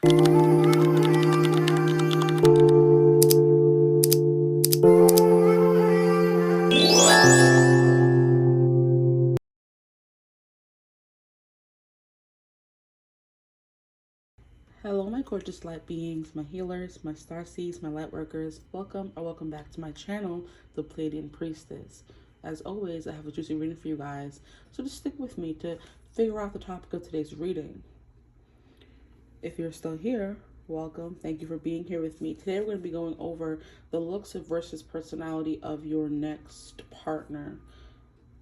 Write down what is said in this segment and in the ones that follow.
Hello, my gorgeous light beings, my healers, my star seeds, my light workers. Welcome or welcome back to my channel, The Pleiadian Priestess. As always, I have a juicy reading for you guys, so just stick with me to figure out the topic of today's reading. If you're still here, welcome. Thank you for being here with me. Today we're going to be going over the looks versus personality of your next partner,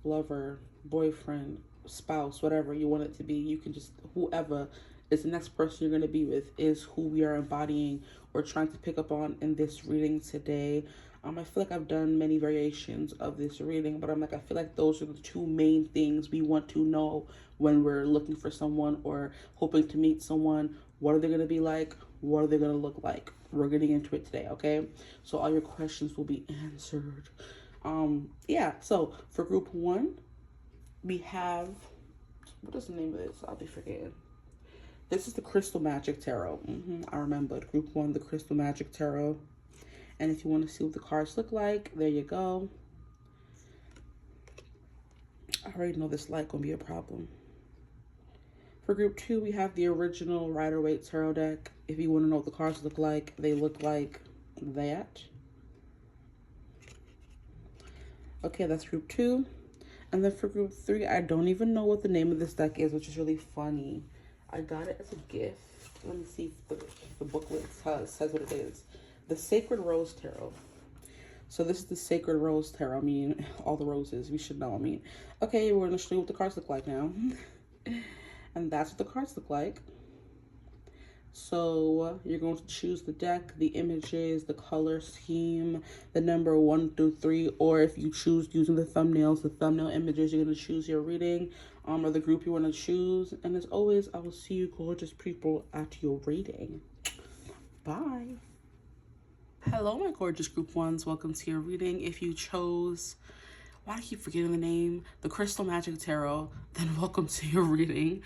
lover, boyfriend, spouse, whatever you want it to be. You can just, whoever is the next person you're going to be with is who we are embodying or trying to pick up on in this reading today. I feel like I've done many variations of this reading, but I feel like those are the two main things we want to know when we're looking for someone or hoping to meet someone. What are they going to be like? What are they going to look like? We're getting into it today, okay? So all your questions will be answered. Yeah, so for group one, we have, what is the name of this? I'll be forgetting. This is the Crystal Magic Tarot. I remembered. Group one, the Crystal Magic Tarot. And if you want to see what the cards look like, there you go. I already know this light gonna be a problem. For group two, we have the original Rider-Waite Tarot deck. If you want to know what the cards look like, they look like that. Okay, that's group two. And then for group three, I don't even know what the name of this deck is, which is really funny. I got it as a gift. Let me see if the booklet says what it is. The Sacred Rose Tarot. So this is the Sacred Rose Tarot. I mean, all the roses. We should know. I mean, okay, we're going to show you what the cards look like now. And that's what the cards look like. So you're going to choose the deck, the images, the color scheme, the number 1 through 3, or if you choose using the thumbnails, the thumbnail images, you're going to choose your reading or the group you want to choose. And as always, I will see you gorgeous people at your reading. Bye. Hello, my gorgeous group ones. Welcome to your reading. If you chose, why do I keep forgetting the name? The Crystal Magic Tarot, then welcome to your reading.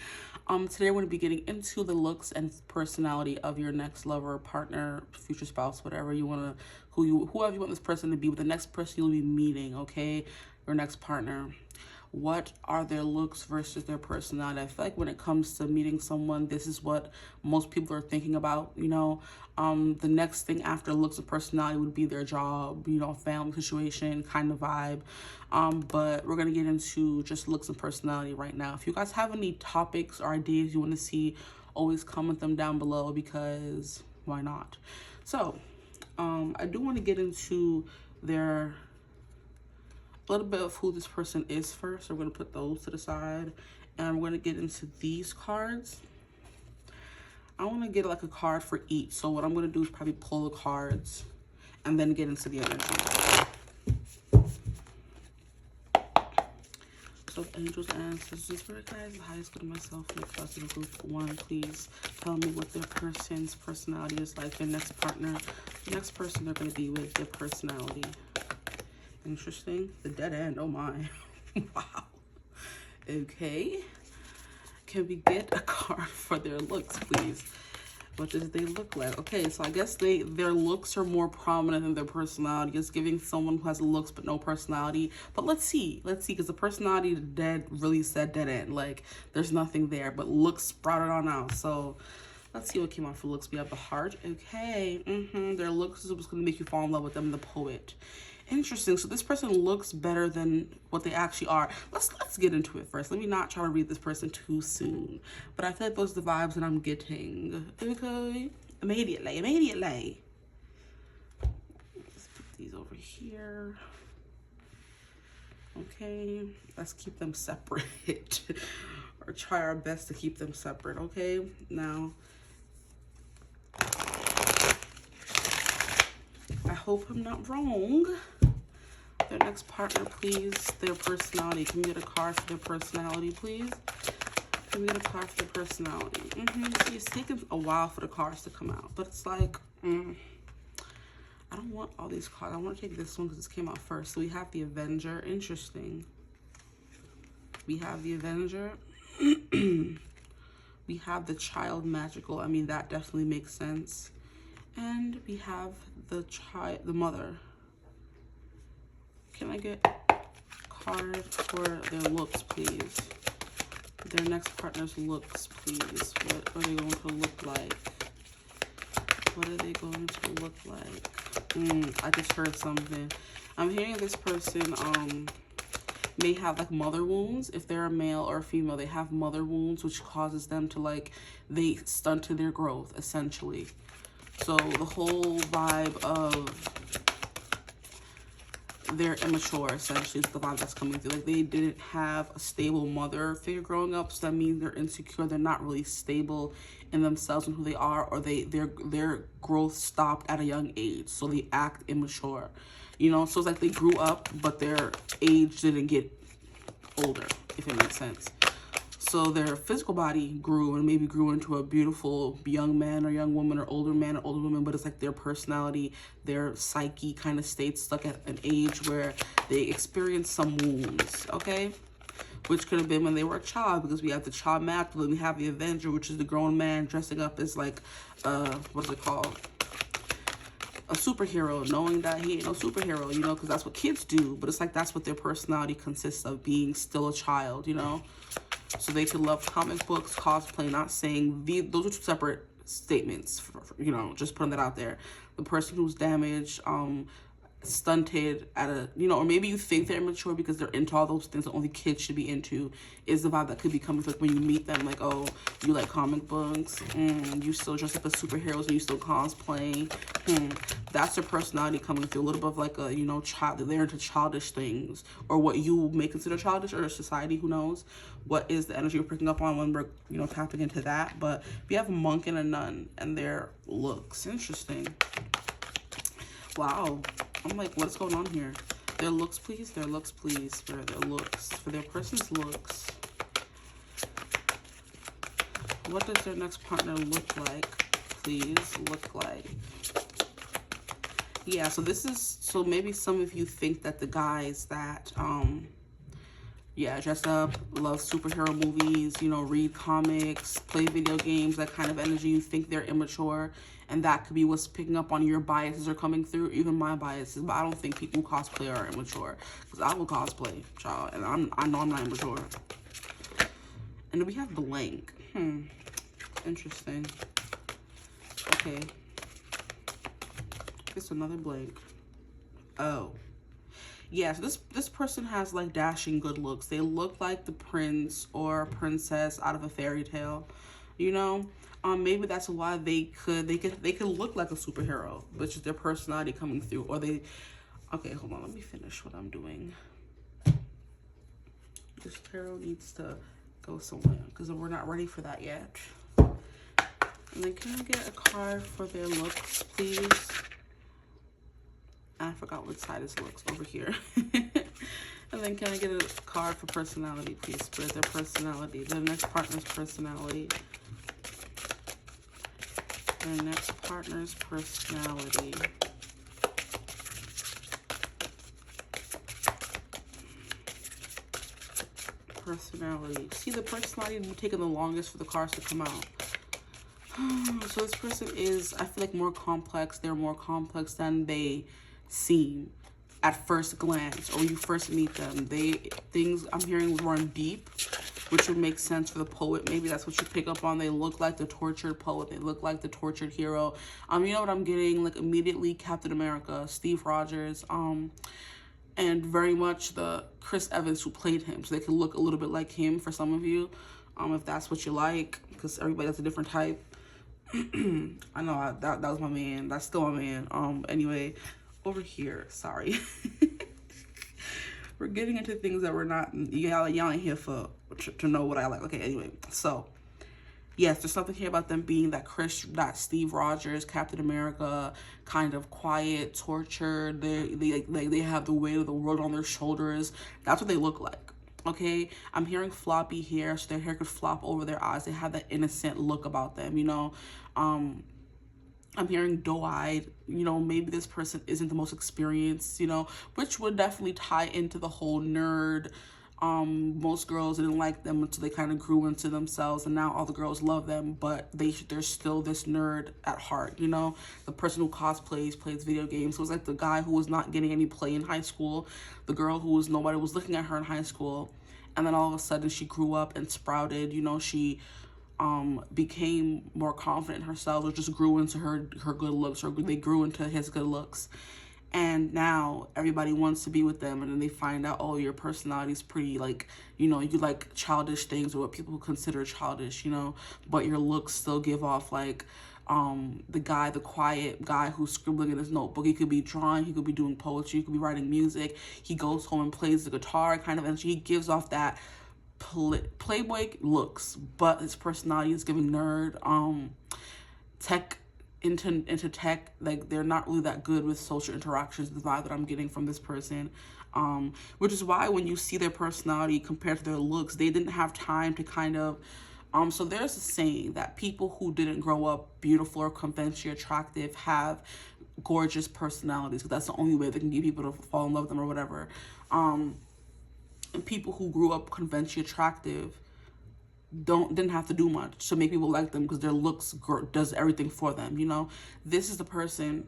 Today we're going to be getting into the looks and personality of your next lover, partner, future spouse, whatever you want to, whoever you want this person to be, with the next person you'll be meeting, okay? Your next partner. What are their looks versus their personality? I feel like when it comes to meeting someone, this is what most people are thinking about, you know. The next thing after looks and personality would be their job, you know, family situation kind of vibe. But we're going to get into just looks and personality right now. If you guys have any topics or ideas you want to see, always comment them down below, because why not? So, I do want to get into a little bit of who this person is first. So we're going to put those to the side, and we're going to get into these cards. I want to get like a card for each. So what I'm going to do is probably pull the cards and then get into the energy. So angels and ancestors, for guys, the highest good of myself, and the trust of group one, please tell me what their person's personality is like, their next partner, the next person they're going to be with, their personality. Interesting. The dead end. Oh my. Wow. Okay. Can we get a card for their looks, please? What does they look like? Okay, so I guess their looks are more prominent than their personality. It's giving someone who has looks but no personality. But let's see, because the personality dead really said dead end. Like, there's nothing there, but looks sprouted on out. So let's see what came out for looks. We have the heart. Okay. Their looks is what's going to make you fall in love with them. The poet. Interesting. So this person looks better than what they actually are. Let's get into it first. Let me not try to read this person too soon. But I feel like those are the vibes that I'm getting. Okay. Immediately. Let's put these over here. Okay. Let's keep them separate. Or try our best to keep them separate. Okay. Now, I hope I'm not wrong. Their next partner, please. Their personality. Can we get a card for their personality, please? Can we get a card for their personality? See, it's taken a while for the cards to come out, but it's like, I don't want all these cards. I want to take this one because this came out first. So we have the Avenger. Interesting. We have the Avenger. We We have the child magical. I mean, that definitely makes sense. And we have the mother. Can I get a card for their looks, please? Their next partner's looks, please. What are they going to look like? What are they going to look like? I just heard something. I'm hearing this person may have like mother wounds. If they're a male or a female, they have mother wounds, which causes them to like, they stunted their growth essentially. So the whole vibe of they're immature essentially is the vibe that's coming through. Like they didn't have a stable mother figure growing up, so that means they're insecure. They're not really stable in themselves and who they are, or their growth stopped at a young age, so they act immature. You know, so it's like they grew up, but their age didn't get older, if it makes sense. So their physical body grew and maybe grew into a beautiful young man or young woman or older man or older woman, but it's like their personality, their psyche kind of stayed stuck at an age where they experienced some wounds, okay? Which could have been when they were a child, because we have the child magical, and we have the Avenger, which is the grown man dressing up as like, what's it called? A superhero, knowing that he ain't no superhero, you know, because that's what kids do. But it's like that's what their personality consists of, being still a child, you know. So they could love comic books, cosplay, not saying those are two separate statements, you know, just putting that out there. The person who's damaged, stunted at a, you know, or maybe you think they're immature because they're into all those things that only kids should be into, is the vibe that could be coming through. Like when you meet them, like, oh, you like comic books, you still dress up as superheroes and you still cosplay, that's their personality coming through. A little bit of like a, you know, child, they're into childish things, or what you may consider childish, or society, who knows what is the energy we're picking up on when we're, you know, tapping into that. But we have a monk and a nun and their looks. Interesting. Wow. I'm like, what's going on here? Their looks, please. Their looks, please. For their looks. For their person's looks. What does their next partner look like? Please look like. Yeah, so this is, so maybe some of you think that the guys that, yeah, dress up, love superhero movies, you know, read comics, play video games, that kind of energy, you think they're immature. And that could be what's picking up on your biases are coming through, even my biases. But I don't think people who cosplay are immature, because I will cosplay, child, and I know I'm not immature. And then we have blank. Interesting. Okay. It's another blank. Oh. Yeah, so this person has like dashing good looks. They look like the prince or princess out of a fairy tale, you know. Maybe that's why they could look like a superhero, but just their personality coming through. Or they, okay, hold on, let me finish what I'm doing. This tarot needs to go somewhere because we're not ready for that yet. And then can I get a card for their looks, please? I forgot what side this looks, over here. And then can I get a card for personality, please? For their personality, their next partner's personality. Their next partner's personality. Personality. See, the personality would be taking the longest for the cards to come out. So this person is, I feel like, more complex. They're more complex than they seem at first glance, or when you first meet them. Things I'm hearing run deep, which would make sense for the poet. Maybe that's what you pick up on. They look like the tortured poet. They look like the tortured hero. You know what I'm getting? Like immediately Captain America, Steve Rogers, and very much the Chris Evans who played him. So they could look a little bit like him for some of you, if that's what you like, because everybody has a different type. I know that was my man. That's still my man. Anyway, over here, sorry. We're getting into things that we're not, y'all ain't here for to know what I like. Okay, anyway, so yes, there's something here about them being that Steve Rogers, Captain America, kind of quiet, tortured. They have the weight of the world on their shoulders. That's what they look like. Okay, I'm hearing floppy hair, so their hair could flop over their eyes. They have that innocent look about them, you know. I'm hearing doe-eyed, you know, maybe this person isn't the most experienced, you know, which would definitely tie into the whole nerd, Most girls didn't like them until they kind of grew into themselves, and now all the girls love them, but they're still this nerd at heart, you know? The person who cosplays, plays video games. It was like the guy who was not getting any play in high school, the girl who was, nobody was looking at her in high school, and then all of a sudden she grew up and sprouted, you know, she became more confident in herself, or just grew into her good looks, or they grew into his good looks. And now everybody wants to be with them, and then they find out, oh, your personality is pretty, like, you know, you like childish things, or what people consider childish, you know, but your looks still give off, like, the quiet guy who's scribbling in his notebook. He could be drawing, he could be doing poetry, he could be writing music, he goes home and plays the guitar kind of energy. He gives off that playboy looks, but his personality is giving nerd, tech, into tech. Like, they're not really that good with social interactions, the vibe that I'm getting from this person, which is why when you see their personality compared to their looks, they didn't have time to kind of so there's a saying that people who didn't grow up beautiful or conventionally attractive have gorgeous personalities, because that's the only way they can get people to fall in love with them or whatever. And people who grew up conventionally attractive didn't have to do much to make people like them, because their looks does everything for them, you know? This is the person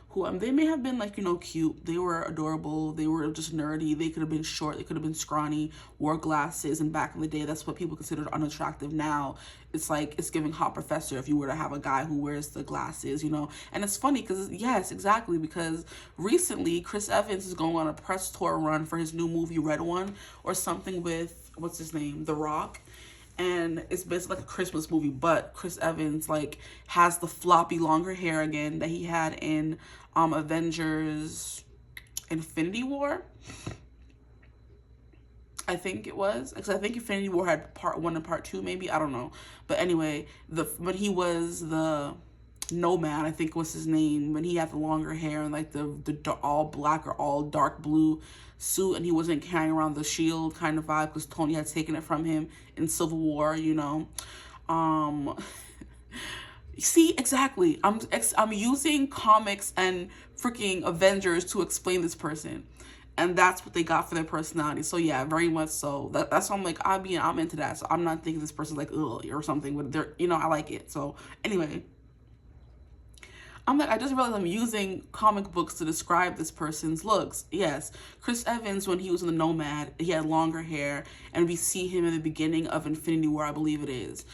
who they may have been, like, you know, cute, they were adorable, they were just nerdy, they could have been short, they could have been scrawny, wore glasses, and back in the day that's what people considered unattractive. Now it's like, it's giving hot professor if you were to have a guy who wears the glasses, you know? And it's funny because, yes, exactly, because recently Chris Evans is going on a press tour run for his new movie Red One, or something with, what's his name, The Rock. And it's basically like a Christmas movie, but Chris Evans, like, has the floppy longer hair again that he had in Avengers Infinity War, I think it was, because I think Infinity War had part 1 and part 2, maybe, I don't know, but anyway, when he was the Nomad, I think was his name, when he had the longer hair and like the all black or all dark blue suit, and he wasn't carrying around the shield kind of vibe, because Tony had taken it from him in Civil War, you know. See, exactly, I'm using comics and freaking Avengers to explain this person, and that's what they got for their personality. So yeah, very much so. That's why I'm like, I'm into that. So I'm not thinking this person's like, ugh, or something, but they're, you know, I like it. So anyway, I'm like, I just realized I'm using comic books to describe this person's looks. Yes, Chris Evans, when he was in the Nomad, he had longer hair, and we see him in the beginning of Infinity War, I believe it is.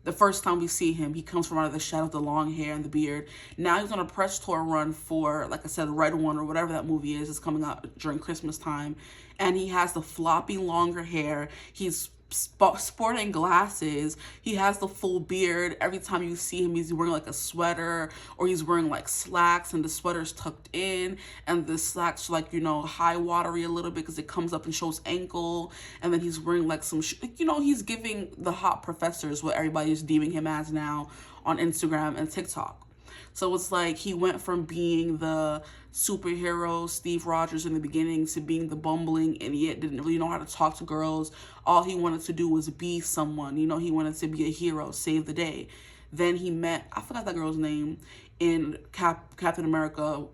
The first time we see him, he comes from out of the shadow with the long hair and the beard. Now he's on a press tour run for, like I said, Red One, or whatever that movie is. It's coming out during Christmas time. And he has the floppy longer hair. He's sporting glasses. He has the full beard. Every time you see him, he's wearing like a sweater, or he's wearing like slacks, and the sweater's tucked in, and the slacks, like, you know, high watery a little bit because it comes up and shows ankle. And then he's wearing like some you know, he's giving the hot professor is what everybody is deeming him as now on Instagram and TikTok. So it's like he went from being the superhero Steve Rogers in the beginning to being the bumbling idiot, didn't really know how to talk to girls. All he wanted to do was be someone, you know, he wanted to be a hero, save the day. Then he met, I forgot that girl's name, in Captain America,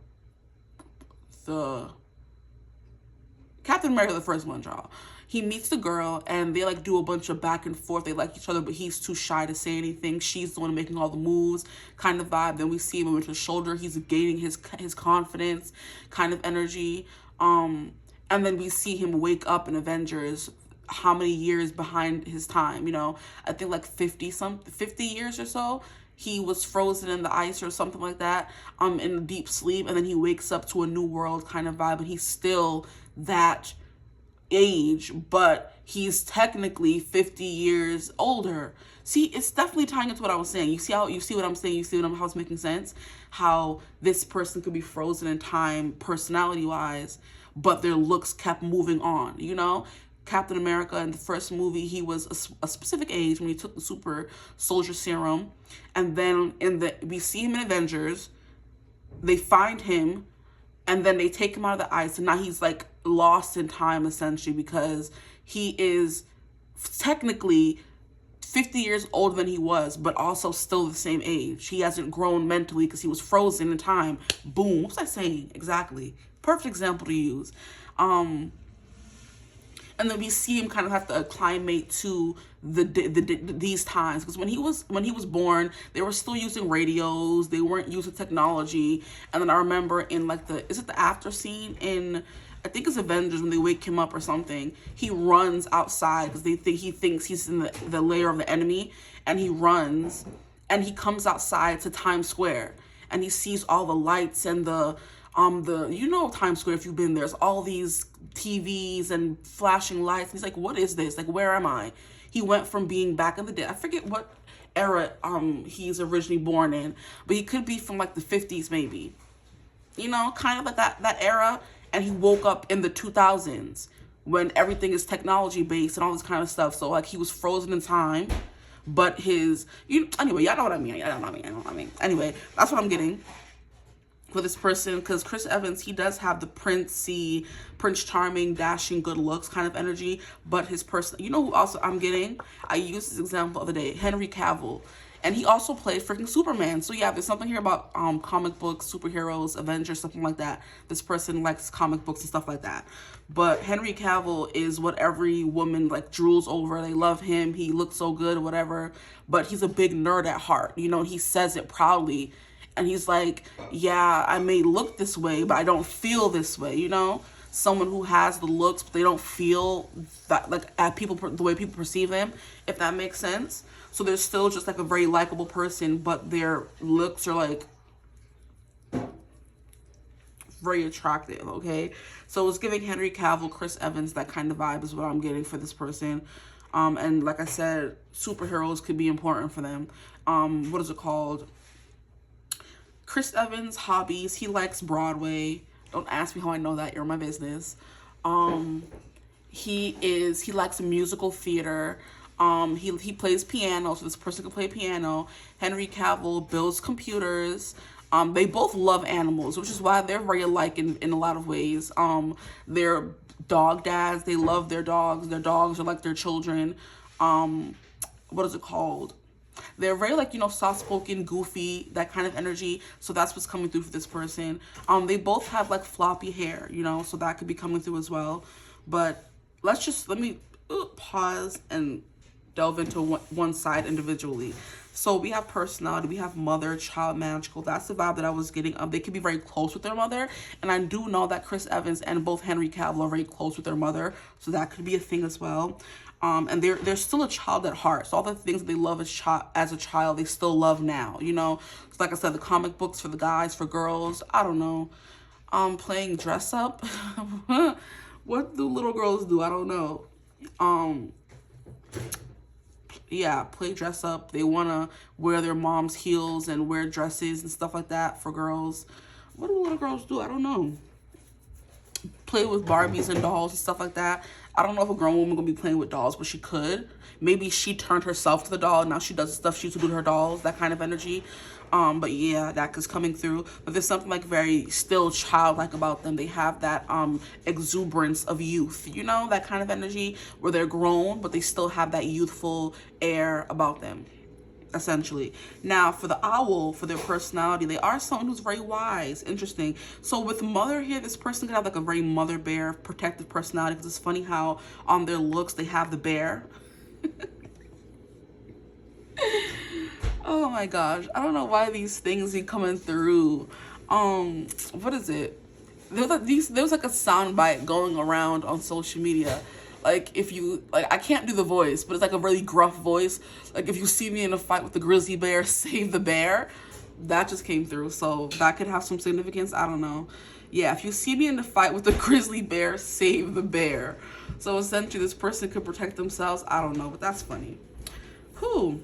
the first one, y'all. He meets the girl, and they like do a bunch of back and forth. They like each other, but he's too shy to say anything. She's the one making all the moves, kind of vibe. Then we see him with his shoulder. He's gaining his confidence, kind of energy. And then we see him wake up in Avengers, how many years behind his time, you know? I think like 50 years or so. He was frozen in the ice or something like that, in deep sleep, and then he wakes up to a new world kind of vibe, and he's still that age, but he's technically 50 years older. See, it's definitely tying into what I was saying. You see what I'm saying? You see how it's making sense? How this person could be frozen in time personality-wise, but their looks kept moving on, you know? Captain America in the first movie, he was a specific age when he took the super soldier serum, and then we see him in Avengers, they find him, and then they take him out of the ice, and now he's like lost in time essentially, because he is technically 50 years older than he was, but also still the same age. He hasn't grown mentally because he was frozen in time. Boom. What was I saying? Exactly. Perfect example to use. And then we see him kind of have to acclimate to these times, because when he was born, they were still using radios, they weren't using technology. And then I remember in like is it the after scene in, I think it's Avengers, when they wake him up or something, he runs outside because he thinks he's in the lair of the enemy, and he runs and he comes outside to Times Square, and he sees all the lights and the you know, Times Square, if you've been there, there's all these TVs and flashing lights. He's like, what is this? Like, where am I? He went from being back in the day, I forget what era he's originally born in, but he could be from like the 50s maybe, you know, kind of like that era. And he woke up in the 2000s when everything is technology based and all this kind of stuff. So like he was frozen in time, but anyway, y'all know what I mean. Anyway, that's what I'm getting for this person, because Chris Evans, he does have the Prince Charming, dashing, good looks kind of energy, but his person, you know who also I'm getting? I used this example the other day, Henry Cavill, and he also played freaking Superman. So yeah, there's something here about comic books, superheroes, Avengers, something like that. This person likes comic books and stuff like that. But Henry Cavill is what every woman like drools over. They love him. He looks so good, whatever. But he's a big nerd at heart. You know, he says it proudly. And he's like, yeah, I may look this way, but I don't feel this way, you know? Someone who has the looks, but they don't feel that, like, the way people perceive them, if that makes sense. So they're still just, like, a very likable person, but their looks are, like, very attractive, okay? So it's giving Henry Cavill, Chris Evans, that kind of vibe is what I'm getting for this person. And like I said, superheroes could be important for them. What is it called? Chris Evans' hobbies, he likes Broadway. Don't ask me how I know that, you're my business. He likes musical theater. He plays piano, so this person can play piano. Henry Cavill builds computers. They both love animals, which is why they're very alike in a lot of ways. They're dog dads, they love their dogs. Their dogs are like their children. What is it called? They're very, like, you know, soft-spoken, goofy, that kind of energy. So that's what's coming through for this person. They both have, like, floppy hair, you know, so that could be coming through as well. But let me pause and delve into one side individually. So we have personality, we have mother, child, magical. That's the vibe that I was getting. They could be very close with their mother. And I do know that Chris Evans and both Henry Cavill are very close with their mother. So that could be a thing as well. And they're still a child at heart. So all the things that they love as a child, they still love now, you know? So like I said, the comic books for the guys, for girls, I don't know. Playing dress up. What do little girls do? I don't know. Yeah, play dress up. They want to wear their mom's heels and wear dresses and stuff like that for girls. What do little girls do? I don't know. Play with Barbies and dolls and stuff like that. I don't know if a grown woman gonna be playing with dolls, but she could. Maybe she turned herself to the doll and now she does the stuff she used to do to her dolls, that kind of energy. But yeah, that is coming through. But there's something like very still childlike about them. They have that exuberance of youth, you know, that kind of energy where they're grown, but they still have that youthful air about them, essentially. Now, for the owl, for their personality, they are someone who's very wise. Interesting. So with mother here, this person could have like a very mother bear protective personality, because it's funny how on their looks they have the bear. Oh my gosh, I don't know why these things be coming through. What is it? There's like a sound bite going around on social media. Like, if you, like, I can't do the voice, but it's like a really gruff voice. Like, if you see me in a fight with the grizzly bear, save the bear. That just came through, so that could have some significance. I don't know. Yeah, if you see me in a fight with the grizzly bear, save the bear. So essentially, this person could protect themselves. I don't know, but that's funny. Whew.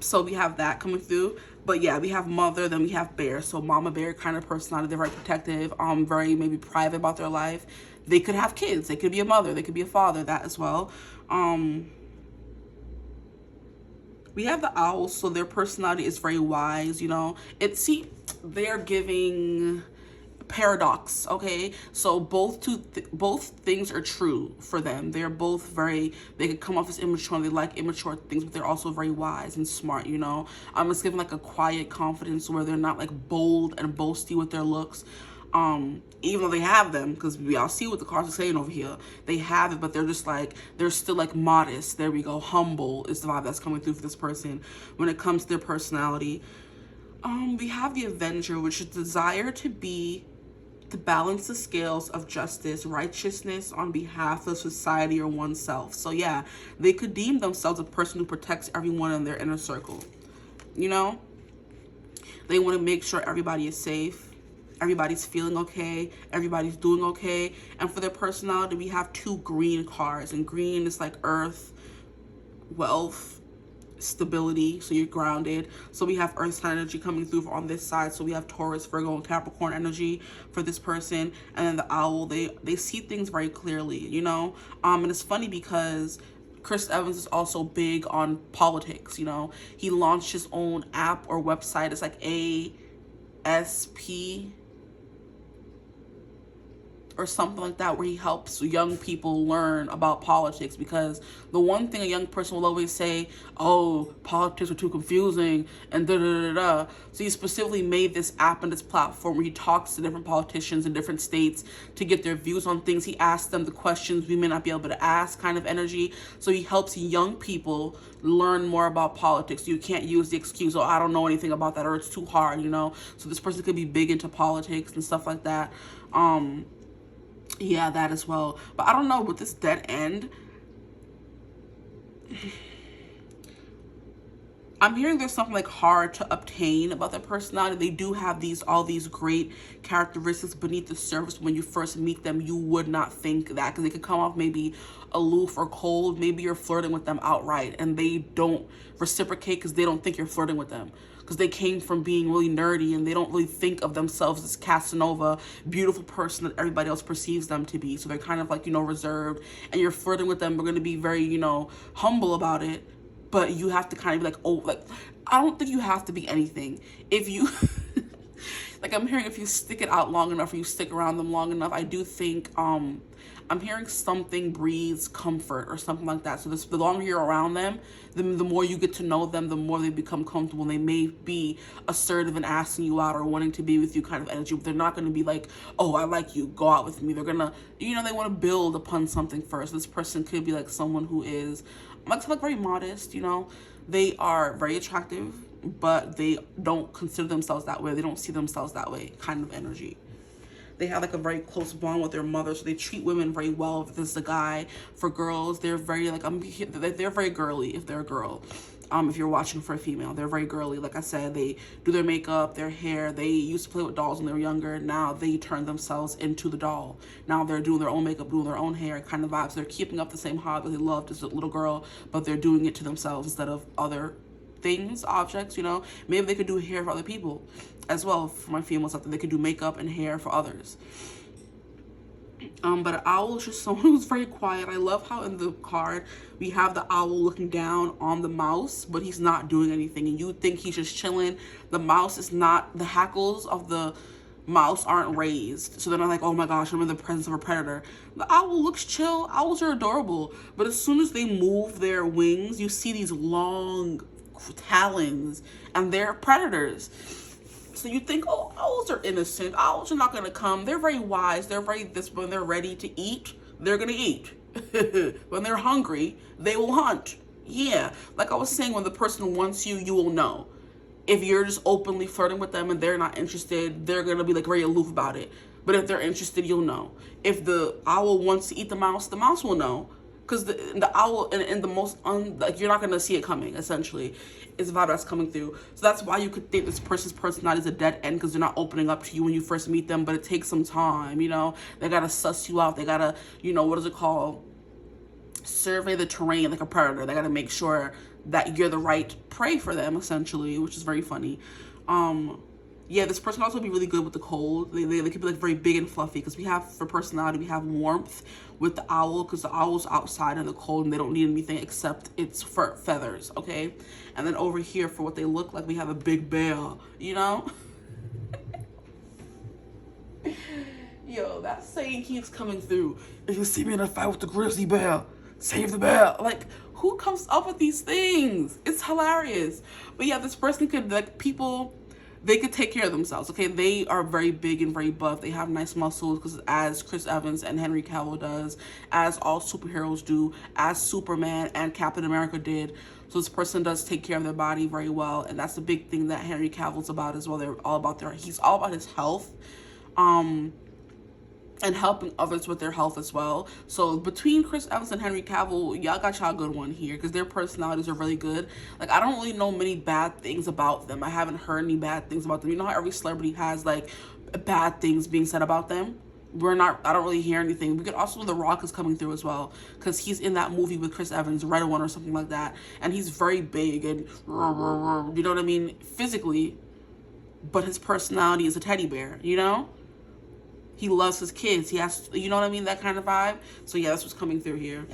So we have that coming through. But yeah, we have mother, then we have bear. So mama bear kind of personality. They're very protective, very maybe private about their life. They could have kids. They could be a mother. They could be a father, that as well. We have the owls, so their personality is very wise, you know. They're giving paradox, okay? So both things are true for them. They're both they could come off as immature, and they like immature things, but they're also very wise and smart, you know. It's giving like a quiet confidence where they're not like bold and boasty with their looks. Even though they have them, because we all see what the cards are saying over here, they have it, but they're just like, they're still like modest. There we go. Humble is the vibe that's coming through for this person when it comes to their personality. We have the Avenger, which is desire to balance the scales of justice, righteousness on behalf of society or oneself. So yeah, they could deem themselves a person who protects everyone in their inner circle. You know, they want to make sure everybody is safe, everybody's feeling okay, everybody's doing okay. And for their personality, we have 2 green cards, and green is like earth, wealth, stability, so you're grounded. So we have earth sign energy coming through on this side. So we have Taurus, Virgo, and Capricorn energy for this person. And then the owl, they see things very clearly, you know. And it's funny because Chris Evans is also big on politics, you know. He launched his own app or website. It's like ASP or something like that, where he helps young people learn about politics. Because the one thing a young person will always say, oh, politics are too confusing and da-da-da-da. So he specifically made this app and this platform where he talks to different politicians in different states to get their views on things. He asks them the questions we may not be able to ask, kind of energy. So he helps young people learn more about politics. You can't use the excuse, oh, I don't know anything about that, or it's too hard, you know. So this person could be big into politics and stuff like that. Yeah, that as well. But I don't know, with this dead end, I'm hearing there's something like hard to obtain about their personality. They do have all these great characteristics beneath the surface. When you first meet them, you would not think that, because they could come off maybe aloof or cold. Maybe you're flirting with them outright and they don't reciprocate because they don't think you're flirting with them, because they came from being really nerdy and they don't really think of themselves as Casanova, beautiful person that everybody else perceives them to be. So they're kind of like, you know, reserved, and you're flirting with them. We're going to be very, you know, humble about it. But you have to kind of be like, oh, like, I don't think you have to be anything. If you, like, I'm hearing if you stick it out long enough, or you stick around them long enough, I do think, I'm hearing something breeds comfort or something like that. So the longer you're around them, the more you get to know them, the more they become comfortable. They may be assertive and asking you out or wanting to be with you kind of energy, but they're not going to be like, oh, I like you, go out with me. They're going to, you know, they want to build upon something first. This person could be like someone who is, like very modest, you know. They are very attractive, but they don't consider themselves that way. They don't see themselves that way kind of energy. They have like a very close bond with their mother, so they treat women very well. If this is a guy, for girls, they're very like, they're very girly if they're a girl. If you're watching for a female, they're very girly. Like I said, they do their makeup, their hair. They used to play with dolls when they were younger. Now they turn themselves into the doll. Now they're doing their own makeup, doing their own hair, kind of vibes. They're keeping up the same hobby they loved as a little girl, but they're doing it to themselves instead of other things, objects, you know. Maybe they could do hair for other people as well. For my females out there, they could do makeup and hair for others. But an owl is just someone who's very quiet. I love how in the card we have the owl looking down on the mouse, but he's not doing anything, and you would think he's just chilling. The mouse is not, the hackles of the mouse aren't raised, so they're not like, oh my gosh, I'm in the presence of a predator. The owl looks chill. Owls are adorable, but as soon as they move their wings, you see these long talons, and they're predators. So you think, oh, owls are innocent. Owls are not going to come. They're very wise. They're very this. When they're ready to eat, they're going to eat. When they're hungry, they will hunt. Yeah. Like I was saying, when the person wants you, you will know. If you're just openly flirting with them and they're not interested, they're going to be like very aloof about it. But if they're interested, you'll know. If the owl wants to eat the mouse will know. Because the owl, and the most, like, you're not going to see it coming, essentially, is the vibe that's coming through. So that's why you could think this person's personality is a dead end, because they're not opening up to you when you first meet them, but it takes some time, you know. They got to suss you out. They got to, you know, what is it called? Survey the terrain like a predator. They got to make sure that you're the right prey for them, essentially, which is very funny. Yeah, this person also be really good with the cold. They could be like very big and fluffy, because we have, for personality, we have warmth with the owl, because the owl's outside in the cold and they don't need anything except its fur feathers, okay? And then over here, for what they look like, we have a big bear, you know? Yo, that saying keeps coming through. If you see me in a fight with the grizzly bear, save the bear. Like, who comes up with these things? It's hilarious. But yeah, this person could, like, people, they could take care of themselves, okay? They are very big and very buff. They have nice muscles, because as Chris Evans and Henry Cavill does, as all superheroes do, as Superman and Captain America did. So this person does take care of their body very well, and that's the big thing that Henry Cavill's about as well. They're all about he's all about his health, and helping others with their health as well. So between Chris Evans and Henry Cavill, y'all got y'all a good one here, because their personalities are really good. Like, I don't really know many bad things about them. I haven't heard any bad things about them. You know how every celebrity has like bad things being said about them? I don't really hear anything. We could also, The Rock is coming through as well, because he's in that movie with Chris Evans, Red One or something like that, and he's very big and you know what I mean, physically, but his personality is a teddy bear, you know? He loves his kids. He has, you know what I mean, that kind of vibe. So yeah, that's what's coming through here.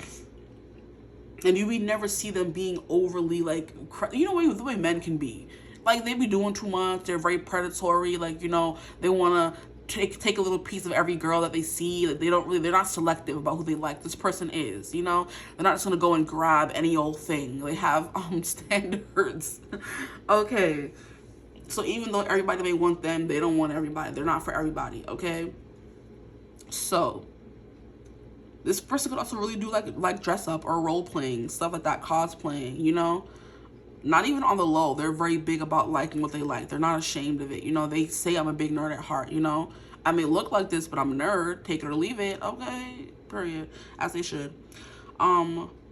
And you would never see them being overly like, you know, the way men can be. Like, they be doing too much. They're very predatory. Like, you know, they want to take a little piece of every girl that they see. Like, they're not selective about who they like. This person is, you know, they're not just gonna go and grab any old thing. They have standards. Okay, so even though everybody may want them, they don't want everybody. They're not for everybody. Okay. So this person could also really do like dress up or role playing, stuff like that, cosplaying, you know. Not even on the low. They're very big about liking what they like. They're not ashamed of it. You know, they say I'm a big nerd at heart, you know. I may look like this, but I'm a nerd. Take it or leave it. Okay, period. As they should.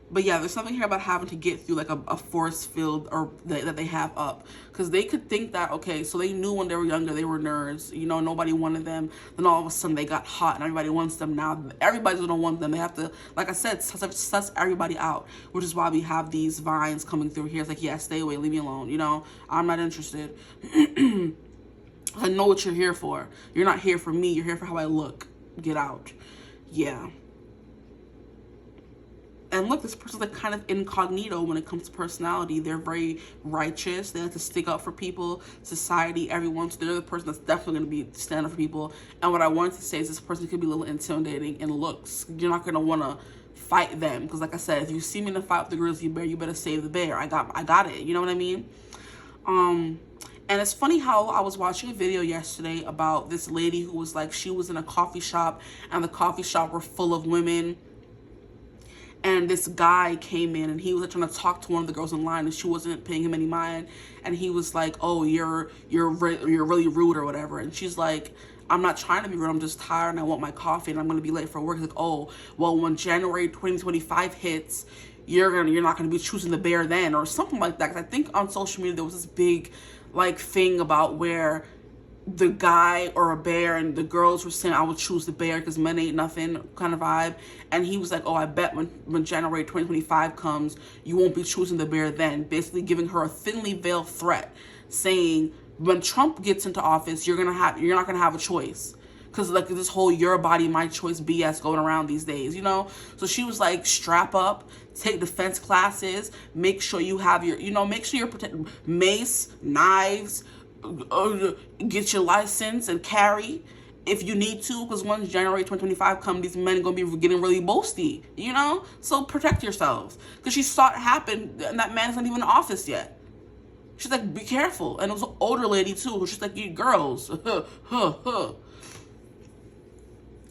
But yeah, there's something here about having to get through like a force field or that they have up, because they could think that, okay, so they knew when they were younger they were nerds, you know, nobody wanted them, then all of a sudden they got hot and everybody wants them. Now everybody's gonna want them. They have to, like I said, suss everybody out, which is why we have these vines coming through here. It's like, yeah, stay away, leave me alone, you know, I'm not interested. I know what you're here for. You're not here for me, you're here for how I look. Get out. Yeah. And look, this person's like kind of incognito when it comes to personality. They're very righteous. They like to stick up for people, society, everyone. So they're the person that's definitely going to be stand up for people. And what I wanted to say is this person could be a little intimidating in looks. You're not going to want to fight them, because like I said, if you see me in a fight with the grizzly bear, you better save the bear. I got it. You know what I mean? And it's funny how I was watching a video yesterday about this lady who was like, she was in a coffee shop and the coffee shop were full of women. And this guy came in and he was like trying to talk to one of the girls in line, and she wasn't paying him any mind. And he was like, "Oh, you're really rude or whatever." And she's like, "I'm not trying to be rude. I'm just tired and I want my coffee and I'm gonna be late for work." He's like, "Oh, well, when January 2025 hits, you're not gonna be choosing the bear then," or something like that. Because I think on social media there was this big like thing about where the guy or a bear and the girls were saying, "I would choose the bear because men ain't nothing," kind of vibe. And he was like, "Oh, I bet when January 2025 comes, you won't be choosing the bear then," basically giving her a thinly veiled threat, saying when Trump gets into office, you're not gonna have a choice, because like this whole your body my choice BS going around these days, you know. So she was like, strap up, take defense classes, make sure you have your, you know, make sure you're protected, mace, knives, get your license and carry if you need to, because once January 2025 comes, these men are going to be getting really boasty, you know? So protect yourselves, because she saw it happen and that man's not even in office yet. She's like, be careful. And it was an older lady too, she's like, you girls,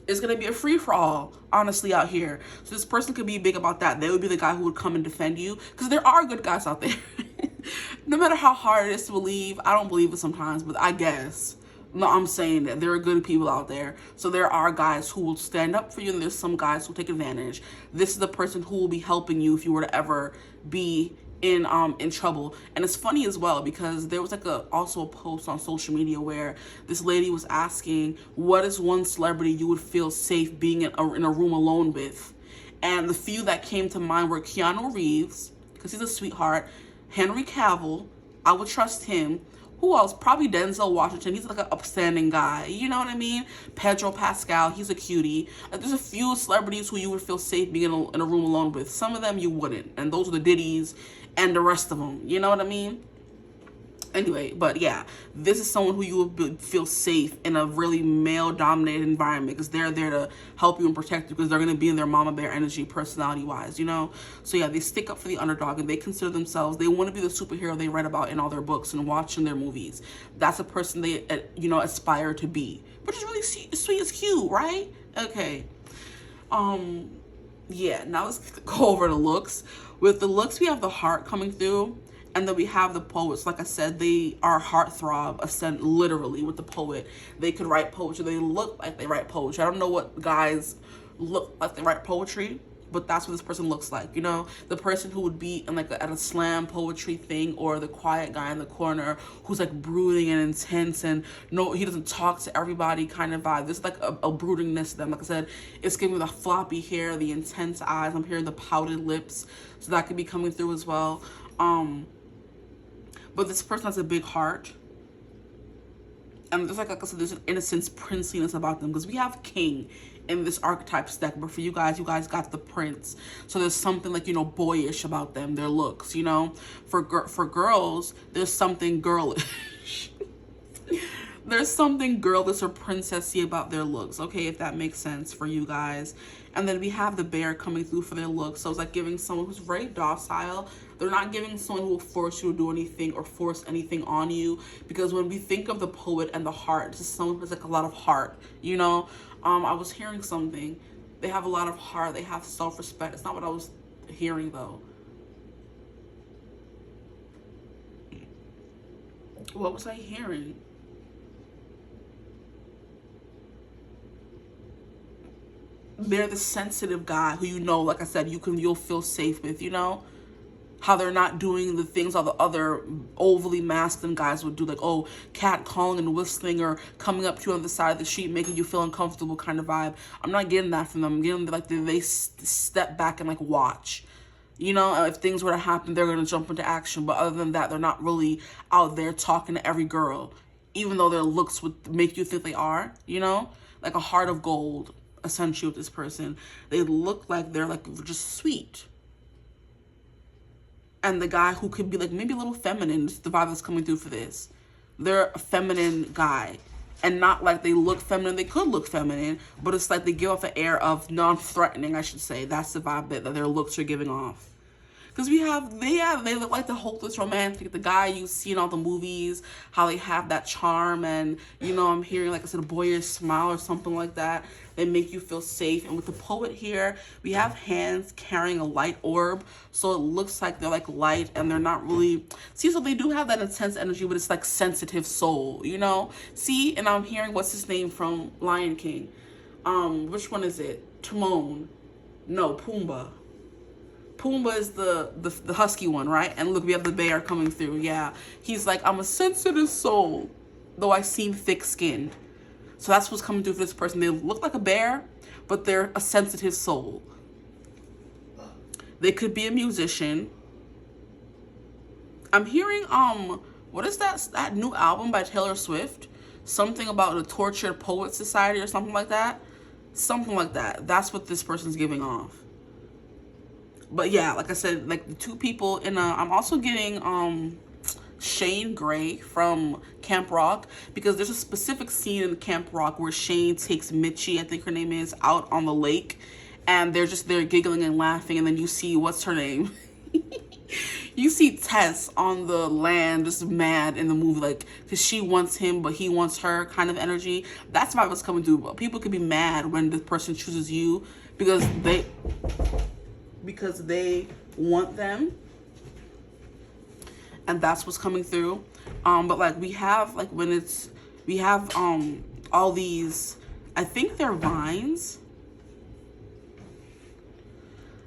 it's going to be a free-for-all, honestly, out here. So this person could be big about that. They would be the guy who would come and defend you, because there are good guys out there. No matter how hard it is to believe, I don't believe it sometimes, but I guess. No, I'm saying that there are good people out there. So there are guys who will stand up for you, and there's some guys who take advantage. This is the person who will be helping you if you were to ever be in trouble. And it's funny as well, because there was like also a post on social media where this lady was asking, what is one celebrity you would feel safe being in a room alone with? And the few that came to mind were Keanu Reeves, because he's a sweetheart, Henry Cavill, I would trust him. Who else? Probably Denzel Washington. He's like an upstanding guy. You know what I mean? Pedro Pascal. He's a cutie. There's a few celebrities who you would feel safe being in a room alone with. Some of them you wouldn't. And those are the Diddy's and the rest of them. You know what I mean? Anyway, but yeah, this is someone who you will feel safe in a really male-dominated environment, because they're there to help you and protect you, because they're going to be in their mama bear energy personality-wise, you know? So yeah, they stick up for the underdog, and they consider themselves, they want to be the superhero they write about in all their books and watch in their movies. That's a person they, you know, aspire to be, which is really sweet as cute, right? Okay. Yeah, now let's go over the looks. With the looks, we have the heart coming through. And then we have the poets. Like I said, they are heartthrob, ascend literally with the poet. They could write poetry. They look like they write poetry. I don't know what guys look like they write poetry, but that's what this person looks like. You know, the person who would be in like at a slam poetry thing, or the quiet guy in the corner who's like brooding and intense, and no, he doesn't talk to everybody kind of vibe. There's like a broodingness to them. Like I said, it's giving the floppy hair, the intense eyes. I'm hearing the pouted lips, so that could be coming through as well. But this person has a big heart. And there's like I said, there's an innocence, princeliness about them. Because we have king in this archetype deck. But for you guys got the prince. So there's something like, you know, boyish about them, their looks, you know. For girls, there's something girlish. There's something girlish or princessy about their looks, okay, if that makes sense for you guys. And then we have the bear coming through for their looks. So it's like giving someone who's very docile. They're not giving someone who will force you to do anything or force anything on you. Because when we think of the poet and the heart, this is someone who has like a lot of heart, you know. I was hearing something. They have a lot of heart. They have self-respect. It's not what I was hearing, though. What was I hearing? They're the sensitive guy who, you know, like I said, you'll feel safe with, you know, how they're not doing the things all the other overly masculine guys would do, like, oh, cat calling and whistling, or coming up to you on the side of the street making you feel uncomfortable kind of vibe. I'm not getting that from them. I'm getting like they step back and like watch, you know. If things were to happen, they're gonna jump into action, but other than that, they're not really out there talking to every girl, even though their looks would make you think they are, you know, like a heart of gold. Essentially with this person, they look like they're like just sweet. And the guy who could be like maybe a little feminine, is the vibe that's coming through for this. They're a feminine guy, and not like they look feminine. They could look feminine, but it's like they give off an air of non-threatening, I should say. That's the vibe that their looks are giving off. Because they look like the hopeless romantic, the guy you see in all the movies, how they have that charm, and, you know, I'm hearing, like I said, a boyish smile or something like that. They make you feel safe. And with the poet here, we have hands carrying a light orb, so it looks like they're like light, and they're not really, see, so they do have that intense energy, but it's like sensitive soul, you know. See, and I'm hearing, what's his name from Lion King? Which one is it? Timon? No, Pumbaa. Pumbaa is the husky one, right? And look, we have the bear coming through. Yeah, he's like, I'm a sensitive soul, though I seem thick-skinned. So that's what's coming through for this person. They look like a bear, but they're a sensitive soul. They could be a musician. I'm hearing, what is that new album by Taylor Swift? Something about the Tortured Poet Society or something like that. Something like that. That's what this person's giving off. But yeah, like I said, like the two people in I'm also getting Shane Gray from Camp Rock, because there's a specific scene in Camp Rock where Shane takes Mitchie, I think her name is, out on the lake, and they're just there giggling and laughing, and then you see, what's her name? You see Tess on the land just mad in the movie, like, because she wants him but he wants her kind of energy. That's why what's coming through. But people could be mad when the person chooses you because they want them, and that's what's coming through. But like we have all these, I think they're vines.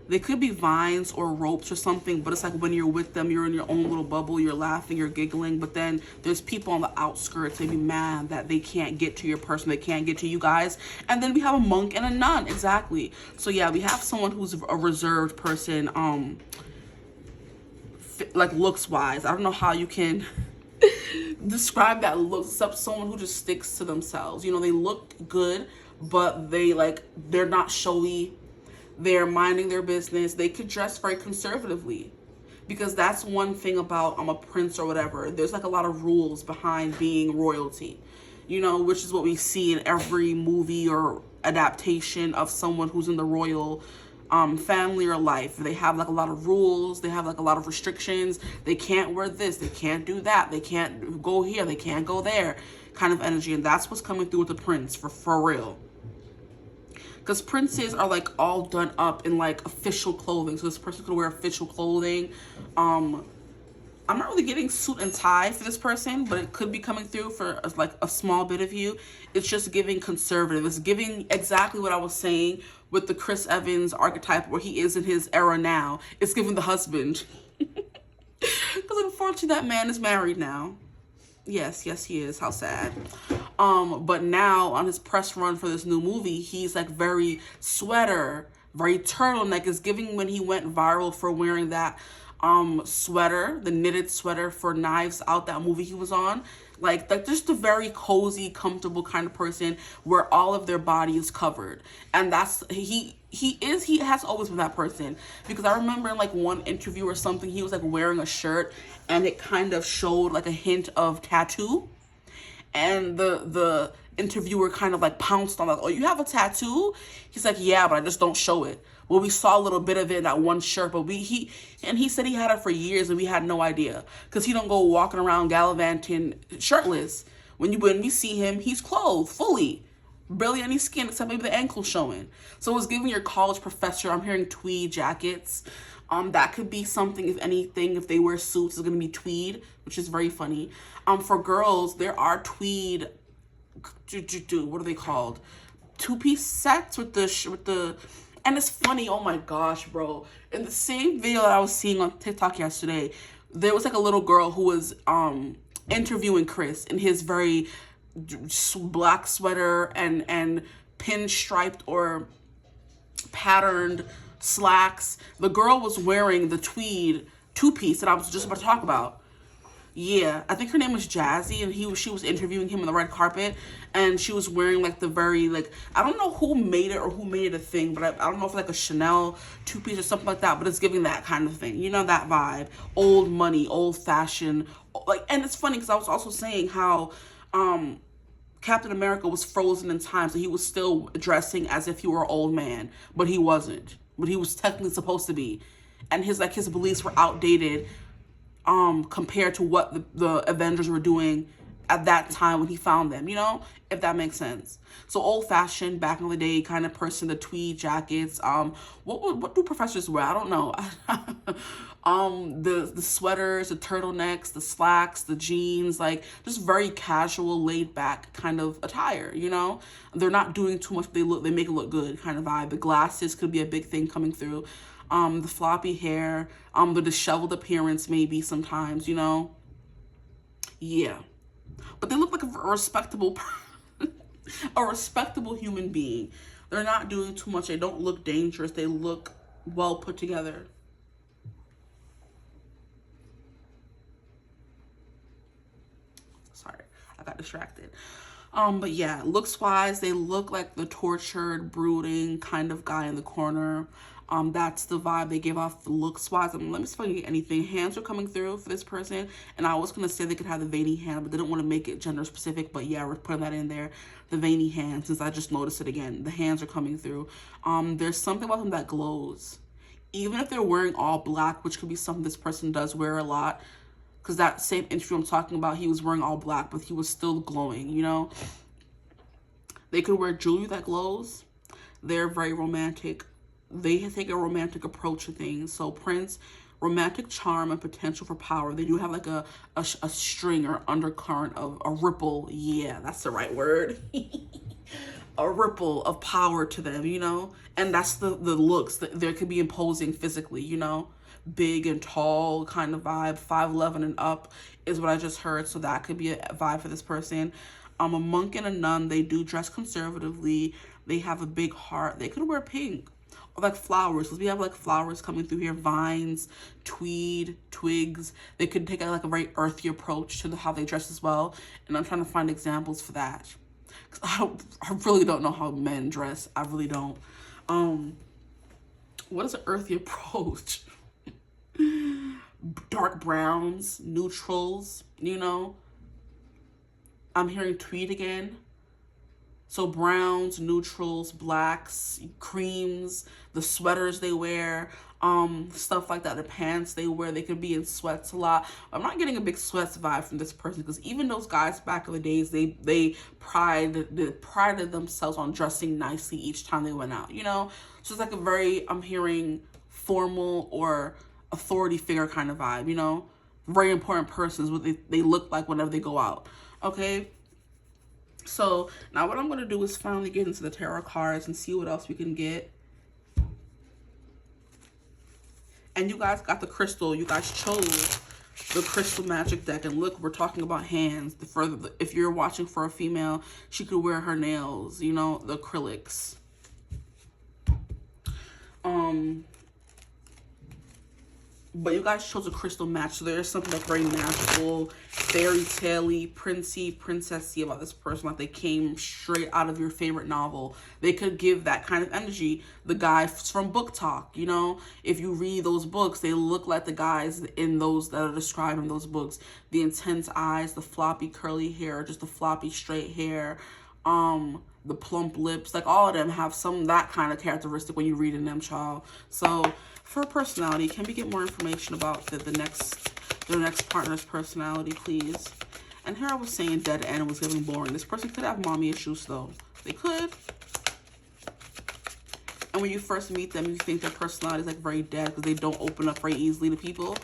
They could be vines or ropes or something, but it's like when you're with them, you're in your own little bubble, you're laughing, you're giggling, but then there's people on the outskirts. They be mad that they can't get to your person, they can't get to you guys. And then we have a monk and a nun, exactly. So yeah, we have someone who's a reserved person, like looks wise. I don't know how you can describe that look, except someone who just sticks to themselves. You know, they look good, but they're not showy. They're minding their business. They could dress very conservatively. Because that's one thing about I'm a prince or whatever. There's like a lot of rules behind being royalty, you know, which is what we see in every movie or adaptation of someone who's in the royal family or life. They have like a lot of rules. They have like a lot of restrictions. They can't wear this. They can't do that. They can't go here. They can't go there, kind of energy. And that's what's coming through with the prince for real. Because princes are like all done up in like official clothing. So this person could wear official clothing. I'm not really getting suit and tie for this person, but it could be coming through for like a small bit of you. It's just giving conservative. It's giving exactly what I was saying with the Chris Evans archetype, where he is in his era now. It's giving the husband. Because unfortunately that man is married now. Yes, he is. How sad. But now on his press run for this new movie, he's like very sweater, very turtleneck. Is giving when he went viral for wearing that sweater, the knitted sweater for Knives Out, that movie he was on. Like just a very cozy, comfortable kind of person where all of their body is covered. And that's he has always been that person. Because I remember in like one interview or something, he was like wearing a shirt and it kind of showed like a hint of tattoo. And the interviewer kind of like pounced on like, oh, you have a tattoo? He's like, yeah, but I just don't show it. Well, we saw a little bit of it in that one shirt, but he said he had it for years and we had no idea, because he don't go walking around gallivanting shirtless. When we see him, he's clothed fully, barely any skin except maybe the ankle showing. So it's giving your college professor. I'm hearing tweed jackets. That could be something. If anything, if they wear suits, it's gonna be tweed, which is very funny. For girls, there are tweed. What are they called? 2-piece sets with the. And it's funny, oh my gosh, bro. In the same video that I was seeing on TikTok yesterday, there was like a little girl who was interviewing Chris in his very black sweater and pinstriped or patterned slacks. The girl was wearing the tweed 2-piece that I was just about to talk about. Yeah, I think her name was Jazzy, and she was interviewing him on the red carpet, and she was wearing like the very, like, I don't know who made it or who made it a thing, but I don't know if like a Chanel 2-piece or something like that, but it's giving that kind of thing, you know, that vibe, old money, old fashioned, like. And it's funny because I was also saying how Captain America was frozen in time, so he was still dressing as if he were an old man, but he wasn't, but he was technically supposed to be, and his beliefs were outdated compared to what the Avengers were doing at that time when he found them, you know, if that makes sense. So old-fashioned, back in the day kind of person, the tweed jackets. What do professors wear? I don't know. The sweaters, the turtlenecks, the slacks, the jeans, like just very casual, laid back kind of attire, you know. They're not doing too much. They make it look good kind of vibe. The glasses could be a big thing coming through. The floppy hair, the disheveled appearance maybe sometimes, you know. Yeah. But they look like a respectable a respectable human being. They're not doing too much. They don't look dangerous. They look well put together. Sorry, I got distracted. But yeah, looks wise, they look like the tortured, brooding kind of guy in the corner. That's the vibe they give off looks wise. Let me see if I can get anything. Hands are coming through for this person. And I was going to say they could have the veiny hand, but they didn't want to make it gender specific. But yeah, we're putting that in there. The veiny hand, since I just noticed it again. The hands are coming through. There's something about them that glows. Even if they're wearing all black, which could be something this person does wear a lot. Because that same interview I'm talking about, he was wearing all black, but he was still glowing, you know. They could wear jewelry that glows. They're very romantic. They take a romantic approach to things. So Prince, romantic charm and potential for power. They do have like a string or undercurrent of a ripple. Yeah, that's the right word. A ripple of power to them, you know. And that's the looks that there could be imposing physically, you know. Big and tall kind of vibe. 5'11" and up is what I just heard. So that could be a vibe for this person. A monk and a nun. They do dress conservatively. They have a big heart. They could wear pink. Like flowers, because we have like flowers coming through here, vines, tweed, twigs. They could take like a very earthy approach to how they dress as well. And I'm trying to find examples for that, because I really don't know how men dress. I really don't. What is an earthy approach? dark browns, neutrals, you know. I'm hearing tweed again. So browns, neutrals, blacks, creams, the sweaters they wear, stuff like that, the pants they wear, they could be in sweats a lot. I'm not getting a big sweats vibe from this person, because even those guys back in the days, they prided themselves on dressing nicely each time they went out, you know? So it's like a very, I'm hearing formal or authority figure kind of vibe, you know? Very important persons, what they look like whenever they go out, okay? So now what I'm going to do is finally get into the tarot cards and see what else we can get. And you guys got the crystal. You guys chose the crystal magic deck. And look, we're talking about hands. If you're watching for a female, she could wear her nails, you know, the acrylics. But you guys chose a crystal match, so there's something like very magical, fairy tale-y, princey, princessy about this person, like they came straight out of your favorite novel. They could give that kind of energy. The guys from Book Talk, you know, if you read those books, they look like the guys in those that are described in those books. The intense eyes, the floppy curly hair, just the floppy straight hair, the plump lips, like all of them have that kind of characteristic when you read in them, child. So for personality, can we get more information about the next partner's personality, please? And here I was saying dead end was getting boring. This person could have mommy issues, though. They could. And when you first meet them, you think their personality is like very dead because they don't open up very easily to people.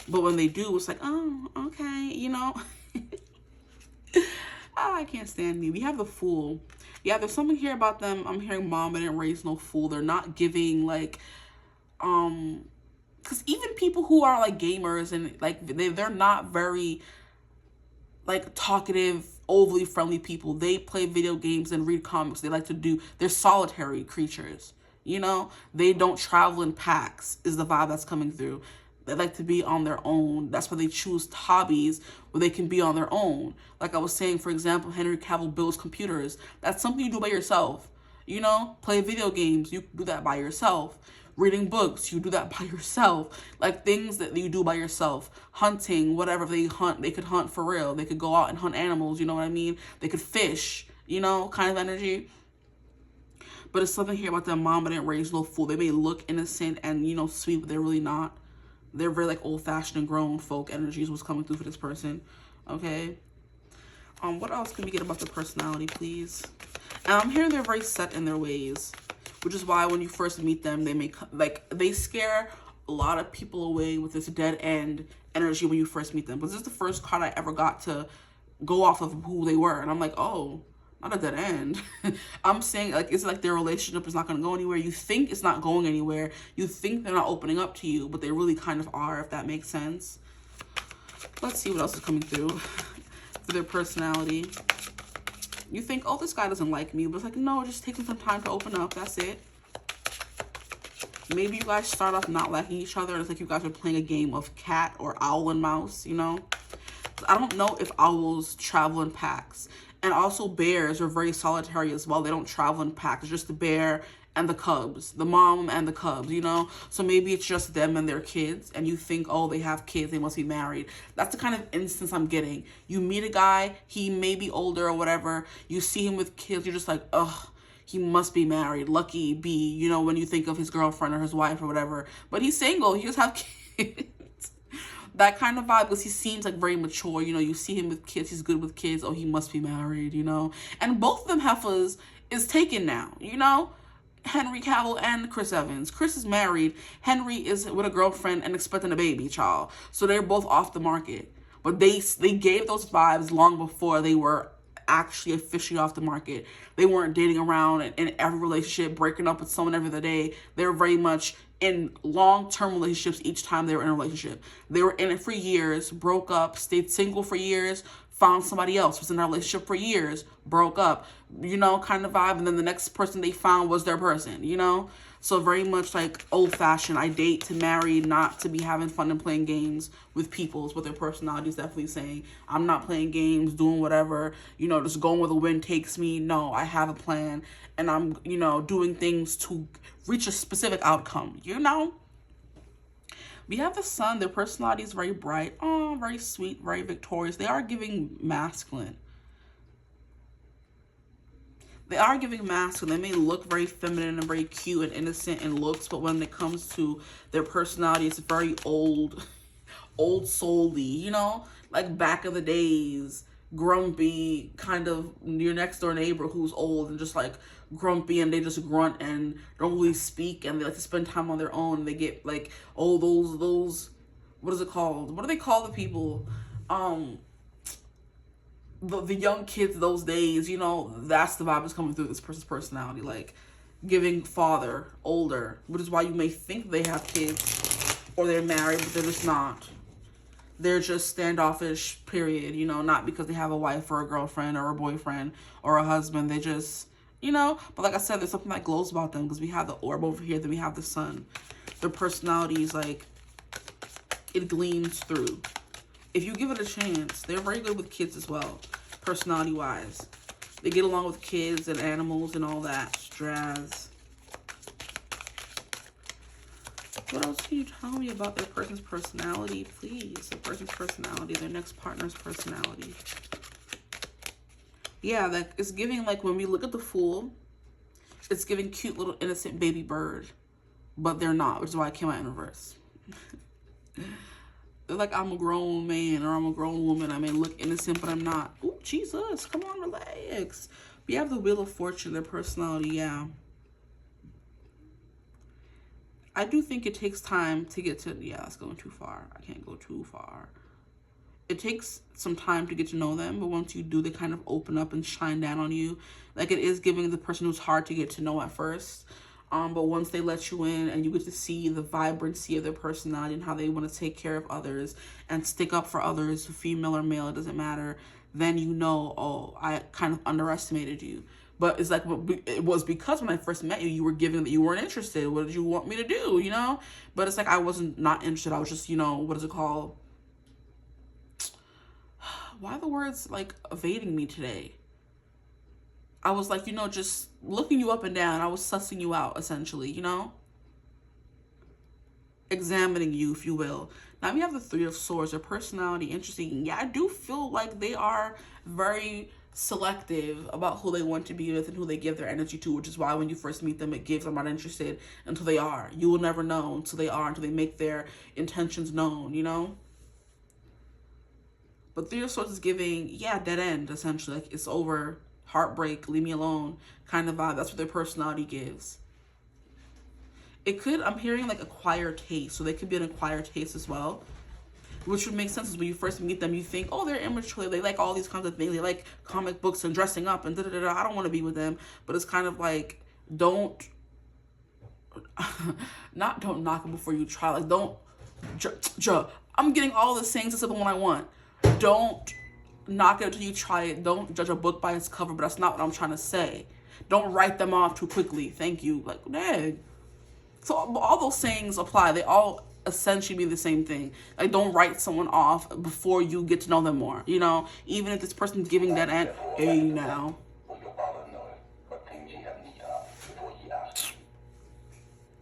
But when they do, it's like, oh, okay, you know. Oh, I can't stand you. We have the Fool. Yeah, there's something here about them. I'm hearing mom didn't raise no fool. They're not giving like, because even people who are like gamers and like they're not very like talkative, overly friendly people. They play video games and read comics. They like to do, they're solitary creatures, you know. They don't travel in packs is the vibe that's coming through. They like to be on their own. That's why they choose hobbies where they can be on their own. Like I was saying, for example, Henry Cavill builds computers. That's something you do by yourself. You know, play video games, you do that by yourself. Reading books, you do that by yourself. Like things that you do by yourself. Hunting, whatever they hunt, they could hunt for real. They could go out and hunt animals, you know what I mean? They could fish, you know, kind of energy. But it's something here about their mom didn't raise no fool. They may look innocent and, you know, sweet, but they're really not. They're very like old-fashioned and grown folk energies was coming through for this person. Okay. What else can we get about the personality, please? And I'm hearing they're very set in their ways, which is why when you first meet them, they scare a lot of people away with this dead end energy when you first meet them. Because this is the first card I ever got to go off of who they were. And I'm like, oh, not a dead end. I'm saying, like, it's like their relationship is not going to go anywhere. You think it's not going anywhere. You think they're not opening up to you, but they really kind of are, if that makes sense. Let's see what else is coming through for their personality. You think, oh, this guy doesn't like me, but it's like, no, just taking some time to open up. That's it. Maybe you guys start off not liking each other. It's like you guys are playing a game of cat or owl and mouse, you know? I don't know if owls travel in packs. And also bears are very solitary as well. They don't travel in packs. It's just the bear and the cubs, the mom and the cubs, you know? So maybe it's just them and their kids, and you think, oh, they have kids, they must be married. That's the kind of instance I'm getting. You meet a guy, he may be older or whatever, you see him with kids, you're just like, ugh, he must be married. Lucky B, you know, when you think of his girlfriend or his wife or whatever. But he's single, he just have kids. That kind of vibe, because he seems like very mature, you know, you see him with kids, he's good with kids, oh, he must be married, you know. And both of them heifers is taken now, you know. Henry Cavill and Chris Evans. Chris is married. Henry is with a girlfriend and expecting a baby, child. So they're both off the market. But they gave those vibes long before they were actually officially off the market. They weren't dating around in every relationship, breaking up with someone every other day. They were very much in long-term relationships each time they were in a relationship. They were in it for years, broke up, stayed single for years, found somebody else, was in a relationship for years, broke up, you know, kind of vibe. And then the next person they found was their person, you know? So very much like old-fashioned, I date to marry, not to be having fun and playing games with people is what their personality is definitely saying. I'm not playing games, doing whatever, you know, just going where the wind takes me. No, I have a plan, and I'm, you know, doing things to reach a specific outcome, you know? We have the sun. Their personality is very bright. Oh, very sweet, very victorious. They are giving masculine. They are giving masculine. They may look very feminine and very cute and innocent in looks, but when it comes to their personality, it's very old soul-y, you know? Like back in the days, grumpy, kind of your next door neighbor who's old and just like grumpy, and they just grunt and don't really speak, and they like to spend time on their own. And they get like, oh, those, what is it called? What do they call the people? The young kids those days, you know, that's the vibe that's coming through this person's personality, like giving father, older, which is why you may think they have kids or they're married, but they're just not. They're just standoffish, period, you know, not because they have a wife or a girlfriend or a boyfriend or a husband. They just, you know, but like I said, there's something that glows about them because we have the orb over here, then we have the sun. Their personality is like, it gleams through. If you give it a chance, they're very good with kids as well, personality-wise. They get along with kids and animals and all that jazz. What else can you tell me about their person's personality, please? The person's personality, their next partner's personality. Yeah, that it's giving, like, when we look at the Fool, it's giving cute little innocent baby bird. But they're not, which is why it came out in reverse. They're like, I'm a grown man or I'm a grown woman. I may look innocent, but I'm not. Ooh, Jesus, come on, relax. We have the Wheel of Fortune, their personality, yeah. I do think it takes time to get to, yeah, that's going too far. I can't go too far. It takes some time to get to know them, but once you do, they kind of open up and shine down on you. Like, it is giving the person who's hard to get to know at first. But once they let you in and you get to see the vibrancy of their personality and how they want to take care of others and stick up for others, female or male, it doesn't matter, then you know, oh, I kind of underestimated you. But it's like, it was because when I first met you, you were giving that you weren't interested. What did you want me to do, you know? But it's like, I wasn't not interested. I was just, you know, what is it called? Why are the words, like, evading me today? I was like, you know, just looking you up and down. I was sussing you out, essentially, you know? Examining you, if you will. Now we have the Three of Swords. Their personality, interesting. Yeah, I do feel like they are very selective about who they want to be with and who they give their energy to, which is why when you first meet them, it gives I'm not interested until they are. You will never know until they are, until they make their intentions known, you know? But Three of Swords is giving, yeah, dead end, essentially. Like, it's over. Heartbreak, leave me alone kind of vibe. That's what their personality gives. It could, I'm hearing like acquired taste. So they could be an acquired taste as well. Which would make sense is when you first meet them, you think, oh, they're immature. They like all these kinds of things. They like comic books and dressing up and da-da-da-da. I don't want to be with them. But it's kind of like, don't knock it before you try. Like, don't, I'm getting all the sayings except the one I want. Don't knock it until you try it. Don't judge a book by its cover, but that's not what I'm trying to say. Don't write them off too quickly. Thank you. Like, dang. So all those sayings apply. They all essentially mean the same thing. Like, don't write someone off before you get to know them more. You know, even if this person's giving that end, hey, now.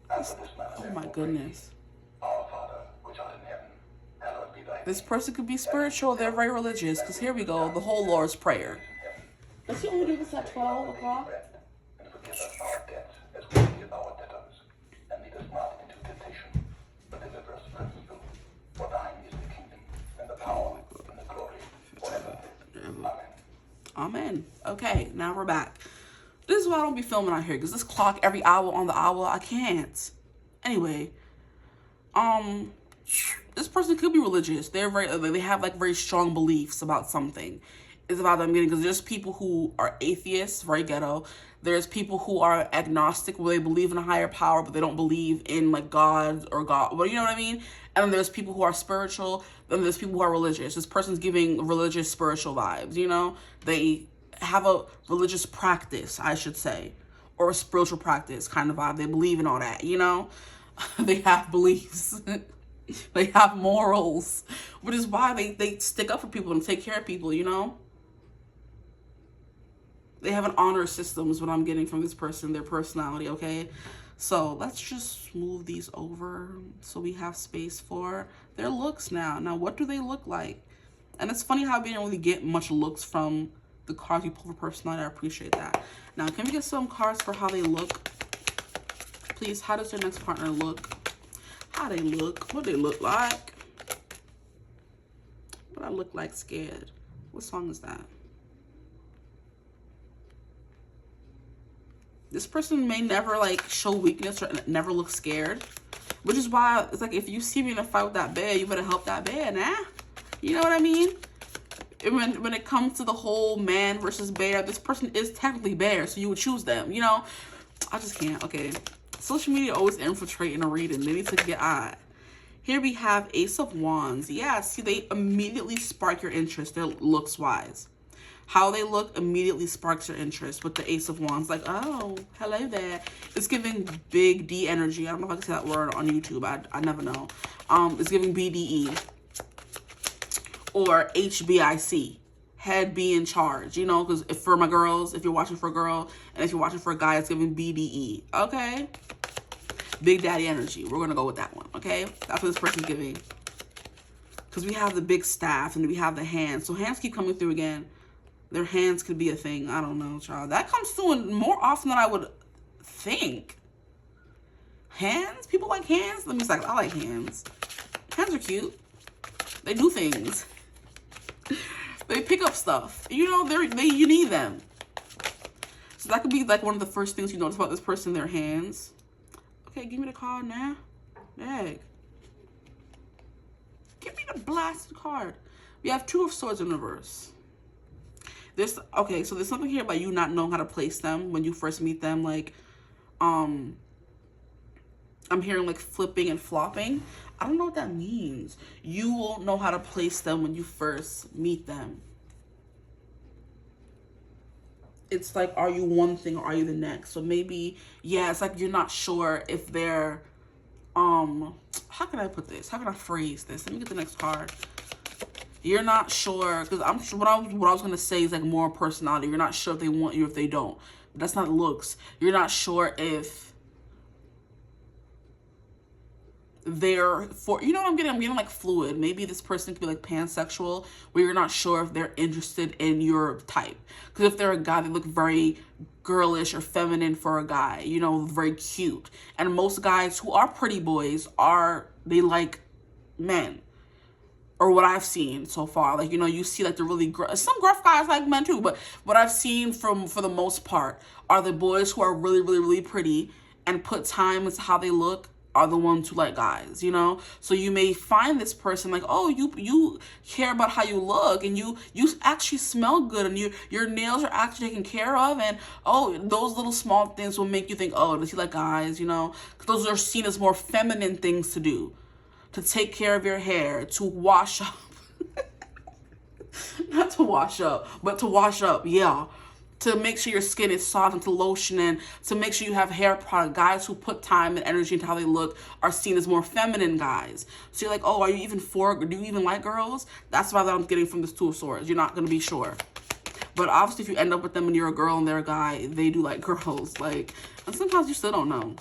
Oh my goodness. This person could be spiritual. They're very religious. Because here we go. The whole Lord's Prayer. Does he only do this at 12 o'clock? Amen. Okay, now we're back. This is why I don't be filming out here. Because this clock every hour on the hour, I can't. Anyway. This person could be religious. They have like very strong beliefs about something. It's about them getting, because there's people who are atheists, very ghetto. There's people who are agnostic, where they believe in a higher power, but they don't believe in like God or God. Well, you know what I mean? And then there's people who are spiritual. Then there's people who are religious. This person's giving religious, spiritual vibes, you know? They have a religious practice, I should say, or a spiritual practice kind of vibe. They believe in all that, you know? They have beliefs. They have morals, which is why they stick up for people and take care of people, you know? They have an honor system is what I'm getting from this person, their personality, okay? So let's just move these over so we have space for their looks now. Now, what do they look like? And it's funny how we didn't really get much looks from the cards you pull for personality. I appreciate that. Now, can we get some cards for how they look? Please, how does your next partner look? How they look? What they look like? What I look like scared? What song is that? This person may never like show weakness or never look scared, which is why it's like, if you see me in a fight with that bear, you better help that bear, nah? You know what I mean? And when it comes to the whole man versus bear, this person is technically bear, so you would choose them, you know? I just can't. Okay. Social media always infiltrating a reading. They need to get out. Here we have Ace of Wands. Yeah, see, they immediately spark your interest, their looks-wise. How they look immediately sparks your interest with the Ace of Wands. Like, oh, hello there. It's giving big D energy. I don't know if I can say that word on YouTube. I never know. It's giving BDE or HBIC. Head be in charge, you know, because for my girls, if you're watching for a girl and if you're watching for a guy, it's giving BDE. Okay. Big daddy energy. We're going to go with that one. Okay. That's what this person's giving. Because we have the big staff and we have the hands. So hands keep coming through again. Their hands could be a thing. I don't know, child. That comes through more often than I would think. Hands? People like hands? Let me say, I like hands. Hands are cute. They do things. They pick up stuff. You know, you need them. So that could be like one of the first things you notice about this person, their hands. Okay, give me the card now. Dang. Give me the blasted card. We have Two of Swords in reverse. Okay, so there's something here about you not knowing how to place them when you first meet them. Like, I'm hearing like flipping and flopping. I don't know what that means. You won't know how to place them when you first meet them. It's like, are you one thing or are you the next? So maybe, yeah, it's like you're not sure if they're, how can I put this? How can I phrase this? Let me get the next card. You're not sure, because I'm sure what I was gonna say is like more personality. You're not sure if they want you or if they don't. But that's not looks. You're not sure if they're for, you know what I'm getting? I'm getting like fluid. Maybe this person could be like pansexual, where you're not sure if they're interested in your type. Because if they're a guy, they look very girlish or feminine for a guy, you know, very cute. And most guys who are pretty boys they like men. Or what I've seen so far. Like, you know, you see like the really some gruff guys like men too, but what I've seen for the most part are the boys who are really, really, really pretty and put time into how they look are the ones who like guys, you know? So you may find this person like, oh, you care about how you look and you actually smell good and your nails are actually taken care of, and oh, those little small things will make you think, oh, does he like guys, you know? 'Cause those are seen as more feminine things to do. To take care of your hair, to wash up. Not to wash up, but to wash up, yeah. To make sure your skin is soft and to lotion, and to make sure you have hair product. Guys who put time and energy into how they look are seen as more feminine guys. So you're like, oh, are you even do you even like girls? That's why I'm getting from this Two of Swords. You're not going to be sure. But obviously if you end up with them and you're a girl and they're a guy, they do like girls. Like, and sometimes you still don't know.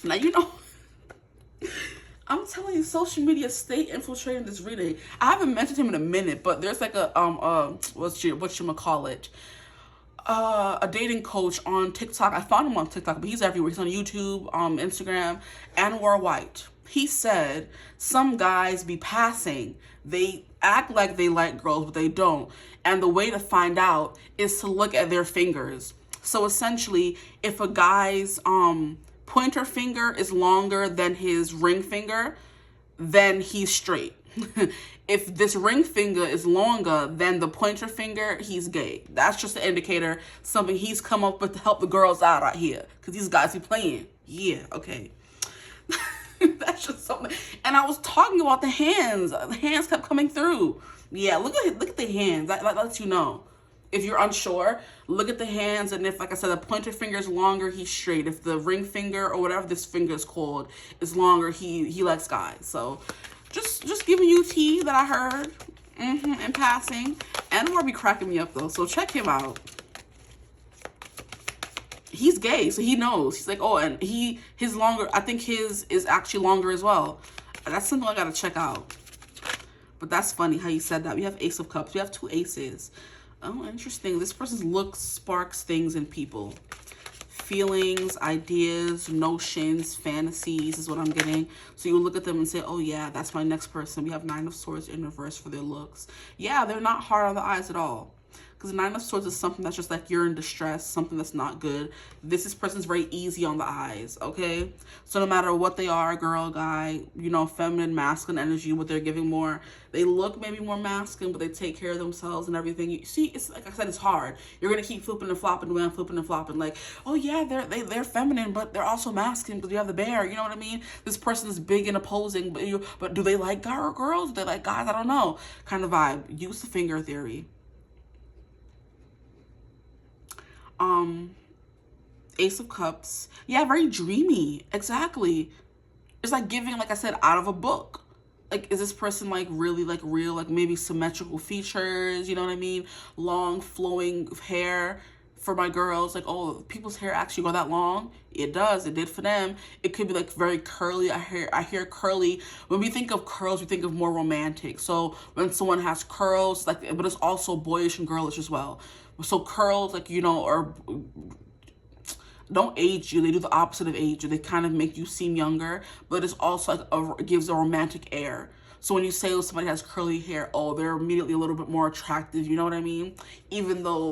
Now, you know, I'm telling you, social media stay infiltrating this reading. I haven't mentioned him in a minute, but there's like a whatchamacallit, a dating coach on TikTok. I found him on TikTok, but he's everywhere. He's on YouTube, Instagram, Anwar White. He said some guys be passing. They act like they like girls, but they don't. And the way to find out is to look at their fingers. So essentially, if a guy's pointer finger is longer than his ring finger, then he's straight. If this ring finger is longer than the pointer finger, he's gay. That's just an indicator, something he's come up with to help the girls out here. Because these guys be playing. Yeah, okay. That's just something. And I was talking about the hands. The hands kept coming through. Yeah, look at the hands. That lets you know. If you're unsure, look at the hands, and if, like I said, the pointer finger is longer, he's straight. If the ring finger or whatever this finger is called is longer, he likes guys. So just giving you tea that I heard in passing. And will be cracking me up though, so check him out. he's gay, so he knows. He's like, oh, and his longer, I think his is actually longer as well. That's something I gotta check out. But that's funny how you said that. We have Ace of Cups. We have 2 aces. Oh, interesting. This person's look sparks things in people. Feelings, ideas, notions, fantasies is what I'm getting. So you look at them and say, oh yeah, that's my next person. We have 9 of Swords in reverse for their looks. Yeah, they're not hard on the eyes at all. Because 9 of Swords is something that's just like you're in distress, something that's not good. This person's very easy on the eyes, okay? So no matter what they are, girl, guy, you know, feminine, masculine energy, what they're giving more, they look maybe more masculine, but they take care of themselves and everything. You see, it's like I said, it's hard. You're gonna keep flipping and flopping, the way I'm flipping and flopping. Like, oh yeah, they're feminine, but they're also masculine because you have the bear. You know what I mean? This person is big and opposing, but do they like girls? Do they like guys? I don't know. Kind of vibe. Use the finger theory. Ace of Cups. Yeah, very dreamy. Exactly. It's like giving, like I said, out of a book. Like, is this person like really like real, like maybe symmetrical features, you know what I mean? Long flowing hair for my girls. Like, oh, people's hair actually go that long? It does. It did for them. It could be like very curly. I hear curly. When we think of curls, we think of more romantic. So when someone has curls, like, but it's also boyish and girlish as well. So curls, like, you know, or don't age you. They do the opposite of age you. They kind of make you seem younger, but it's also like it gives a romantic air. So when you say, oh, somebody has curly hair, oh, they're immediately a little bit more attractive. You know what I mean? Even though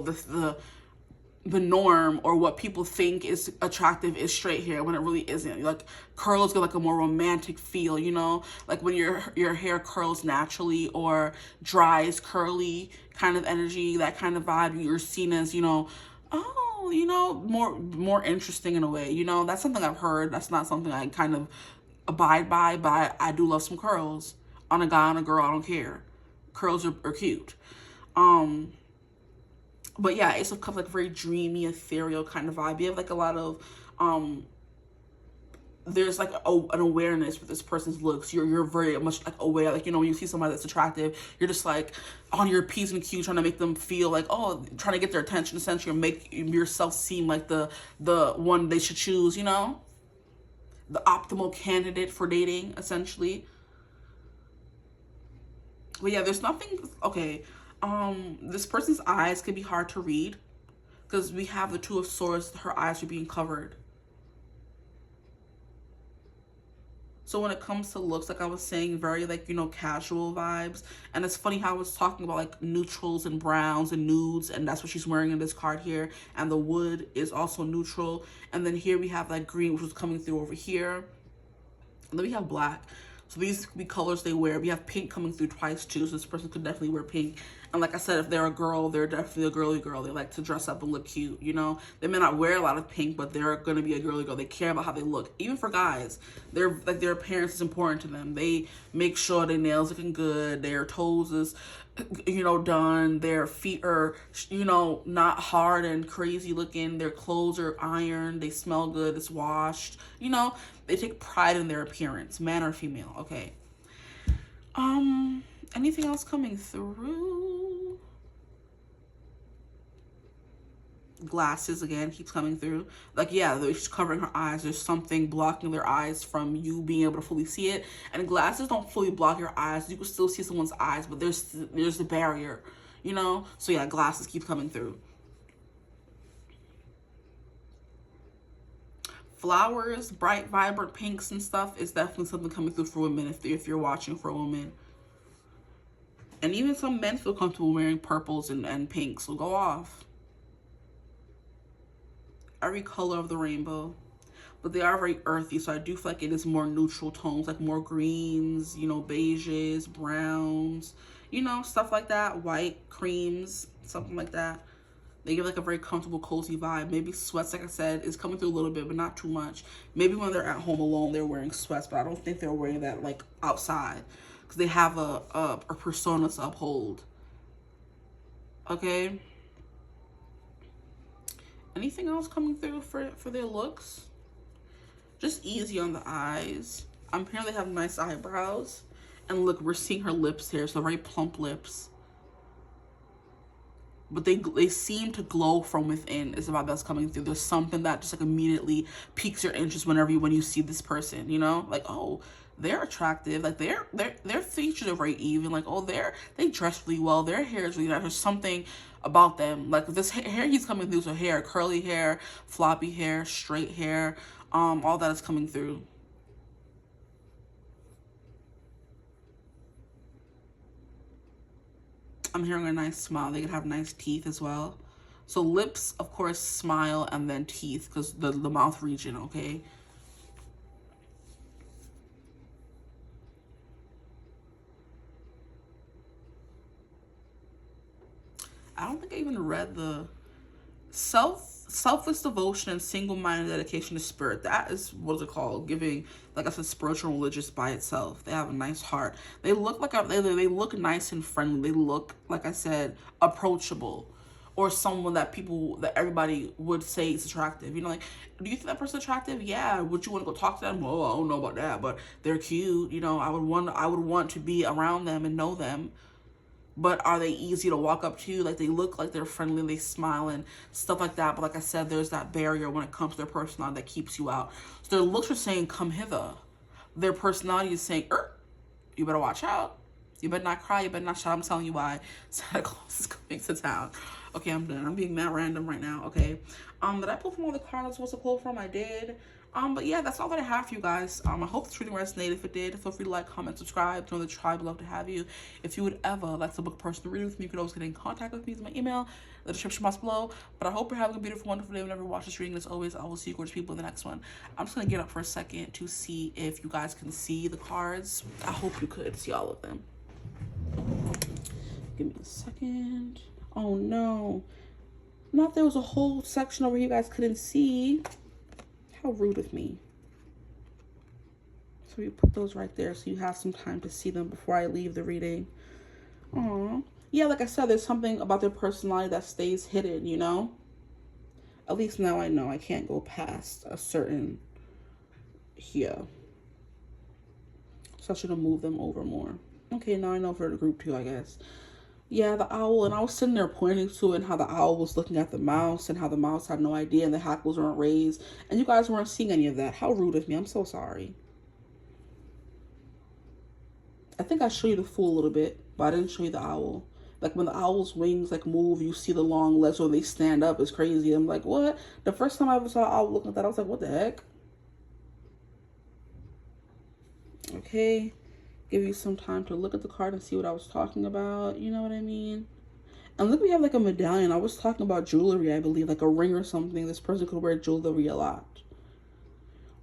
the norm or what people think is attractive is straight hair when it really isn't. Like, curls get like a more romantic feel, you know, like when your hair curls naturally or dries curly kind of energy, that kind of vibe. You're seen as, you know, oh, you know, more interesting in a way. You know, that's something I've heard. That's not something I kind of abide by, but I do love some curls on a guy, on a girl. I don't care. Curls are cute. But yeah, Ace of Cups, like very dreamy, ethereal kind of vibe. You have like a lot of, there's like an awareness with this person's looks. You're very much like aware. Like, you know, when you see somebody that's attractive, you're just like on your P's and Q's trying to make them feel like, oh, trying to get their attention, essentially, or make yourself seem like the one they should choose, you know? The optimal candidate for dating, essentially. But yeah, there's nothing, okay. This person's eyes can be hard to read because we have the 2 of Swords. Her eyes are being covered. So when it comes to looks, like I was saying, very like, you know, casual vibes. And it's funny how I was talking about like neutrals and browns and nudes, and that's what she's wearing in this card here. And the wood is also neutral. And then here we have like green, which was coming through over here. And then we have black. So these could be colors they wear. We have pink coming through twice too, so this person could definitely wear pink. And like I said, if they're a girl, they're definitely a girly girl. They like to dress up and look cute, you know? They may not wear a lot of pink, but they're gonna be a girly girl. They care about how they look. Even for guys, they're like, their appearance is important to them. They make sure their nails looking good, their toes is, you know, done, their feet are, you know, not hard and crazy looking, their clothes are ironed, they smell good, it's washed, you know? They take pride in their appearance, man or female. Okay. Anything else coming through? Glasses again keeps coming through. Like, yeah, she's covering her eyes. There's something blocking their eyes from you being able to fully see it. And glasses don't fully block your eyes. You can still see someone's eyes, but there's the barrier, you know? So yeah, glasses keep coming through. Flowers, bright, vibrant pinks and stuff is definitely something coming through for women if you're watching for a woman. And even some men feel comfortable wearing purples and pinks, so go off. Every color of the rainbow. But they are very earthy, so I do feel like it is more neutral tones, like more greens, you know, beiges, browns, you know, stuff like that. White, creams, something like that. They give like a very comfortable, cozy vibe. Maybe sweats, like I said, is coming through a little bit, but not too much. Maybe when they're at home alone, they're wearing sweats, but I don't think they're wearing that like outside because they have a persona to uphold. Okay. Anything else coming through for their looks? Just easy on the eyes. Apparently they have nice eyebrows. And look, we're seeing her lips here, so very plump lips. but they seem to glow from within is about that's coming through. There's something that just like immediately piques your interest when you see this person, you know, like, oh, they're attractive, like their features are very even, like, oh, they dress really well, their hair is really nice, there's something about them, like this hair he's coming through. So hair, curly hair, floppy hair, straight hair, all that is coming through. I'm hearing a nice smile. They could have nice teeth as well. So lips, of course, smile, and then teeth, because the mouth region, okay? I don't think I even read the selfless devotion and single-minded dedication to spirit. That is, what is it called? Giving, like I said, spiritual and religious by itself. They have a nice heart. They look like they look nice and friendly. They look, like I said, approachable, or someone that everybody would say is attractive. You know, like, do you think that person's attractive? Yeah. Would you want to go talk to them? Oh, I don't know about that, but they're cute. You know, I would want to be around them and know them. But are they easy to walk up to? Like, they look like they're friendly and they smile and stuff like that. But like I said, there's that barrier when it comes to their personality that keeps you out. So their looks are saying, come hither. Their personality is saying, you better watch out. You better not cry. You better not shout. I'm telling you why. Santa Claus is coming to town. Okay, I'm done. I'm being mad random right now. Okay. Did I pull from all the cards I was supposed to pull from? I did. But yeah, that's all that I have for you guys. I hope this reading resonated. If it did, feel free to like, comment, subscribe. Join the tribe. I'd love to have you. If you would ever like to book a personal reading with me, you can always get in contact with me. Use my email, the description box below. But I hope you're having a beautiful, wonderful day whenever you watch this reading. As always, I will see you gorgeous people in the next one. I'm just going to get up for a second to see if you guys can see the cards. I hope you could see all of them. Give me a second. Oh, no. Not there was a whole section over here you guys couldn't see. How rude of me. So you put those right there so you have some time to see them before I leave the reading. Aw. Yeah, like I said, there's something about their personality that stays hidden, you know? At least now I know I can't go past a certain here. So I should have moved them over more. Okay, now I know for the group 2, I guess. Yeah, the owl, and I was sitting there pointing to it and how the owl was looking at the mouse and how the mouse had no idea and the hackles weren't raised. And you guys weren't seeing any of that. How rude of me. I'm so sorry. I think I showed you the fool a little bit, but I didn't show you the owl. Like when the owl's wings like move, you see the long legs or they stand up. It's crazy. I'm like, what? The first time I ever saw an owl looking at that, I was like, what the heck? Okay. Give you some time to look at the card and see what I was talking about. You know what I mean? And look, we have like a medallion. I was talking about jewelry, I believe, like a ring or something. This person could wear jewelry a lot.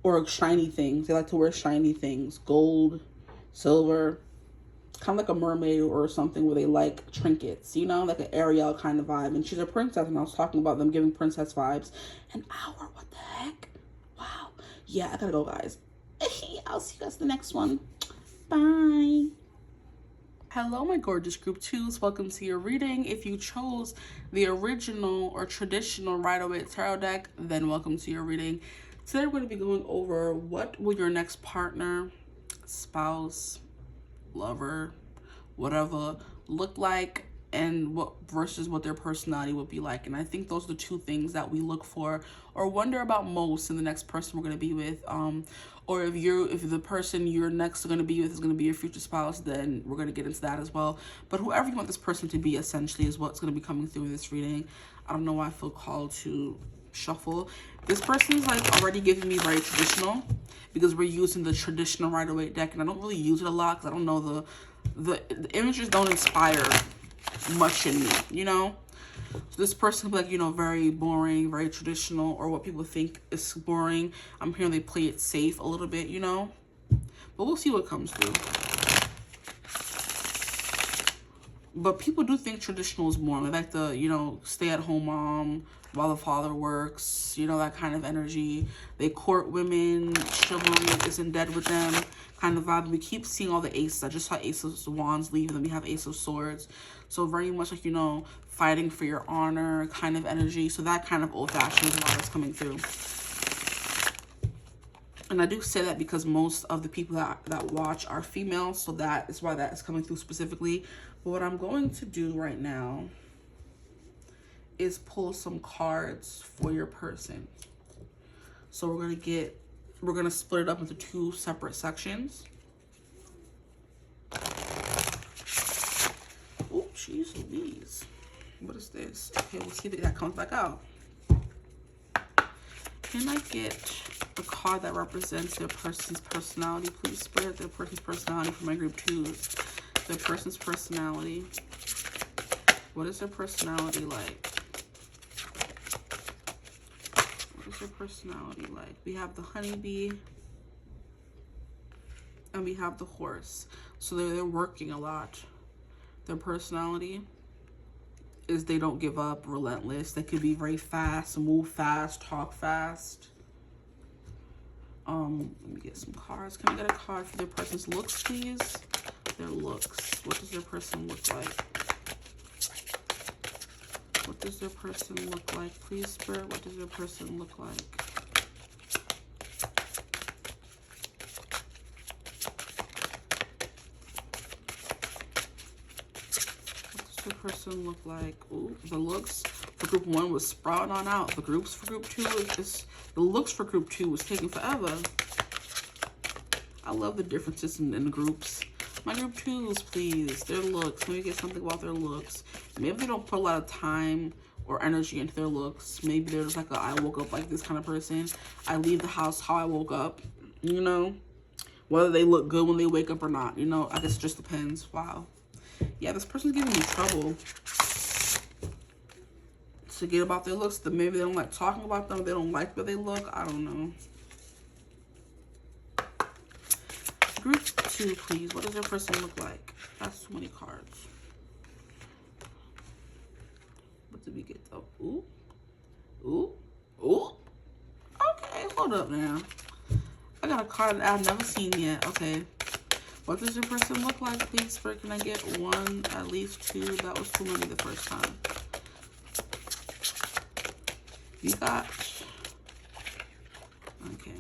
Or shiny things. They like to wear shiny things. Gold, silver. Kind of like a mermaid or something where they like trinkets, you know? Like an Ariel kind of vibe. And she's a princess, and I was talking about them giving princess vibes. An hour, what the heck? Wow. Yeah, I gotta go, guys. I'll see you guys in the next one. Bye. Hello, my gorgeous group 2s. Welcome to your reading. If you chose the original or traditional Rider-Waite tarot deck, then welcome to your reading. Today we're going to be going over what will your next partner, spouse, lover, whatever, look like, and what versus what their personality would be like. And I think those are the 2 things that we look for or wonder about most in the next person we're going to be with. Or if the person you're next going to be with is going to be your future spouse, then we're going to get into that as well. But whoever you want this person to be essentially is what's going to be coming through in this reading. I don't know why I feel called to shuffle. This person is like already giving me very traditional because we're using the traditional Rider-Waite deck, and I don't really use it a lot because I don't know the images don't inspire much in me, you know? So this person could be like, you know, very boring, very traditional, or what people think is boring. I'm hearing they play it safe a little bit, you know? But we'll see what comes through. But people do think traditional is boring. They like the, you know, stay-at-home mom while the father works, you know, that kind of energy. They court women, chivalry isn't dead with them kind of vibe. We keep seeing all the aces. I just saw Ace of Wands leave, and then we have Ace of Swords. So very much like, you know, fighting for your honor kind of energy. So that kind of old-fashioned is why that's coming through. And I do say that because most of the people that watch are female, so that is why that is coming through specifically. But what I'm going to do right now is pull some cards for your person. So we're gonna split it up into 2 separate sections. Oh, jeez Louise. What is this? Okay, we'll see if that comes back out. Can I get a card that represents their person's personality? Please spread their person's personality for my group 2s. Their person's personality. What is their personality like? What is their personality like? We have the honeybee and we have the horse. So they're working a lot. Their personality is they don't give up, relentless. They could be very fast, move fast, talk fast. Let me get some cards. Can I get a card for their person's looks, please? Their looks. What does their person look like? What does their person look like? Please, Spirit, what does their person look like? The person look like? Ooh, the looks for group 1 was sprouting on out. The groups for group 2 is just, the looks for group 2 was taking forever. I love the differences in the groups. My group 2s, please, their looks. Let me get something about their looks. Maybe they don't put a lot of time or energy into their looks. Maybe they're just like a I woke up like this kind of person. I leave the house how I woke up, you know, whether they look good when they wake up or not, you know, I guess it just depends. Wow. Yeah, this person's giving me trouble to get about their looks. Maybe they don't like talking about them. They don't like the way they look. I don't know. Group 2, please. What does their person look like? That's too many cards. What did we get though? Ooh. Ooh. Ooh. Okay, hold up now. I got a card that I've never seen yet. Okay. What does your person look like, please, Spirit? Can I get 1, at least 2? That was too many the first time. You got... Okay.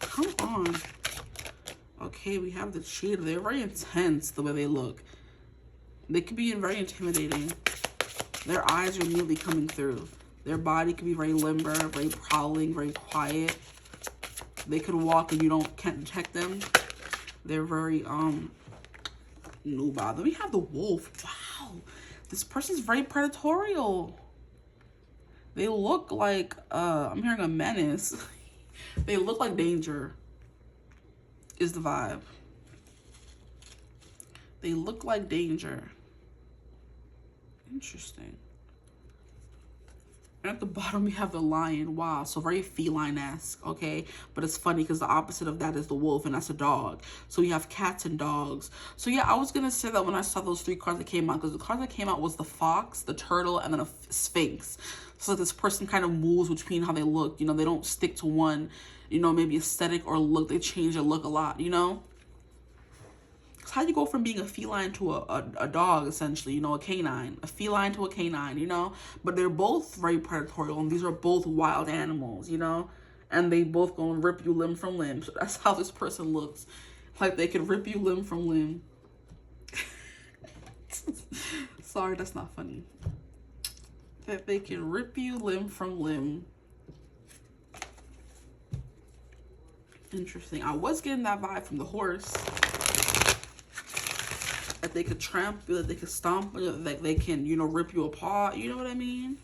Come on. Okay, we have the cheater. They're very intense, the way they look. They could be very intimidating. Their eyes are immediately coming through. Their body could be very limber, very prowling, very quiet. They could walk and you can't detect them. They're very, nubile. Then we have the wolf. Wow. This person's very predatorial. They look like, I'm hearing a menace. They look like danger is the vibe. They look like danger. Interesting. And at the bottom, we have the lion. Wow, so very feline-esque, okay? But it's funny because the opposite of that is the wolf, and that's a dog. So we have cats and dogs. So yeah, I was going to say that when I saw those 3 cards that came out, because the card that came out was the fox, the turtle, and then a sphinx. So this person kind of moves between how they look. You know, they don't stick to one, you know, maybe aesthetic or look. They change their look a lot, you know? How do you go from being a feline to a dog, essentially, you know, a canine, a feline to a canine, you know? But they're both very predatorial, and these are both wild animals, you know? And they both go and rip you limb from limb. So that's how this person looks. Like they could rip you limb from limb. Sorry, that's not funny. That they can rip you limb from limb. Interesting. I was getting that vibe from the horse. That they could tramp you, that they could stomp you, that they can, you know, rip you apart. You know what I mean?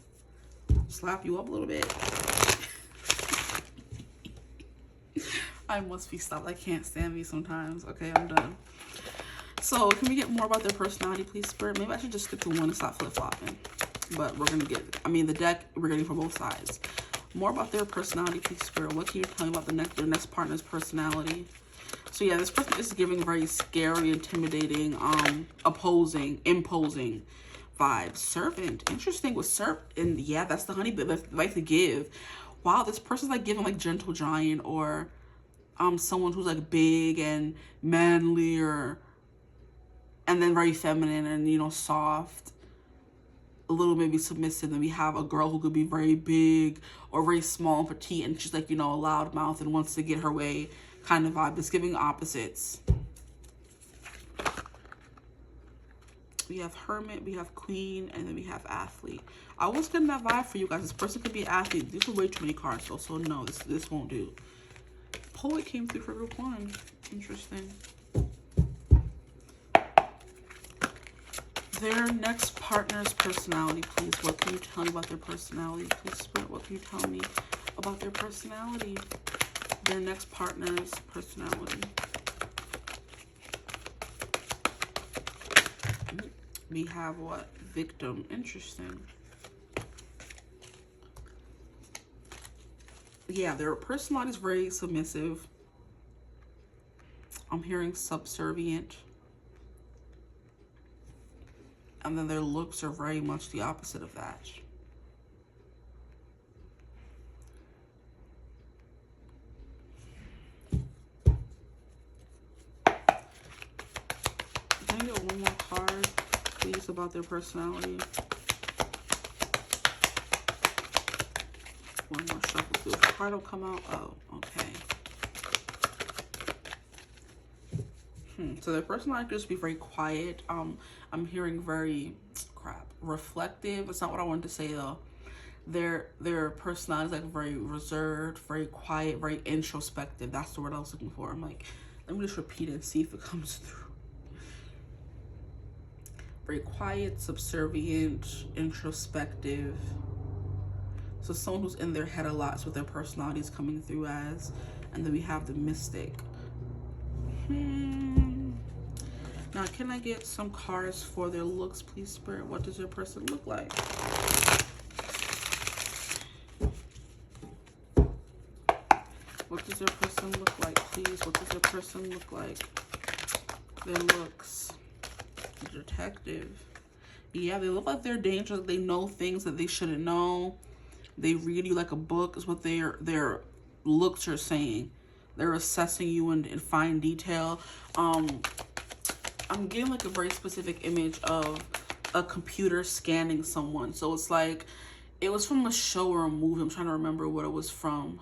Slap you up a little bit. I must be stopped. I can't stand me sometimes. Okay, I'm done. So, can we get more about their personality, please, Spirit? Maybe I should just stick to one and stop flip-flopping. But we're going to get, I mean, the deck, we're getting from both sides. More about their personality, please, Spirit. What can you tell me about their next partner's personality? So yeah, this person is giving very scary, intimidating, imposing vibes. Servant. Interesting with servant. And yeah, that's the honey bit they like to give. Wow, this person's like giving like gentle giant or someone who's like big and manly and then very feminine and, you know, soft. A little maybe submissive. Then we have a girl who could be very big or very small and petite and she's like, you know, a loud mouth and wants to get her way kind of vibe. It's giving opposites. we have Hermit, we have Queen, and then we have Athlete. I was getting that vibe for you guys. This person could be an athlete. These are way too many cards, though, so no, this won't do. Poet came through for group 1. Interesting. Their next partner's personality, please. What can you tell me about their personality? Please, Spirit, what can you tell me about their personality? Their next partner's personality. We have what? Victim. Interesting. Yeah, their personality is very submissive. I'm hearing subservient. And then their looks are very much the opposite of that. Can I get one more card, please, about their personality? One more shuffle through. If the card will come out. Oh, okay. So their personality could just be very quiet. I'm hearing very reflective. It's not what I wanted to say though. Their personality is like very reserved, very quiet, very introspective. That's the word I was looking for. I'm like, let me just repeat it and see if it comes through. Very quiet, subservient, introspective. So someone who's in their head a lot is what their personality is coming through as. And then we have the Mystic. Now, can I get some cards for their looks, please, Spirit? What does their person look like? What does their person look like, please? What does their person look like? Their looks. The Detective. Yeah, they look like they're dangerous. They know things that they shouldn't know. They read you like a book is what their looks are saying. They're assessing you in fine detail. I'm getting like a very specific image of a computer scanning someone. So it's like, it was from a show or a movie. I'm trying to remember what it was from.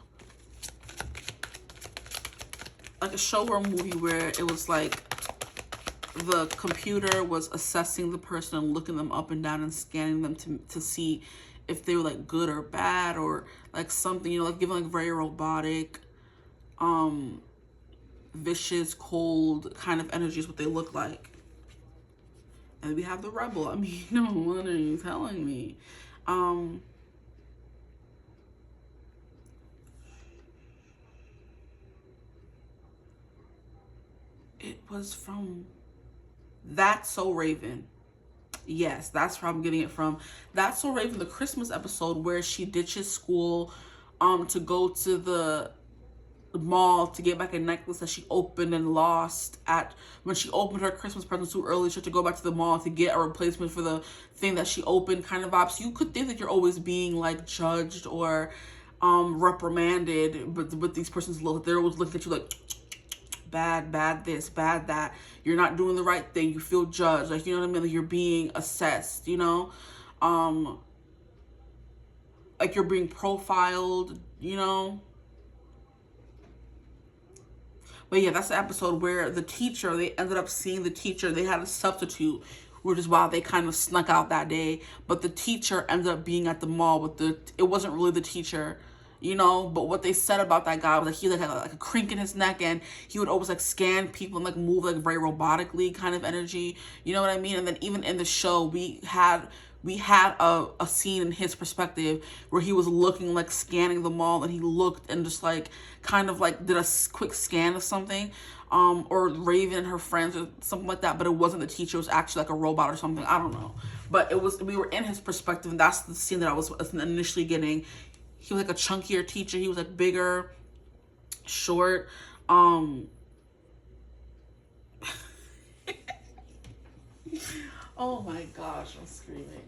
Like a show or a movie where it was like the computer was assessing the person and looking them up and down and scanning them to see if they were like good or bad or like something, you know, like giving like very robotic, vicious, cold kind of energy is what they look like. And we have the Rebel. I mean, no, what are you telling me? It was from That's So Raven. Yes, that's where I'm getting it from. That's So Raven, the Christmas episode where she ditches school to go to the mall to get back a necklace that she opened and lost when she opened her Christmas present too early. She had to go back to the mall to get a replacement for the thing that she opened, kind of vibes. So you could think that you're always being like judged or reprimanded, but with these persons look, they're always looking at you like bad this, bad that. You're not doing the right thing. You feel judged, like, you know what I mean? Like you're being assessed, you know, like you're being profiled, you know. But yeah, that's the episode where the teacher, they ended up seeing the teacher. They had a substitute, which is why they kind of snuck out that day. But the teacher ended up being at the mall with it wasn't really the teacher, you know. But what they said about that guy was like he like had like a crink in his neck and he would always like scan people and like move like very robotically kind of energy. You know what I mean? And then even in the show, we had a scene in his perspective where he was looking like scanning the mall and he looked and just like kind of like did a quick scan of something, or Raven and her friends or something like that, but it wasn't the teacher. It was actually like a robot or something. I don't know, but we were in his perspective, and that's the scene that I was initially getting. He was like a chunkier teacher. He was like bigger, short, oh my gosh, I'm screaming.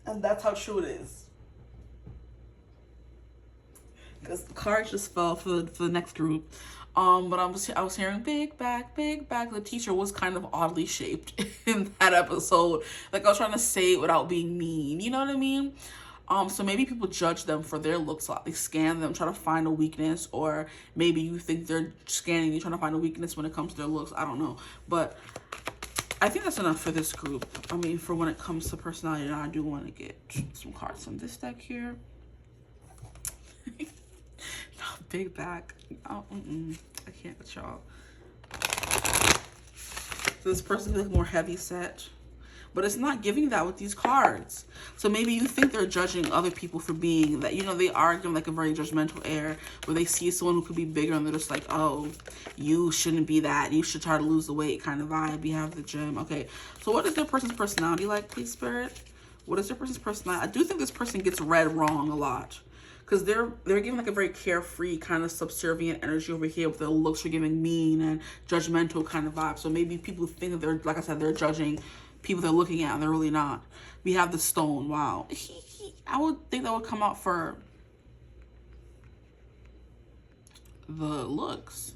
And that's how true it is. Because the card just fell for the next group. But I was hearing big back, big back. The teacher was kind of oddly shaped in that episode. Like I was trying to say it without being mean. You know what I mean? So maybe people judge them for their looks a lot. They scan them, try to find a weakness, or maybe you think they're scanning you, trying to find a weakness when it comes to their looks. I don't know. But I think that's enough for this group. I mean, for when it comes to personality, I do want to get some cards from this deck here. Big back. Oh, I can't with y'all. So this person is more heavy set, but it's not giving that with these cards. So maybe you think they're judging other people for being that, you know, they are giving like a very judgmental air where they see someone who could be bigger and they're just like, oh, you shouldn't be that. You should try to lose the weight kind of vibe. You have the gym. Okay. So what is their person's personality like, please, Spirit? What is their person's personality? I do think this person gets read wrong a lot. Because they're giving like a very carefree kind of subservient energy over here, with their looks are giving mean and judgmental kind of vibe. So maybe people think that they're, like I said, they're judging people they're looking at and they're really not. We have the stone. Wow. I would think that would come out for the looks.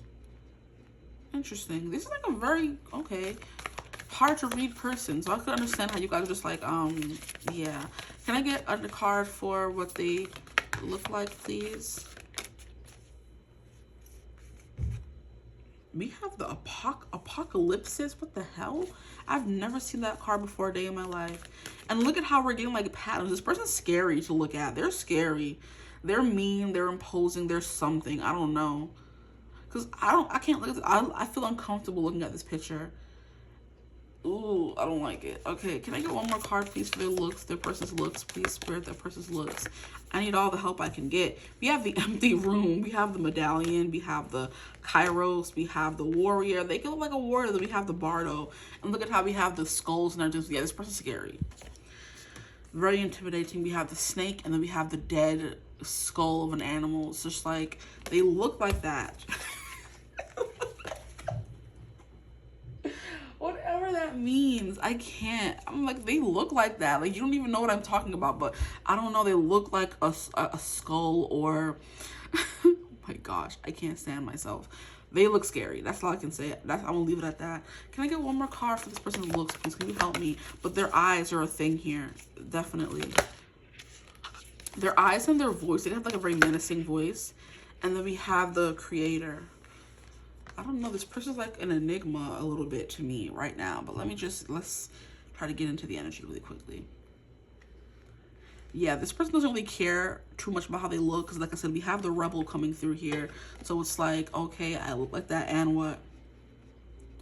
Interesting. This is like a very, okay, hard to read person. So I could understand how you guys are just like, yeah. Can I get a card for what they look like, please? We have the apocalypsis. What the hell? I've never seen that card before a day in my life. And look at how we're getting like patterns. This person's scary to look at. They're scary. They're mean. They're imposing. There's something. I don't know. Because I can't look at this. I feel uncomfortable looking at this picture. Ooh, I don't like it. Okay, can I get one more card, please, for their looks, their person's looks, please, Spirit, their person's looks. I need all the help I can get. We have the empty room. We have the medallion. We have the Kairos. We have the warrior. They can look like a warrior. Then we have the bardo. And look at how we have the skulls and everything. Yeah, this person's scary. Very intimidating. We have the snake, and then we have the dead skull of an animal. It's just like, they look like that. Whatever that means, I can't. I'm like, they look like that. Like, you don't even know what I'm talking about, but I don't know. They look like a skull or, oh my gosh, I can't stand myself. They look scary. That's all I can say. I'm gonna leave it at that. Can I get one more card for this person's looks, please? Can you help me? But their eyes are a thing here, definitely. Their eyes and their voice. They have like a very menacing voice. And then we have the creator. I don't know, this person's like an enigma a little bit to me right now, but let's try to get into the energy really quickly. Yeah, this person doesn't really care too much about how they look, because like I said, we have the rebel coming through here. So it's like, okay, I look like that, and what?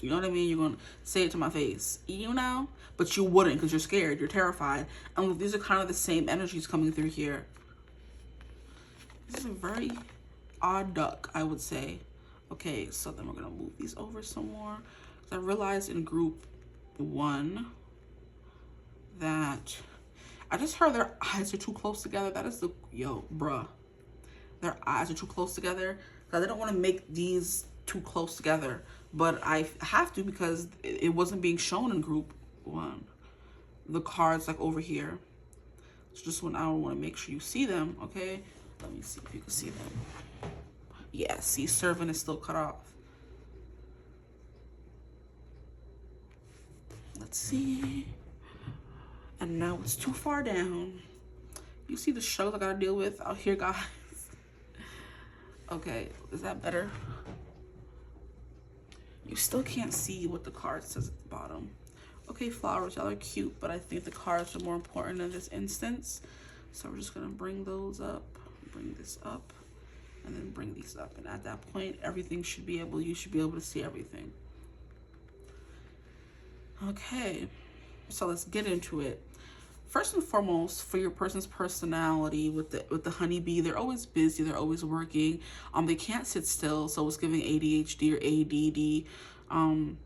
You know what I mean? You're gonna say it to my face, you know? But you wouldn't, because you're scared, you're terrified. And these are kind of the same energies coming through here. This is a very odd duck, I would say. Okay, so then we're gonna move these over some more. I realized in group 1 that I just heard their eyes are too close together. That is the, yo, bruh. Their eyes are too close together. Because I don't want to make these too close together. But I have to, because it wasn't being shown in group 1. The cards like over here. It's just when I want to make sure you see them, okay? Let me see if you can see them. Yeah, see, servant is still cut off. Let's see. And now it's too far down. You see the struggles I gotta deal with out here, guys. Okay, is that better? You still can't see what the card says at the bottom. Okay, flowers, y'all are cute, but I think the cards are more important in this instance. So we're just gonna bring those up, bring this up, and then bring these up. And at that point, everything should be able, you should be able to see everything. Okay, so let's get into it. First and foremost, for your person's personality with the honeybee, they're always busy, they're always working. They can't sit still, so it's giving ADHD or ADD.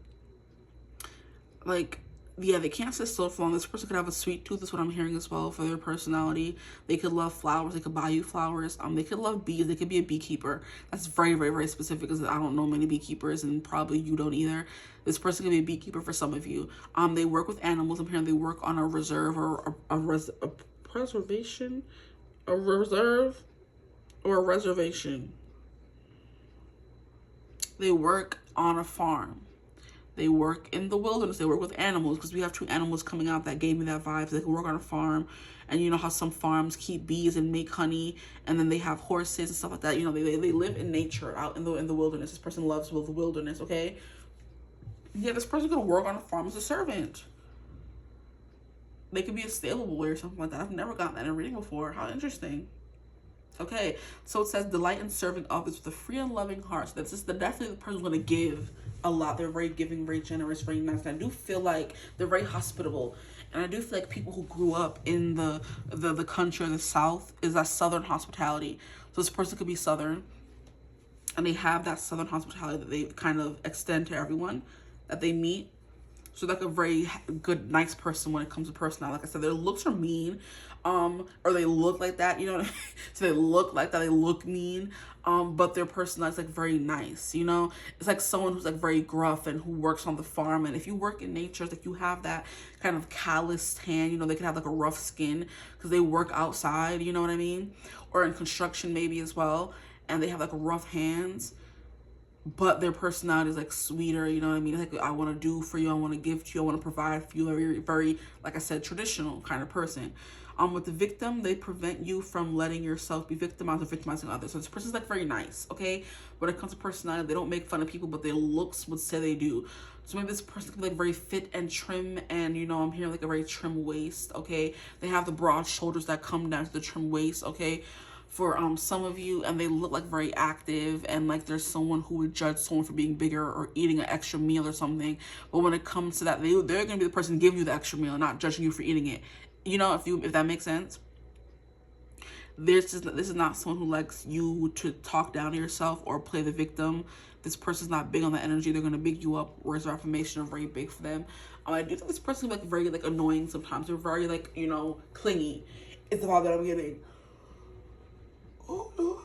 Like, yeah, they can't sit still for long. This person could have a sweet tooth, is what I'm hearing as well for their personality. They could love flowers. They could buy you flowers. They could love bees. They could be a beekeeper. That's very, very, very specific, because I don't know many beekeepers, and probably you don't either. This person could be a beekeeper for some of you. They work with animals. I'm hearing they work on a reserve or a preservation, a reserve or a reservation. They work on a farm. They work in the wilderness. They work with animals, because we have 2 animals coming out that gave me that vibe. So they can work on a farm. And you know how some farms keep bees and make honey, and then they have horses and stuff like that. You know, they live in nature out in the wilderness. This person loves the wilderness, okay? Yeah, this person could work on a farm as a servant. They could be a stable boy or something like that. I've never gotten that in a reading before. How interesting. Okay, so it says delight in serving others with a free and loving heart. So that's just definitely the person who's going to give a lot. They're very giving, very generous, very nice. And I do feel like they're very hospitable. And I do feel like people who grew up in the country or the South is that Southern hospitality. So this person could be Southern, and they have that Southern hospitality that they kind of extend to everyone that they meet. So like a very good, nice person when it comes to personality. Like I said, their looks are mean, or they look like that, you know what I mean? So they look like that, they look mean, but their personality is like very nice, you know? It's like someone who's like very gruff and who works on the farm. And if you work in nature, it's like you have that kind of calloused hand, you know, they can have like a rough skin because they work outside, you know what I mean? Or in construction maybe as well. And they have like rough hands, but their personality is like sweeter, you know what I mean? Like, I want to do for you, I want to give to you, I want to provide for you. Very, very, like I said, traditional kind of person. With the victim, they prevent you from letting yourself be victimized or victimizing others. So this person's like very nice, okay? When it comes to personality, they don't make fun of people, but their looks would say they do. So maybe this person can be like very fit and trim, and you know, I'm hearing like a very trim waist, okay? They have the broad shoulders that come down to the trim waist, okay? For some of you, and they look like very active, and like there's someone who would judge someone for being bigger or eating an extra meal or something. But when it comes to that, they're gonna be the person giving you the extra meal, not judging you for eating it. You know, if that makes sense. This is not someone who likes you to talk down to yourself or play the victim. This person's not big on that energy. They're gonna big you up. Words of affirmation are very big for them. I do think this person is like very like annoying sometimes. They're very like, you know, clingy. It's the vibe that I'm getting. Oh no.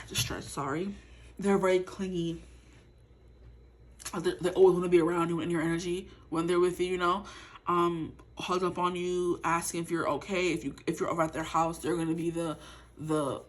Just stressed, sorry. They're very clingy. They always want to be around you in your energy when they're with you, you know. Hug up on you, asking if you're okay. If you're over at their house, they're gonna be the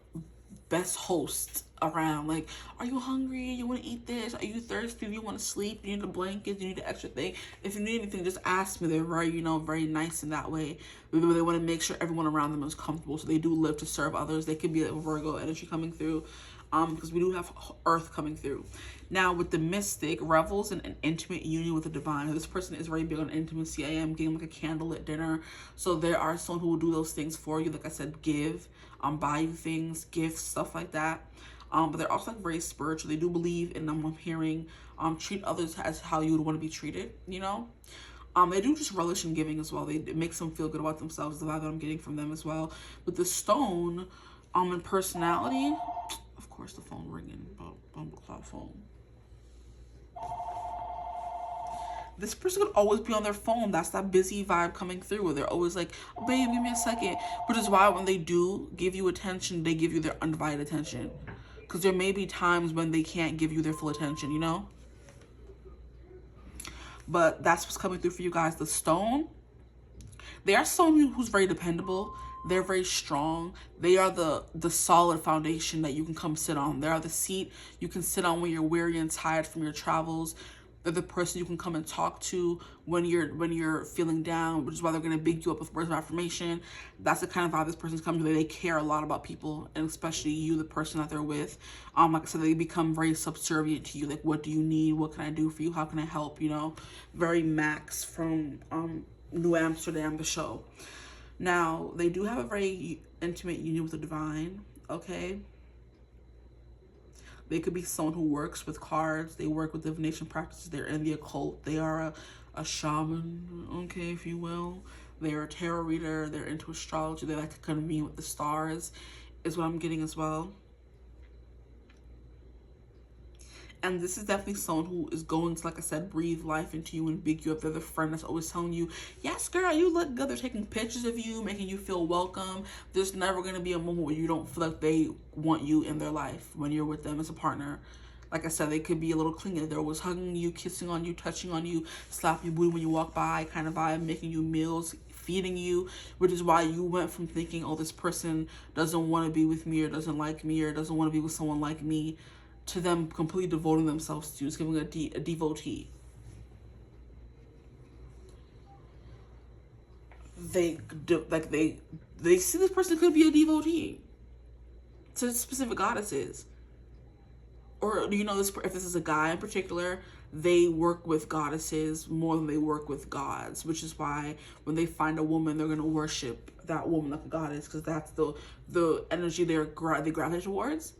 best host around. Like, are you hungry? You want to eat this? Are you thirsty? Do you want to sleep? Do you need a blanket? Do you need an extra thing? If you need anything, just ask me. They're very, you know, very nice in that way. They want to make sure everyone around them is comfortable. So they do live to serve others. They could be like Virgo energy coming through, because we do have Earth coming through. Now with the mystic, revels in an intimate union with the divine. This person is very big on intimacy. I am getting like a candlelit dinner. So there are someone who will do those things for you. Like I said, give, buy you things, gifts, stuff like that. But they're also like very spiritual. They do believe in, I'm hearing, treat others as how you would want to be treated, you know? They do just relish in giving as well. It makes them feel good about themselves, the vibe that I'm getting from them as well. With the stone, in personality, of course the phone ringing, Bumbleclaw phone. This person could always be on their phone. That's that busy vibe coming through where they're always like, oh, babe, give me a second. Which is why when they do give you attention, they give you their undivided attention. Because there may be times when they can't give you their full attention, you know? But that's what's coming through for you guys. The stone, they are someone who's very dependable. They're very strong. They are the solid foundation that you can come sit on. They are the seat you can sit on when you're weary and tired from your travels. They're the person you can come and talk to when you're feeling down, which is why they're gonna big you up with words of affirmation. That's the kind of vibe this person's coming to. They care a lot about people, and especially you, the person that they're with. Like I said, they become very subservient to you. Like, what do you need? What can I do for you? How can I help? You know, very Max from New Amsterdam, the show. Now, they do have a very intimate union with the divine, okay? They could be someone who works with cards. They work with divination practices. They're in the occult. They are a shaman, okay, if you will. They're a tarot reader. They're into astrology. They like to convene with the stars, is what I'm getting as well. And this is definitely someone who is going to, like I said, breathe life into you and big you up. They're the friend that's always telling you, yes, girl, you look good. They're taking pictures of you, making you feel welcome. There's never going to be a moment where you don't feel like they want you in their life when you're with them as a partner. Like I said, they could be a little clingy. They're always hugging you, kissing on you, touching on you, slapping your booty when you walk by, kind of vibe, making you meals, feeding you, which is why you went from thinking, oh, this person doesn't want to be with me or doesn't like me or doesn't want to be with someone like me, to them completely devoting themselves to you. It's giving a devotee. They see this person could be a devotee to specific goddesses or do you know this, if this is a guy in particular, they work with goddesses more than they work with gods, which is why when they find a woman, they're going to worship that woman like a goddess, because that's the energy they gravitate towards.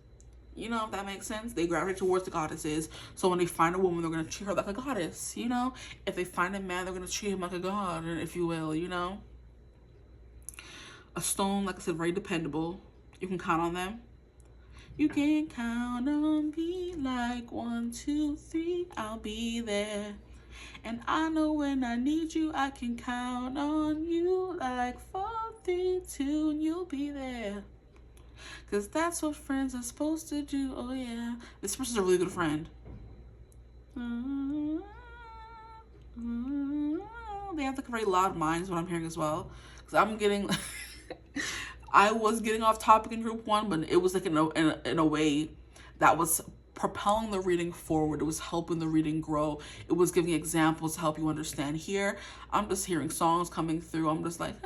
You know, if that makes sense. They gravitate towards the goddesses. So when they find a woman, they're going to treat her like a goddess, you know. If they find a man, they're going to treat him like a god, if you will, you know. A stone, like I said, very dependable. You can count on them. You can count on me like 1, 2, 3, I'll be there. And I know when I need you, I can count on you like 4, 3, 2, and you'll be there. Because that's what friends are supposed to do. Oh, yeah. This person's a really good friend. They have like a very loud mind is what I'm hearing as well. Because I'm getting... I was getting off topic in group 1, but it was like in a way that was propelling the reading forward. It was helping the reading grow. It was giving examples to help you understand. Here, I'm just hearing songs coming through. I'm just like,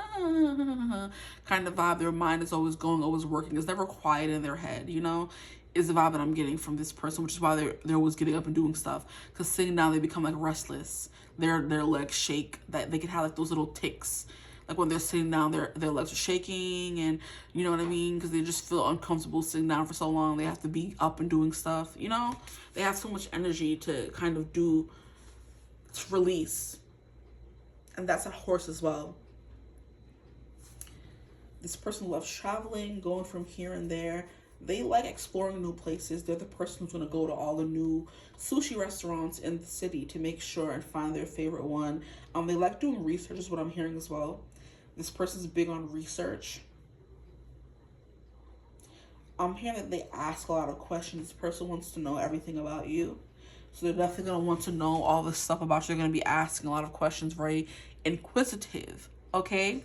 kind of vibe. Their mind is always going, always working. It's never quiet in their head, you know? Is the vibe that I'm getting from this person, which is why they're always getting up and doing stuff. Because sitting down, they become like restless. Their legs shake. That they can have like those little ticks. Like when they're sitting down, their legs are shaking, and you know what I mean? Because they just feel uncomfortable sitting down for so long. They have to be up and doing stuff, you know? They have so much energy to kind of to release. And that's a horse as well. This person loves traveling, going from here and there. They like exploring new places. They're the person who's going to go to all the new sushi restaurants in the city to make sure and find their favorite one. They like doing research is what I'm hearing as well. This person's big on research. I'm hearing that they ask a lot of questions. This person wants to know everything about you. So they're definitely going to want to know all this stuff about you. They're going to be asking a lot of questions, very inquisitive, okay?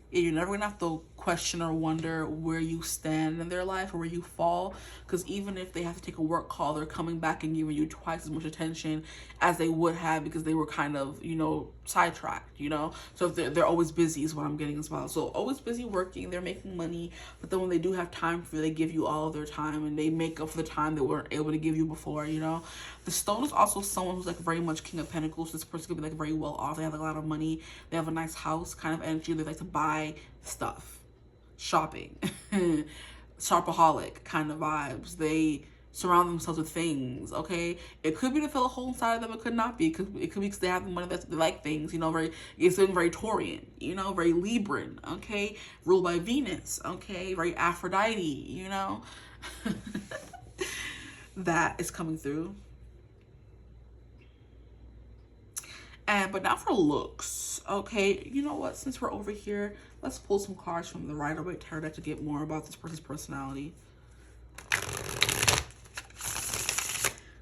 You're never going to have to question or wonder where you stand in their life or where you fall. Because even if they have to take a work call, they're coming back and giving you twice as much attention as they would have because they were kind of, you know, sidetracked, you know. So if they're always busy is what I'm getting as well. So always busy working, they're making money. But then when they do have time for you, they give you all of their time and they make up for the time they weren't able to give you before, you know. The stone is also someone who's like very much King of Pentacles. This person could be like very well off. They have like a lot of money. They have a nice house kind of energy. They like to buy stuff, shopping, shopaholic kind of vibes. They surround themselves with things, okay? It could be to fill a hole inside of them. It could not be. It could be because they have the money that they like things, you know, it's very Taurian, you know, very Libran, okay? Ruled by Venus, okay? Very Aphrodite, you know? That is coming through. But now for looks, okay? You know what? Since we're over here, let's pull some cards from the Rider-Waite Tarot deck to get more about this person's personality.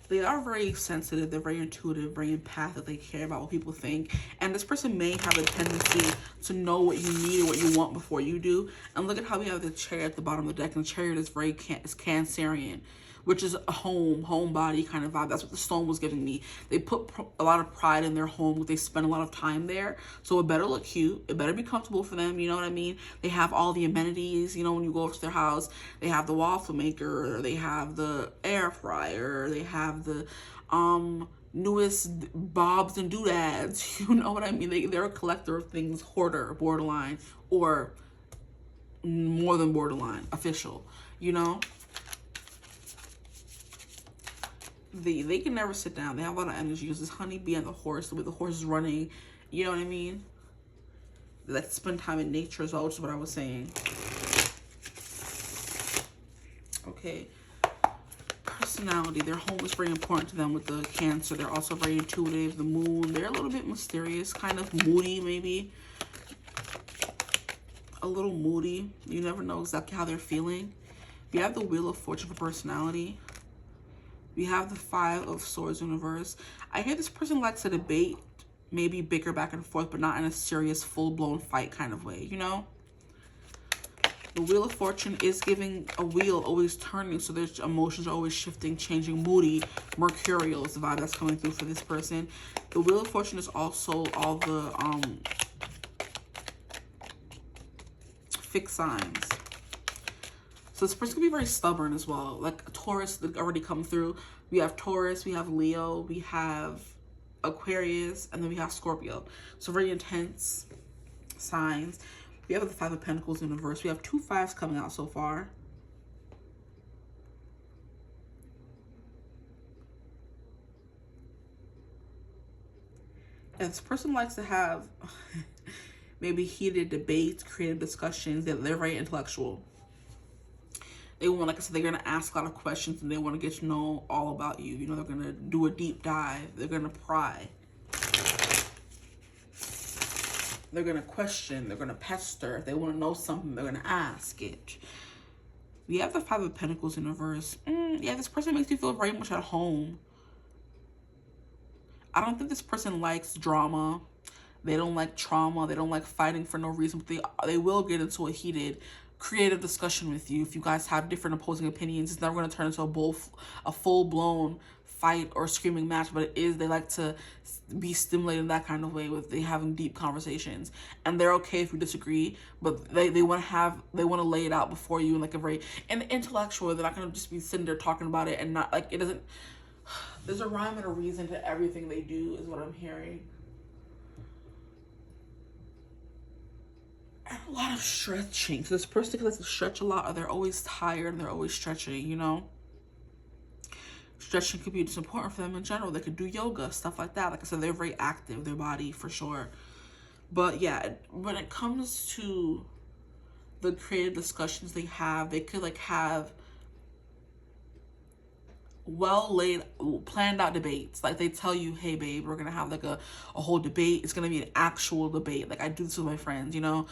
They are very sensitive. They're very intuitive, very empathic. They care about what people think. And this person may have a tendency to know what you need or what you want before you do. And look at how we have the Chariot at the bottom of the deck. And the Chariot is very Cancerian, which is a homebody kind of vibe. That's what the stone was giving me. They put a lot of pride in their home. They spend a lot of time there. So it better look cute. It better be comfortable for them. You know what I mean? They have all the amenities. You know, when you go over to their house, they have the waffle maker. They have the air fryer. They have the newest bobs and doodads. You know what I mean? They're a collector of things, hoarder, borderline, or more than borderline, official, you know? They can never sit down. They have a lot of energy. There's this honeybee and the horse, the way the horse is running. You know what I mean? They like to spend time in nature as well, which is what I was saying. Okay. Personality. Their home is very important to them with the Cancer. They're also very intuitive. The Moon. They're a little bit mysterious, kind of moody maybe. A little moody. You never know exactly how they're feeling. You have the Wheel of Fortune for personality. We have the Five of Swords in reverse. I hear this person likes to debate, maybe bicker back and forth, but not in a serious, full-blown fight kind of way, you know? The Wheel of Fortune is giving a wheel always turning, so their emotions are always shifting, changing, moody. Mercurial is the vibe that's coming through for this person. The Wheel of Fortune is also all the fixed signs. So this person could be very stubborn as well. Like Taurus that already come through. We have Taurus, we have Leo, we have Aquarius, and then we have Scorpio. So very intense signs. We have the Five of Pentacles in reverse. We have 2 5s coming out so far. And this person likes to have maybe heated debates, creative discussions. They're very intellectual. They want, like I said, they're going to ask a lot of questions and they want to get to know all about you. You know, they're going to do a deep dive. They're going to pry. They're going to question. They're going to pester. If they want to know something, they're going to ask it. We have the Five of Pentacles in reverse. Yeah, this person makes you feel very much at home. I don't think this person likes drama. They don't like trauma. They don't like fighting for no reason. But they will get into a heated, creative discussion with you. If you guys have different opposing opinions, it's never going to turn into a full-blown fight or screaming match. But it is, they like to be stimulated in that kind of way with they having deep conversations. And they're okay if you disagree, but they want to lay it out before you in like a very intellectual. They're not going to just be sitting there talking about it and not like it doesn't. There's a rhyme and a reason to everything they do, is what I'm hearing. And a lot of stretching. So this person likes to stretch a lot, or they're always tired and they're always stretching, you know? Stretching could be just important for them in general. They could do yoga, stuff like that. Like I said, they're very active, their body, for sure. But yeah, when it comes to the creative discussions they could like have planned out debates. Like they tell you, hey babe, we're gonna have like a whole debate. It's gonna be an actual debate. Like I do this with my friends, you know,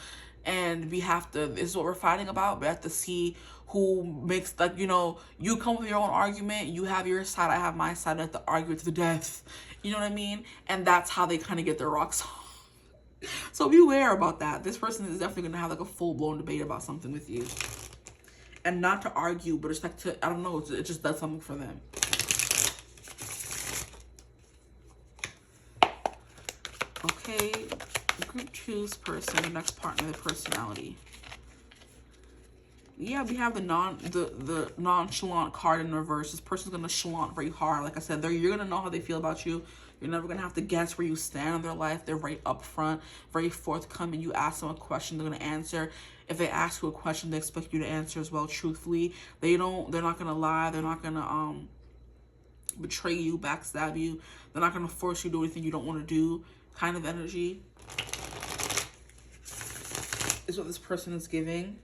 and we have to, this is what we're fighting about. We have to see who makes, like, you know, you come with your own argument, you have your side, I have my side, I have to argue to the death, you know what I mean? And that's how they kind of get their rocks off. So beware about that. This person is definitely gonna have like a full-blown debate about something with you. And not to argue, but it's like to, I don't know, it just does something for them. Okay, group 2's person, the next partner, the personality. Yeah, we have the nonchalant card in reverse. This person's gonna chalant very hard. Like I said, you're gonna know how they feel about you. You're never gonna have to guess where you stand in their life. They're very upfront, very forthcoming. You ask them a question, they're gonna answer. If they ask you a question, they expect you to answer as well, truthfully. They're not gonna lie. They're not gonna betray you, backstab you. They're not gonna force you to do anything you don't want to do. Kind of energy is what this person is giving.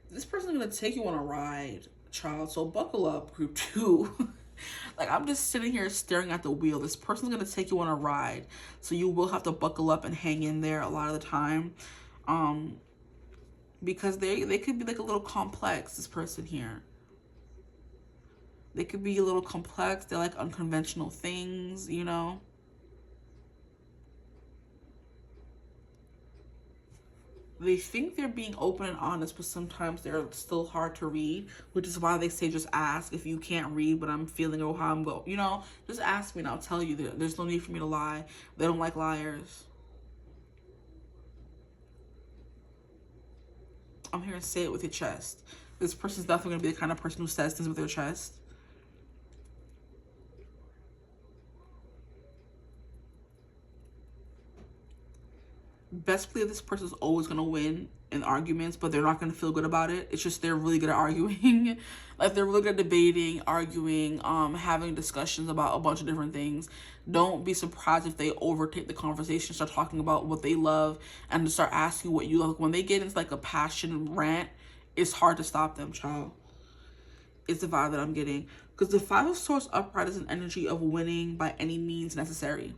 This person's gonna take you on a ride, child. So buckle up, group 2. Like, I'm just sitting here staring at the wheel. This person's gonna take you on a ride. So you will have to buckle up and hang in there a lot of the time. Because they could be like a little complex, this person here. They could be a little complex. They like unconventional things, you know. They think they're being open and honest, but sometimes they're still hard to read, which is why they say just ask. If you can't read, but I'm feeling how I'm going, you know, just ask me and I'll tell you. There's no need for me to lie. They don't like liars. I'm here to say it with your chest. This person's definitely going to be the kind of person who says things with their chest. Best believe this person's always going to win in arguments, but they're not going to feel good about it. It's just they're really good at arguing. Like, they're really good at debating, arguing, having discussions about a bunch of different things. Don't be surprised if they overtake the conversation, start talking about what they love, and to start asking what you love. When they get into like a passion rant, it's hard to stop them, child. It's the vibe that I'm getting. Because the Five of Swords upright is an energy of winning by any means necessary.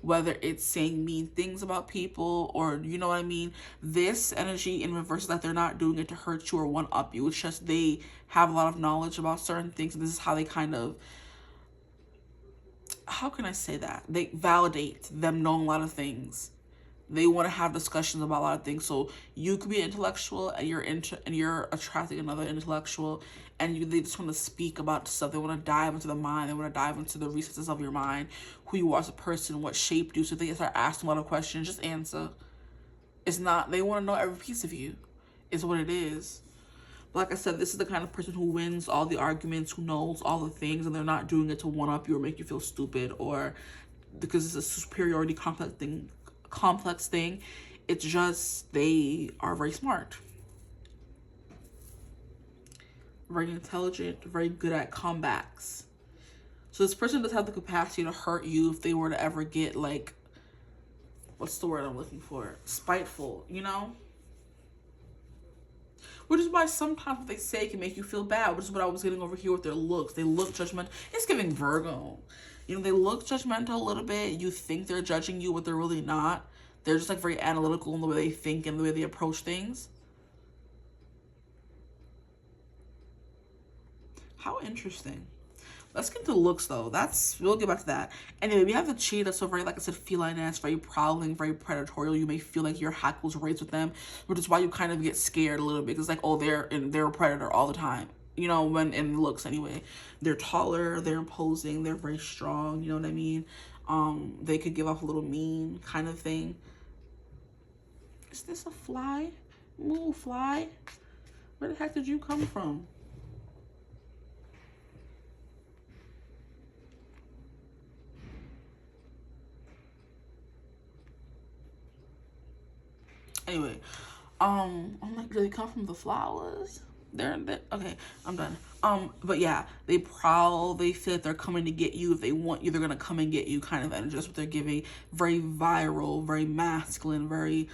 Whether it's saying mean things about people or, you know what I mean? This energy in reverse is that they're not doing it to hurt you or one-up you. It's just they have a lot of knowledge about certain things. And this is how they kind of, how can I say that? They validate them knowing a lot of things. They want to have discussions about a lot of things. So you could be an intellectual, and you're attracting another intellectual, and they just want to speak about stuff. They want to dive into the mind. They want to dive into the recesses of your mind, who you are as a person, what shaped you. So they start asking a lot of questions. Just answer. It's not. They want to know every piece of you. Is what it is. But like I said, this is the kind of person who wins all the arguments, who knows all the things, and they're not doing it to one up you or make you feel stupid, or because it's a superiority complex thing. It's just they are very smart, very intelligent, very good at comebacks. So this person does have the capacity to hurt you if they were to ever get, like, what's the word I'm looking for? Spiteful, you know? Which is why sometimes what they say can make you feel bad, which is what I was getting over here with their looks. They look judgmental. It's giving Virgo. You know, they look judgmental a little bit. You think they're judging you, but they're really not. They're just, like, very analytical in the way they think and the way they approach things. How interesting. Let's get into looks, though. We'll get back to that. Anyway, we have the cheetah, so very, like I said, feline-esque, very prowling, very predatorial. You may feel like your hackles raised with them, which is why you kind of get scared a little bit. It's like, oh, they're a predator all the time. You know, when in looks anyway. They're taller, they're imposing, they're very strong, you know what I mean? They could give off a little mean kind of thing. Is this a fly? Move, fly. Where the heck did you come from? Anyway, I'm like, do they come from the flowers? They're okay, I'm done. But yeah, they prowl, they feel like they're coming to get you. If they want you, they're gonna come and get you kind of energy. That's what they're giving. Very viral, very masculine, very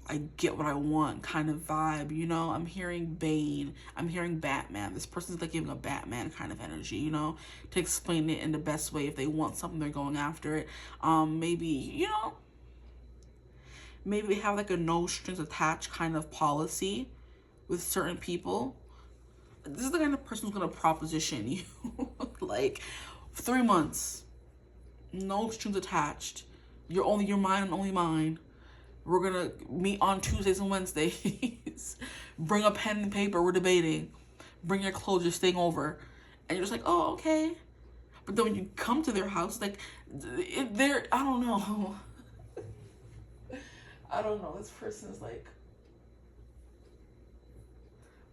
I get what I want kind of vibe, you know? I'm hearing Bane. I'm hearing Batman. This person's like giving a Batman kind of energy, you know? To explain it in the best way. If they want something, they're going after it. Maybe, you know, maybe they have like a no strings attached kind of policy with certain people. This is the kind of person who's gonna proposition you. Like 3 months, no strings attached. You're only your mind and only mine. We're gonna meet on Tuesdays and Wednesdays. Bring a pen and paper, we're debating. Bring your clothes, you're staying over. And you're just like, oh, okay. But then when you come to their house, like, they're, I don't know. I don't know. This person is like,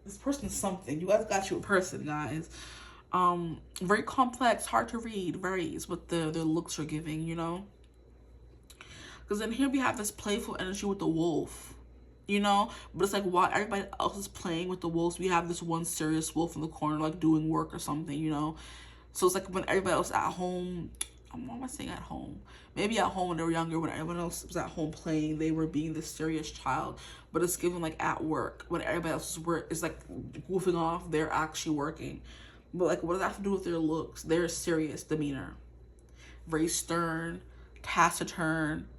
this person is something. You guys got you a person, guys. Very complex, hard to read, varies what their looks are giving, you know? Because then here we have this playful energy with the wolf, you know? But it's like while everybody else is playing with the wolves, we have this one serious wolf in the corner, like doing work or something, you know? So it's like when everybody else at home, why am I saying at home? Maybe at home when they were younger, when everyone else was at home playing, they were being this serious child. But it's given like at work, when everybody else's work is like goofing off, they're actually working. But like, what does that have to do with their looks? Their serious demeanor. Very stern, taciturn.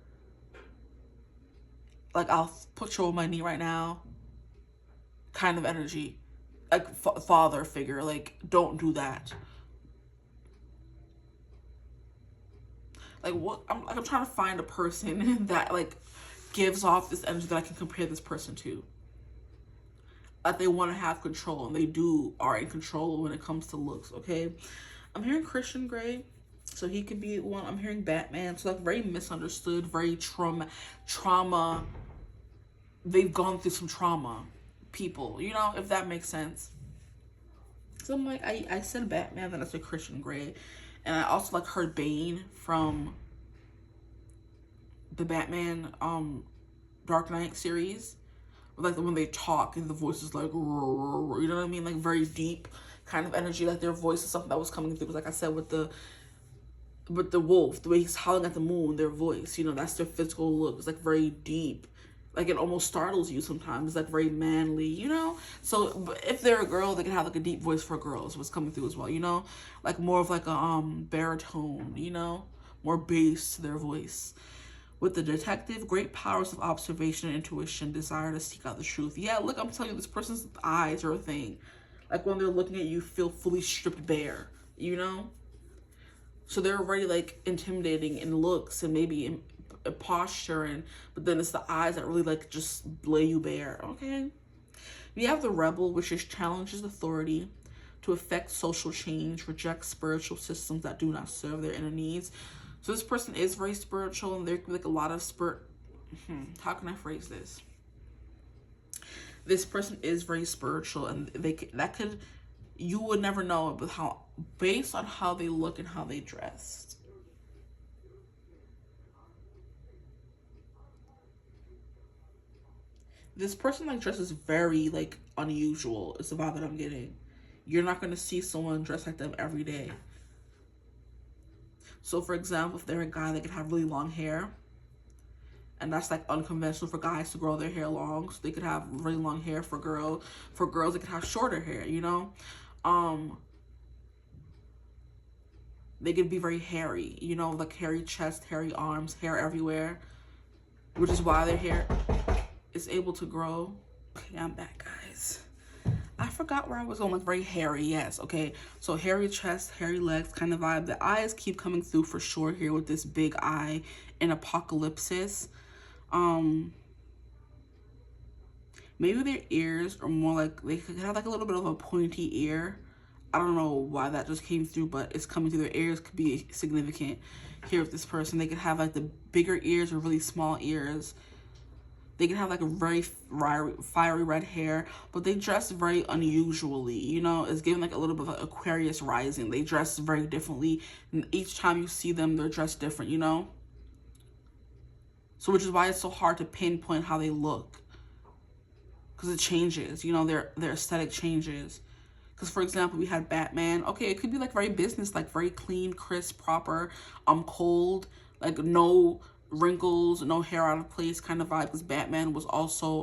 Like, I'll put you on my knee right now kind of energy. Like, father figure. Like, don't do that. Like, what? I'm trying to find a person that, like, gives off this energy that I can compare this person to. Like, they want to have control, and they are in control when it comes to looks, okay? I'm hearing Christian Grey. So he could be one. I'm hearing Batman. So like very misunderstood, very trauma. They've gone through some trauma, people, you know, if that makes sense. So I'm like, I said Batman, then I said Christian Grey. And I also like heard Bane from the Batman Dark Knight series. Like when they talk and the voice is like, you know what I mean? Like very deep kind of energy. Like their voice is something that was coming through. Like I said with the wolf, the way he's howling at the moon, their voice, you know, that's their physical look. It's like very deep. Like it almost startles you sometimes. It's like very manly, you know? So but if they're a girl, they can have like a deep voice for girls, what's coming through as well, you know? Like more of like a baritone, you know? More bass to their voice. With the detective, great powers of observation and intuition, desire to seek out the truth. Yeah, look, I'm telling you, this person's eyes are a thing. Like when they're looking at you, feel fully stripped bare, you know? So they're already like intimidating in looks and maybe posture, but then it's the eyes that really like just lay you bare. Okay. We have the rebel, which is challenges authority to affect social change, rejects spiritual systems that do not serve their inner needs. So this person is very spiritual, and there could be like a lot of how can I phrase this? This person is very spiritual, and you would never know it, but based on how they look and how they dressed. This person like dresses very like unusual. It's the vibe that I'm getting. You're not going to see someone dressed like them every day. So for example, if they're a guy, they could have really long hair, and that's like unconventional for guys to grow their hair long. So they could have really long hair. For girls, they could have shorter hair, you know. They could be very hairy, you know, like hairy chest, hairy arms, hair everywhere, which is why their hair is able to grow. Okay, I'm back, guys. I forgot where I was going. Like very hairy, yes. Okay, so hairy chest, hairy legs kind of vibe. The eyes keep coming through for sure here with this big eye in apocalypsis. Maybe their ears are more like, they could have like a little bit of a pointy ear. I don't know why that just came through, but it's coming through. Their ears could be significant here with this person. They could have like the bigger ears or really small ears. They can have like a very fiery red hair, but they dress very unusually, you know. It's giving like a little bit of Aquarius rising. They dress very differently, and each time you see them, they're dressed different, you know. So which is why it's so hard to pinpoint how they look, because it changes, you know. Their aesthetic changes. Because for example, we had Batman. Okay, it could be like very business, like very clean, crisp, proper, cold, like no wrinkles, no hair out of place kind of vibe. Because Batman was also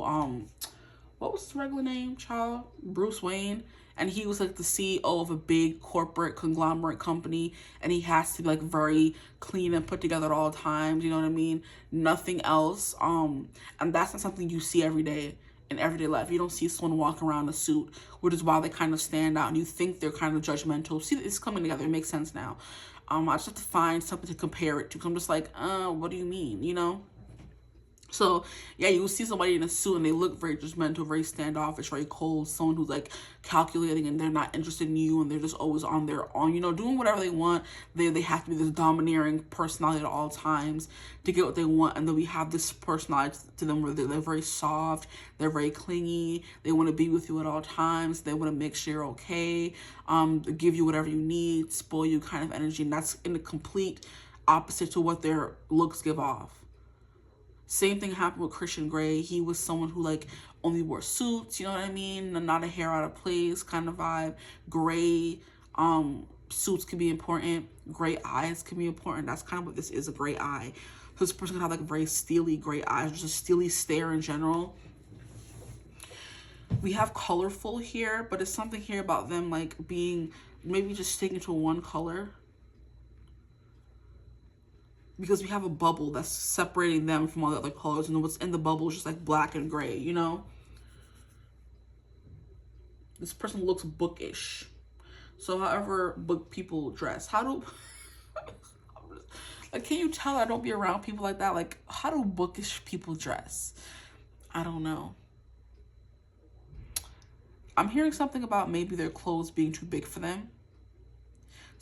what was his regular name, child? Bruce Wayne. And he was like the CEO of a big corporate conglomerate company, and he has to be like very clean and put together at all times, you know what I mean? Nothing else. And that's not something you see every day in everyday life. You don't see someone walking around in a suit, which is why they kind of stand out and you think they're kind of judgmental. See, it's coming together. It makes sense now. I just have to find something to compare it to, because I'm just like, what do you mean, you know? So yeah, you will see somebody in a suit and they look very judgmental, very standoffish, very cold, someone who's like calculating and they're not interested in you, and they're just always on their own, you know, doing whatever they want. They have to be this domineering personality at all times to get what they want. And then we have this personality to them where they're very soft, they're very clingy, they want to be with you at all times, they want to make sure you're okay, give you whatever you need, spoil you kind of energy. And that's in the complete opposite to what their looks give off. Same thing happened with Christian Grey. He was someone who like only wore suits, you know what I mean? Not a hair out of place kind of vibe. Gray suits can be important. Gray eyes can be important. That's kind of what this is, a gray eye. So this person can have like very steely gray eyes, just a steely stare in general. We have colorful here, but it's something here about them like being maybe just sticking to one color, because we have a bubble that's separating them from all the other colors, and what's in the bubble is just like black and gray, you know? This person looks bookish. So however book people dress, like, can you tell I don't be around people like that? Like, how do bookish people dress? I don't know. I'm hearing something about maybe their clothes being too big for them.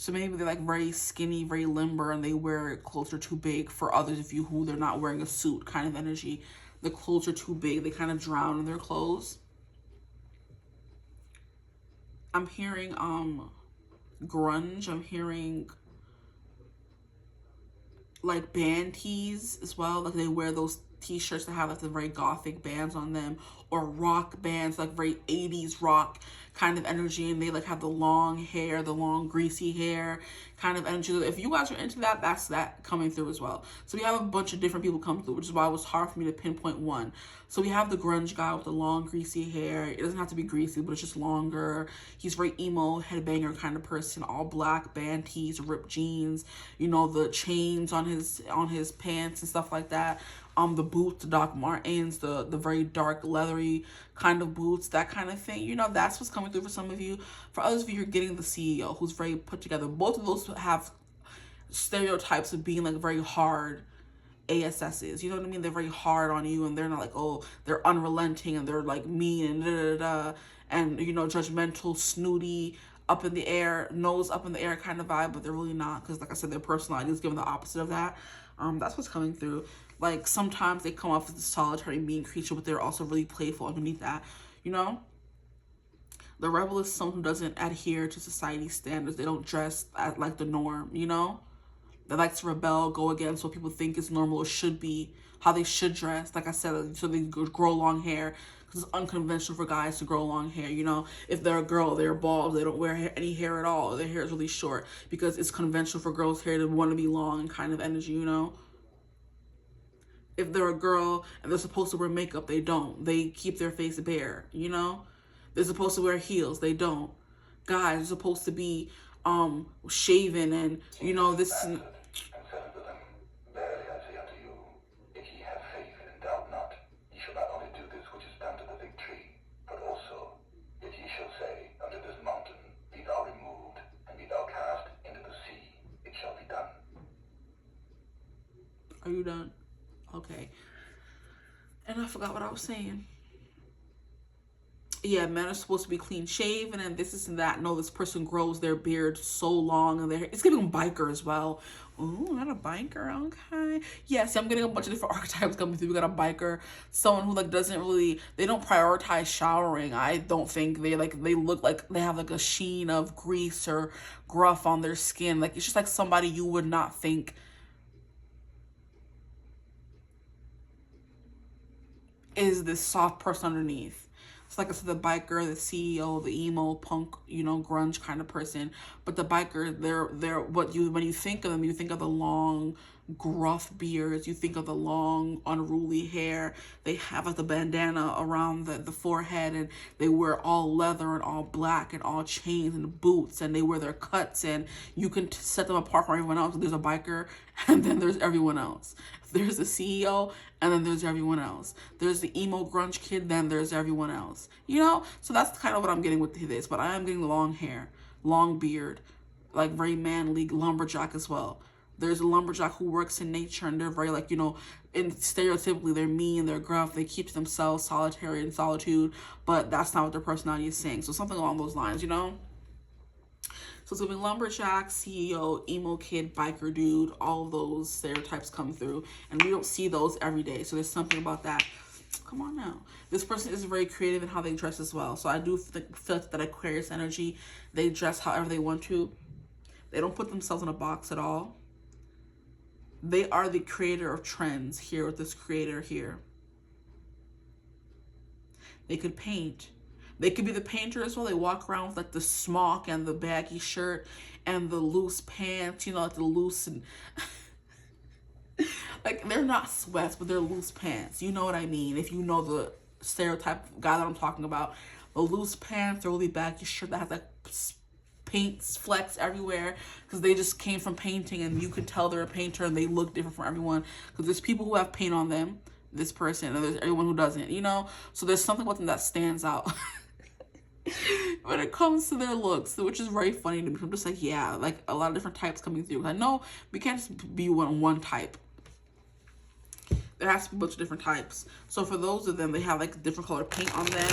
So maybe they're like very skinny, very limber, and they wear clothes are too big for others of you who they're not wearing a suit kind of energy. The clothes are too big. They kind of drown in their clothes. I'm hearing grunge. I'm hearing like band tees as well. Like they wear those t-shirts that have like the very gothic bands on them, or rock bands, like very 80s rock kind of energy, and they like have the long hair, the long greasy hair kind of energy. If you guys are into that, that's that coming through as well. So we have a bunch of different people come through, which is why it was hard for me to pinpoint one. So we have the grunge guy with the long greasy hair. It doesn't have to be greasy, but it's just longer. He's very emo, headbanger kind of person, all black, band tees, ripped jeans, you know, the chains on his pants and stuff like that. The boots, the Doc Martens, the very dark leathery kind of boots, that kind of thing. You know, that's what's coming through for some of you. For others of you, you're getting the CEO who's very put together. Both of those have stereotypes of being like very hard ASSs. You know what I mean? They're very hard on you, and they're not like, oh, they're unrelenting and they're like mean and da da da, and you know, judgmental, snooty, up in the air, nose up in the air kind of vibe, but they're really not, because like I said, their personality is given the opposite of that. That's what's coming through. Like sometimes they come off as a solitary, mean creature, but they're also really playful underneath that, you know? The rebel is someone who doesn't adhere to society standards. They don't dress like the norm, you know? They like to rebel, go against what people think is normal or should be, how they should dress. Like I said, so they grow long hair, because it's unconventional for guys to grow long hair, you know? If they're a girl, they're bald, they don't wear any hair at all. Their hair is really short, because it's conventional for girls' hair to want to be long and kind of energy, you know? If they're a girl and they're supposed to wear makeup, they don't. They keep their face bare, you know? They're supposed to wear heels, they don't. Guys are supposed to be shaven and, you know, this... Are you done? Okay. And I forgot what I was saying. Yeah, men are supposed to be clean shaven and this and that. No, this person grows their beard so long and it's giving biker as well. Ooh, not a biker, okay. Yeah, see, I'm getting a bunch of different archetypes coming through. We got a biker, someone who like doesn't really, they don't prioritize showering. I don't think they look like they have like a sheen of grease or gruff on their skin. Like it's just like somebody you would not think is this soft person underneath. So like I said, the biker, the CEO, the emo, punk, you know, grunge kind of person. But the biker, they're what you, when you think of them, you think of the long, gruff beards. You think of the long, unruly hair. They have like the bandana around the forehead, and they wear all leather and all black and all chains and boots, and they wear their cuts, and you can set them apart from everyone else. There's a biker, and then there's everyone else. There's the CEO, and then there's everyone else. There's the emo grunge kid, then there's everyone else. You know? So that's kind of what I'm getting with this. But I am getting the long hair, long beard, like very manly, lumberjack as well. There's a lumberjack who works in nature, and they're very like, you know, and stereotypically they're mean, they're gruff, they keep to themselves, solitary and solitude, but that's not what their personality is saying. So something along those lines, you know? So it's giving lumberjack, CEO, emo kid, biker dude, all of those stereotypes come through. And we don't see those every day. So there's something about that. Come on now. This person is very creative in how they dress as well. So I do feel that Aquarius energy, they dress however they want to. They don't put themselves in a box at all. They are the creator of trends here with this creator here. They could paint. They could be the painter as well. They walk around with like the smock and the baggy shirt and the loose pants, you know, like the loose and like they're not sweats, but they're loose pants. You know what I mean? If you know the stereotype guy that I'm talking about, the loose pants, the really baggy shirt that has like paint flecks everywhere, because they just came from painting, and you could tell they're a painter and they look different from everyone, because there's people who have paint on them, this person, and there's everyone who doesn't, you know? So there's something about them that stands out. When it comes to their looks, which is very funny to me. I'm just like, yeah, like a lot of different types coming through. I know we can't just be one type. There has to be a bunch of different types. So for those of them, they have like different color paint on them.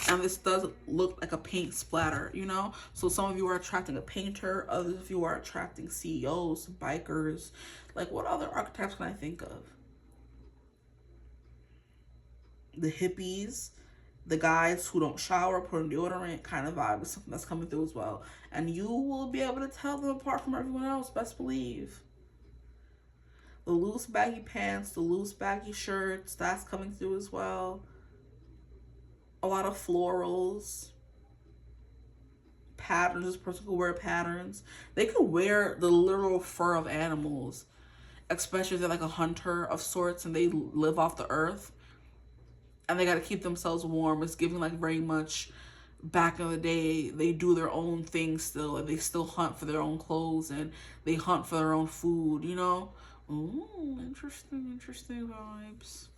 And this does look like a paint splatter, you know? So some of you are attracting a painter. Others of you are attracting CEOs, bikers. Like, what other archetypes can I think of? The hippies. The guys who don't shower, put on deodorant kind of vibe is something that's coming through as well. And you will be able to tell them apart from everyone else, best believe. The loose baggy pants, the loose baggy shirts, that's coming through as well. A lot of florals. Patterns, this person could wear patterns. They could wear the literal fur of animals. Especially if they're like a hunter of sorts and they live off the earth. And they got to keep themselves warm. It's giving like very much back in the day. They do their own thing still. And they still hunt for their own clothes. And they hunt for their own food, you know? Ooh, interesting vibes.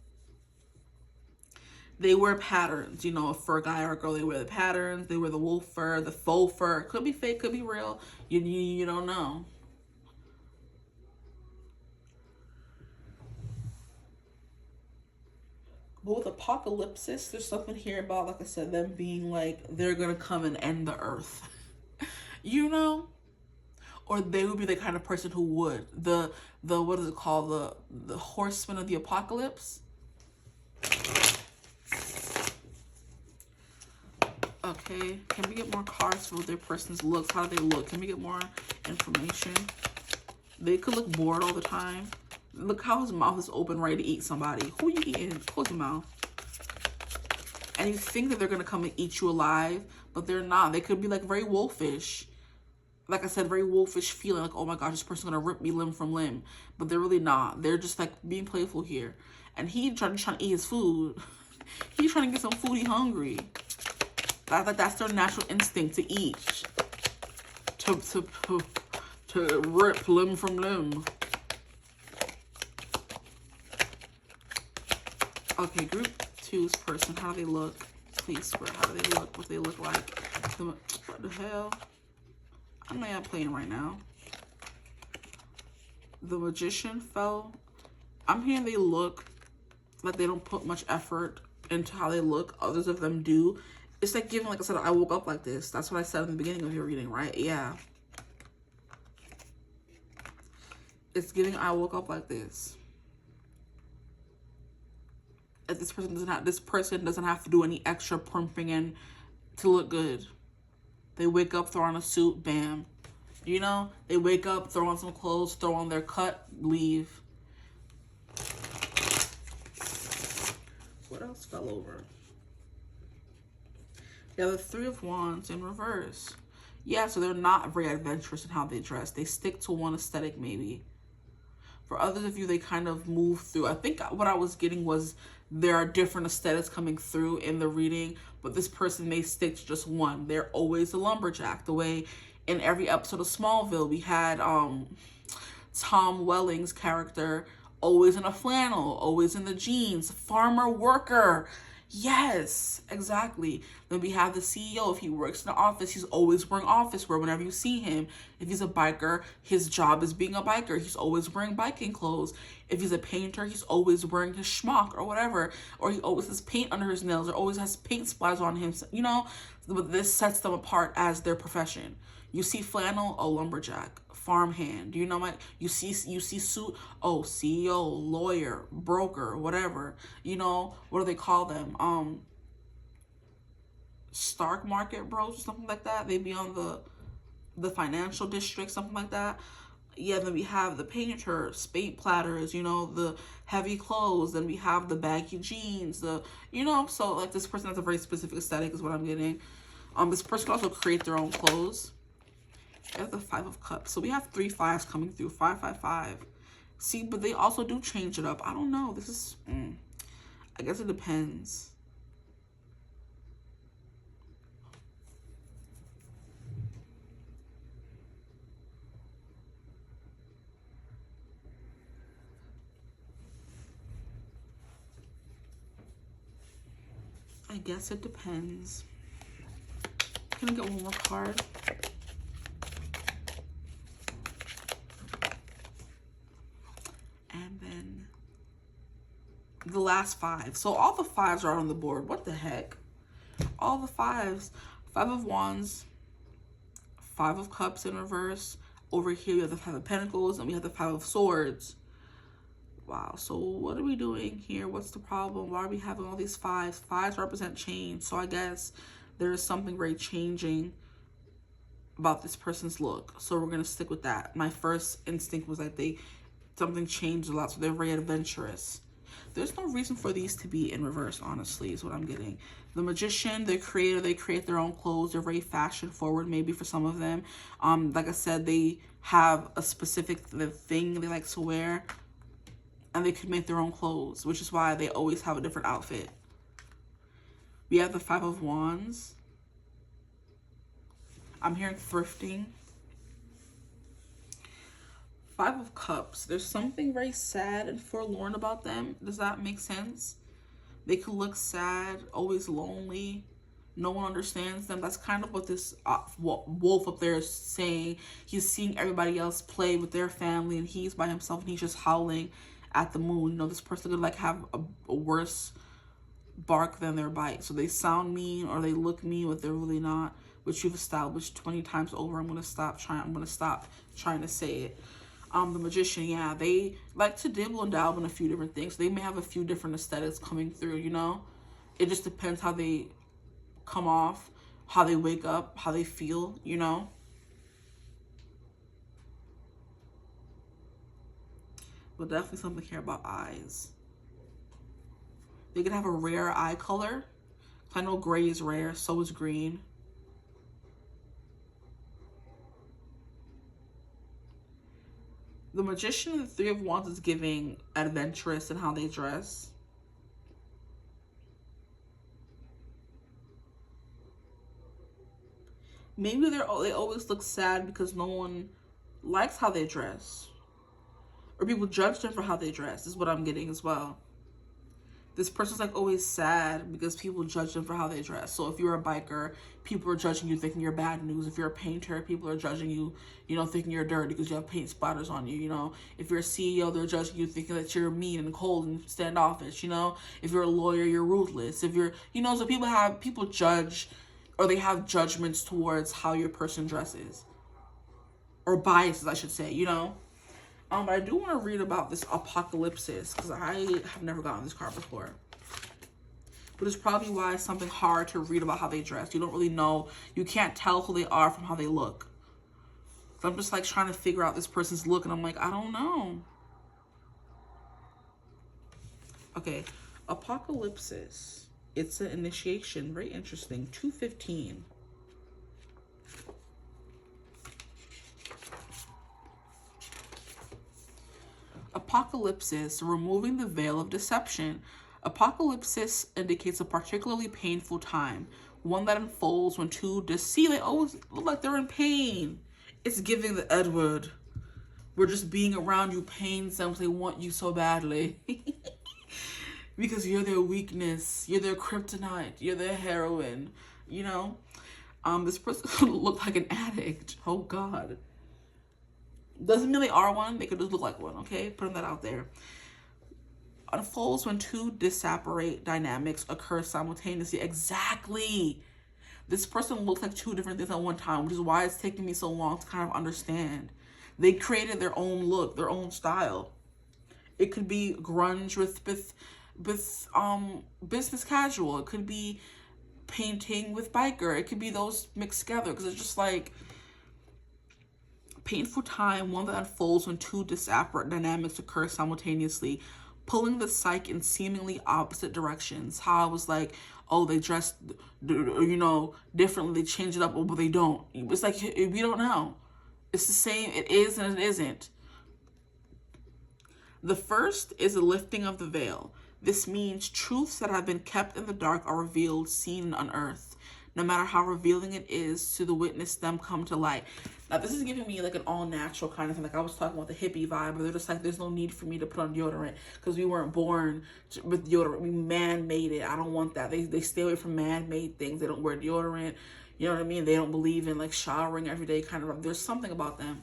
They wear patterns, you know, for a guy or a girl, they wear the patterns. They wear the wolf fur, the faux fur. It could be fake, could be real. You don't know. But with apocalypsis, there's something here about, like I said, them being like, they're going to come and end the earth. You know? Or they would be the kind of person who would. The what is it called? The horsemen of the apocalypse. Okay, can we get more cards for their person's looks? How do they look? Can we get more information? They could look bored all the time. Look how his mouth is open, ready to eat somebody. Who are you eating? Close your mouth. And you think that they're going to come and eat you alive, but they're not. They could be like very wolfish. Like I said, very wolfish feeling, like, oh my gosh, this person's going to rip me limb from limb. But they're really not. They're just like being playful here. And he's trying to eat his food. He's trying to get some food. He's hungry. That's their natural instinct to eat. To rip limb from limb. Okay, group two's person. How do they look? Please swear. How do they look? What do they look like? What the hell? I'm not playing right now. The magician fell. I'm hearing they look like they don't put much effort into how they look. Others of them do. It's like giving, like I said, I woke up like this. That's what I said in the beginning of your reading, right? Yeah. It's giving, I woke up like this. If this person doesn't have to do any extra primping in to look good. They wake up, throw on a suit, bam. You know, they wake up, throw on some clothes, throw on their cut, leave. What else fell over? Yeah, the Three of Wands in reverse. Yeah, so they're not very adventurous in how they dress. They stick to one aesthetic, maybe. For others of you, they kind of move through. I think what I was getting was there are different aesthetics coming through in the reading, but this person may stick to just one. They're always a lumberjack. The way in every episode of Smallville, we had Tom Welling's character always in a flannel, always in the jeans, farmer worker. Yes, exactly. Then we have the CEO. If he works in the office, he's always wearing office wear whenever you see him. If he's a biker, his job is being a biker. He's always wearing biking clothes. If he's a painter, he's always wearing his schmuck or whatever. Or he always has paint under his nails or always has paint splatters on him. You know, but this sets them apart as their profession. You see flannel, a lumberjack. Farmhand, you know, you see suit, oh, CEO, lawyer, broker, whatever, you know, what do they call them? Stock market bros or something like that. They be on the financial district, something like that. Yeah, then we have the painter, spade platters, you know, the heavy clothes. Then we have the baggy jeans, you know, so like this person has a very specific aesthetic is what I'm getting. This person can also create their own clothes. We have the Five of Cups. So we have 3 5s coming through. 5, 5, 5. See, but they also do change it up. I don't know. This is, I guess it depends. I guess it depends. Can I get one more card? And then the last 5. So all the 5s are on the board. What the heck? All the 5s. 5 of Wands, 5 of Cups in reverse. Over here, we have the 5 of Pentacles, and we have the 5 of Swords. Wow, so what are we doing here? What's the problem? Why are we having all these 5s? 5s represent change, so I guess there is something very changing about this person's look. So we're going to stick with that. My first instinct was like something changed a lot, so they're very adventurous. There's no reason for these to be in reverse, honestly, is what I'm getting. The Magician, the creator, they create their own clothes. They're very fashion forward, maybe for some of them. Like I said, they have a specific thing they like to wear, and they could make their own clothes, which is why they always have a different outfit. We have the 5 of Wands. I'm hearing thrifting. 5 of Cups. There's something very sad and forlorn about them. Does that make sense? They could look sad, always lonely. No one understands them. That's kind of what this wolf up there is saying. He's seeing everybody else play with their family, and he's by himself, and he's just howling at the moon. You know, this person could like have a worse bark than their bite. So they sound mean or they look mean, but they're really not, which you've established 20 times over. I'm gonna stop trying to say it. The Magician, yeah, they like to dibble and dabble in a few different things. They may have a few different aesthetics coming through, you know? It just depends how they come off, how they wake up, how they feel, you know? But definitely something here about eyes. They could have a rare eye color. I know gray is rare, so is green. The Magician and the Three of Wands is giving adventurous in how they dress. Maybe they always look sad because no one likes how they dress. Or people judge them for how they dress, is what I'm getting as well. This person's like always sad because people judge them for how they dress. So if you're a biker, people are judging you thinking you're bad news. If you're a painter, people are judging you, you know, thinking you're dirty because you have paint splatters on you, you know. If you're a CEO, they're judging you thinking that you're mean and cold and standoffish, you know. If you're a lawyer, you're ruthless. If you're, you know, so people judge, or they have judgments towards how your person dresses. Or biases, I should say, you know. But I do want to read about this apocalypsis because I have never gotten this card before. But it's probably why it's something hard to read about how they dress. You don't really know. You can't tell who they are from how they look. So I'm just like trying to figure out this person's look and I'm like, I don't know. Okay, apocalypsis. It's an initiation. Very interesting. 215. Apocalypsis, removing the veil of deception. Apocalypsis indicates a particularly painful time, one that unfolds when two see, they always look like they're in pain. It's giving the Edward. We're just being around you pains them. They want you so badly. Because you're their weakness. You're their kryptonite. You're their heroine. You know? This person looked like an addict. Oh, God. Doesn't mean they are one. They could just look like one, okay? Putting that out there. Unfolds when two disparate dynamics occur simultaneously. Exactly. This person looks like two different things at one time, which is why it's taking me so long to kind of understand. They created their own look, their own style. It could be grunge with business casual. It could be painting with biker. It could be those mixed together because it's just like painful time, one that unfolds when two disparate dynamics occur simultaneously, pulling the psyche in seemingly opposite directions. How I was like, oh, they dress, you know, differently, they change it up, but they don't. It's like, we don't know. It's the same, it is and it isn't. The first is a lifting of the veil. This means truths that have been kept in the dark are revealed, seen, and unearthed. No matter how revealing it is to the witness, them come to light. Now, this is giving me like an all-natural kind of thing. Like I was talking about the hippie vibe, where they're just like, there's no need for me to put on deodorant because we weren't born with deodorant. We man-made it. I don't want that. They stay away from man-made things. They don't wear deodorant. You know what I mean? They don't believe in like showering every day kind of. There's something about them.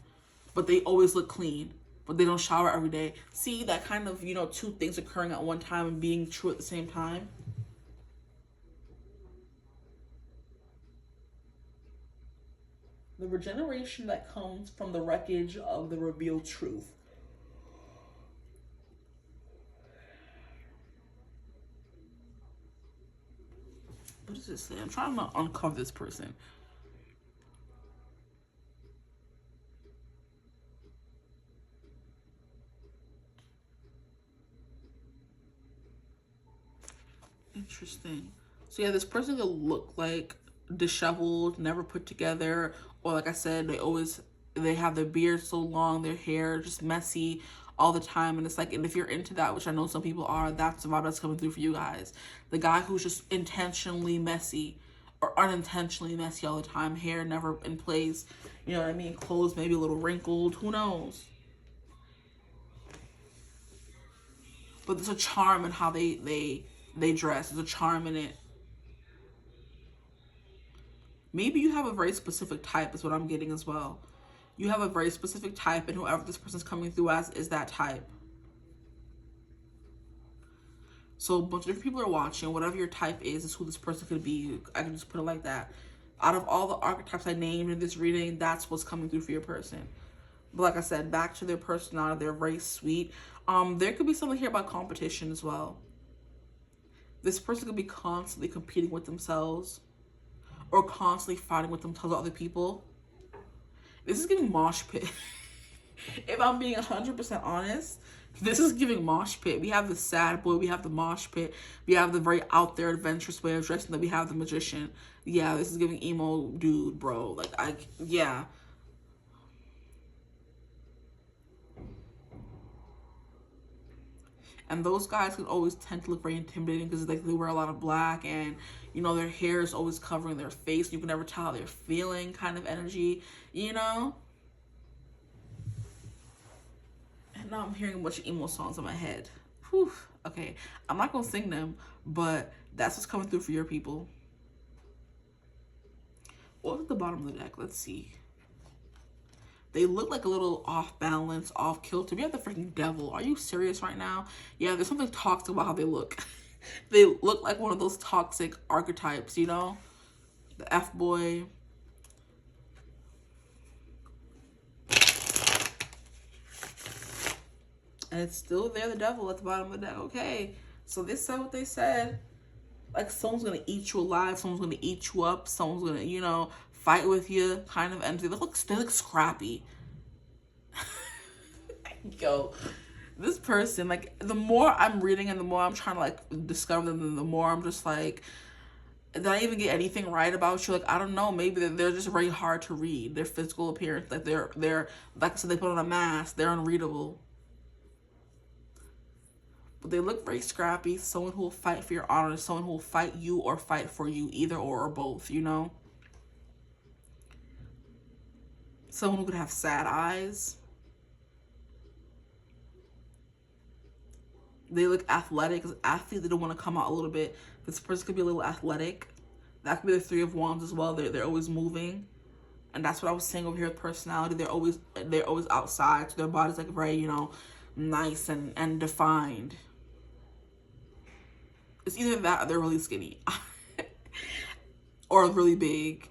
But they always look clean. But they don't shower every day. See that kind of, you know, two things occurring at one time and being true at the same time? The regeneration that comes from the wreckage of the revealed truth. What does it say? I'm trying to uncover this person. Interesting. So yeah, this person could look like disheveled, never put together, or like I said, they have their beard so long, their hair just messy all the time. And it's like, and if you're into that, which I know some people are, that's the vibe that's coming through for you guys. The guy who's just intentionally messy or unintentionally messy all the time, hair never in place, you know what I mean? Clothes maybe a little wrinkled, who knows? But there's a charm in how they dress. There's a charm in it. Maybe you have a very specific type is what I'm getting as well. You have a very specific type, and whoever this person's coming through as is that type. So a bunch of different people are watching. Whatever your type is who this person could be. I can just put it like that. Out of all the archetypes I named in this reading, that's what's coming through for your person. But like I said, back to their personality, they're very sweet. There could be something here about competition as well. This person could be constantly competing with themselves or constantly fighting with themselves or other people. This is giving mosh pit. If I'm being 100% honest, this is giving mosh pit. We have the sad boy, we have the mosh pit, we have the very out there adventurous way of dressing, that we have the magician. Yeah, this is giving emo dude, bro. Like, yeah. And those guys can always tend to look very intimidating because like they wear a lot of black, and you know, their hair is always covering their face. You can never tell how they're feeling, kind of energy, you know? And now I'm hearing a bunch of emo songs in my head. Whew. Okay, I'm not gonna sing them, but that's what's coming through for your people. What's at the bottom of the deck? Let's see. They look like a little off balance, off kilter. We have the freaking devil. Are you serious right now? Yeah, there's something toxic about how they look. They look like one of those toxic archetypes, you know? The F-boy. And it's still there, the devil at the bottom of the deck. Okay, so they said what they said. Like, someone's gonna eat you alive, someone's gonna eat you up, someone's gonna, you know, fight with you, kind of energy. They look scrappy. Yo, this person, like, the more I'm reading and the more I'm trying to, like, discover them, the more I'm just like, did I even get anything right about you? Like, I don't know, maybe they're just very hard to read. Their physical appearance, like, they're like I said, they put on a mask, they're unreadable. But they look very scrappy. Someone who will fight for your honor, someone who will fight you or fight for you, either or both, you know? Someone who could have sad eyes. They look athletic. As athletes, they don't want to come out a little bit. This person could be a little athletic. That could be the Three of Wands as well. They're always moving. And that's what I was saying over here with personality. They're always outside. So their body's like very, you know, nice and defined. It's either that or they're really skinny. Or really big.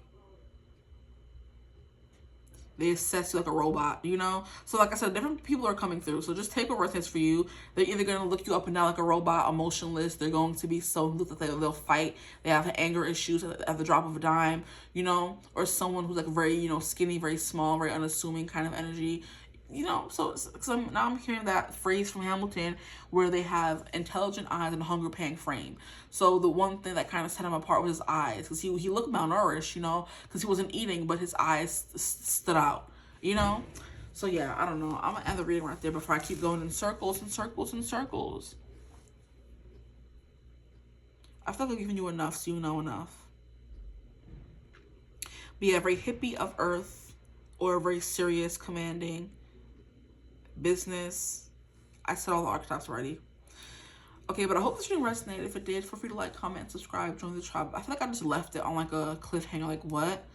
They assess you like a robot, you know? So like I said, different people are coming through. So just take what resonates for you. They're either going to look you up and down like a robot, emotionless. They're going to be so that they'll fight. They have anger issues at the drop of a dime, you know? Or someone who's like very, you know, skinny, very small, very unassuming kind of energy. You know, so now I'm hearing that phrase from Hamilton where they have intelligent eyes and a hunger-paying frame. So the one thing that kind of set him apart was his eyes, because he looked malnourished, you know, because he wasn't eating, but his eyes stood out, you know. So yeah, I don't know. I'm gonna end the reading right there before I keep going in circles and circles and circles. I feel like I've given you enough, so you know enough. Be a very hippie of earth, or a very serious, commanding business. I said all the archetypes already. Okay, but I hope this reading resonated. If it did, feel free to like, comment, subscribe, join the tribe. I feel like I just left it on like a cliffhanger. Like, what?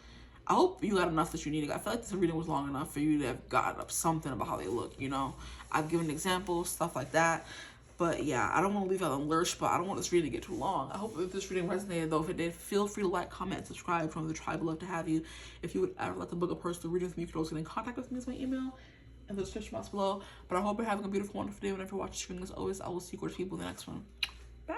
I hope you got enough that you needed. I feel like this reading was long enough for you to have gotten up something about how they look, you know? I've given examples, stuff like that. But yeah, I don't want to leave out on lurch, but I don't want this reading to get too long. I hope if this reading resonated, though. If it did, feel free to like, comment, subscribe, join the tribe. I'd love to have you. If you would ever like to book a personal reading with me, you can always get in contact with me as my email in the description box below. But I hope you're having a beautiful, wonderful day. Whenever you watch the stream, as always, I will see you gorgeous people in the next one. Bye.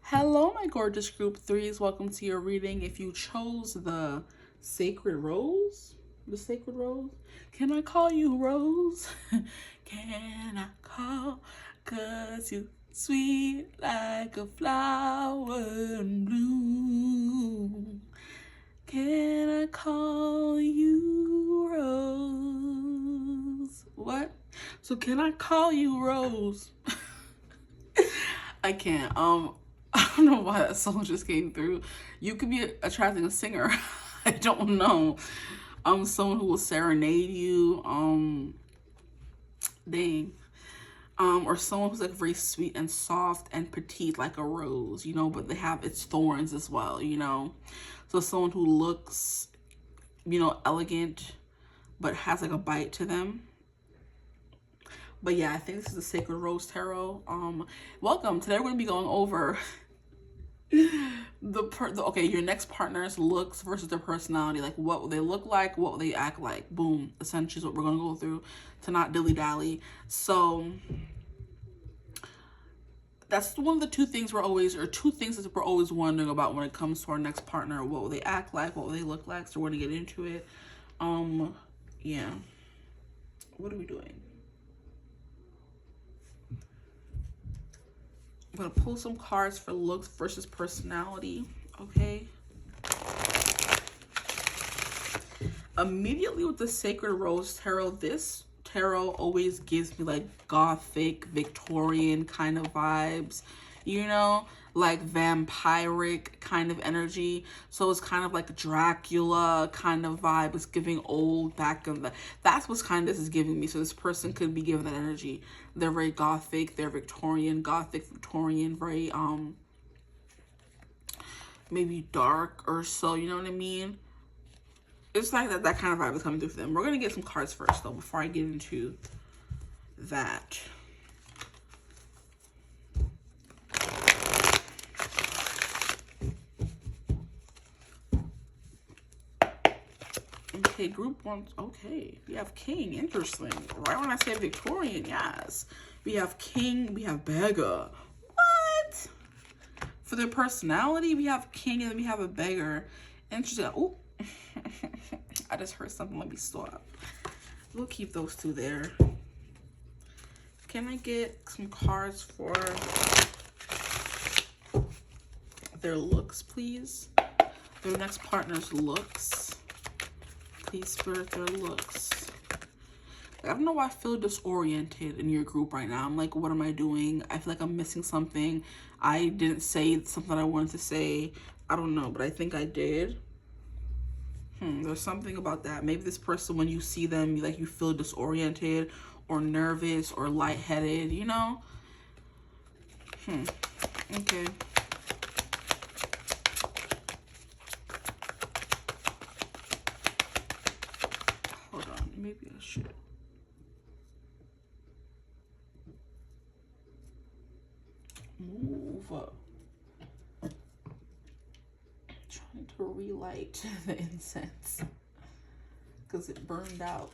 Hello, my gorgeous group 3s. Welcome to your reading. If you chose the Sacred Rose, can I call you Rose? Can I call? 'Cause you sweet like a flower in bloom. Can I call you Rose? What? So can I call you Rose? I can't. I don't know why that song just came through. You could be attracting a singer. I don't know. Someone who will serenade you. Dang. Or someone who's like very sweet and soft and petite like a rose, you know, but they have its thorns as well, you know. So someone who looks, you know, elegant, but has like a bite to them. But yeah, I think this is the Sacred Rose Tarot. Welcome. Today we're going to be going over okay, your next partner's looks versus their personality. Like, what will they look like? What will they act like? Boom. Essentially is what we're going to go through, to not dilly-dally. So that's one of the two things that we're always wondering about when it comes to our next partner. What will they act like? What will they look like? So we're going to get into it. Yeah. What are we doing? I'm going to pull some cards for looks versus personality, okay? Immediately with the Sacred Rose Tarot, this tarot always gives me like gothic, Victorian kind of vibes, you know? Like vampiric kind of energy. So it's kind of like Dracula kind of vibe. It's giving old back in the, that's what's kind of this is giving me. So this person could be given that energy. They're very gothic, they're Victorian, gothic, Victorian, very maybe dark or so, you know what I mean? It's like that kind of vibe is coming through for them. We're gonna get some cards first though before I get into that. Okay, group one. Okay, we have King. Interesting. Right when I say Victorian, yes. We have King. We have beggar. What? For their personality, we have King and then we have a beggar. Interesting. Oh, I just heard something. Let me stop. We'll keep those two there. Can I get some cards for their looks, please? Their next partner's looks. Please, Spirit, their looks. I don't know why I feel disoriented in your group right now. I'm like, what am I doing? I feel like I'm missing something. I didn't say something I wanted to say. I don't know, but I think I did. There's something about that. Maybe this person, when you see them, you feel disoriented or nervous or lightheaded, you know? Okay. Maybe I should. Move up. Trying to relight the incense because it burned out.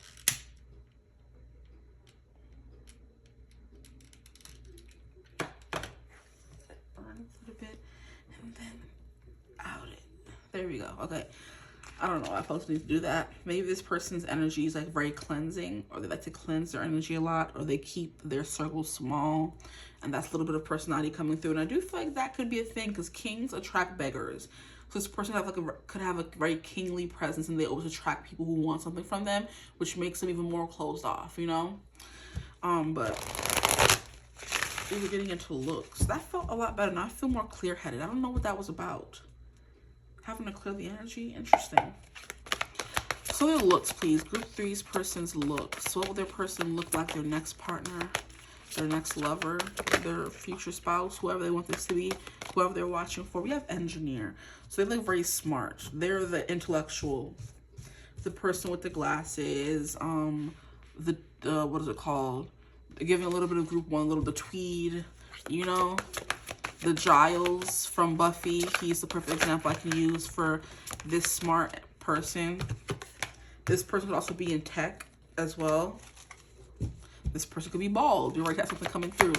It burned a little bit and then out it. There we go. Okay. I don't know. I supposed to need to do that. Maybe this person's energy is like very cleansing, or they like to cleanse their energy a lot, or they keep their circle small, and that's a little bit of personality coming through. And I do feel like that could be a thing because kings attract beggars. So this person could have a very kingly presence, and they always attract people who want something from them, which makes them even more closed off, you know? But we were getting into looks. That felt a lot better. Now I feel more clear-headed. I don't know what that was about. Having to clear the energy. Interesting. So their looks, please. Group 3's person's looks. What will their person look like? Their next partner, their next lover, their future spouse, whoever they want this to be, whoever they're watching for. We have engineer. So they look very smart. They're the intellectual. The person with the glasses. What is it called? They're giving a little bit of group 1, the tweed, you know? The Giles from Buffy, he's the perfect example I can use for this smart person. This person could also be in tech as well. This person could be bald. You already have something coming through.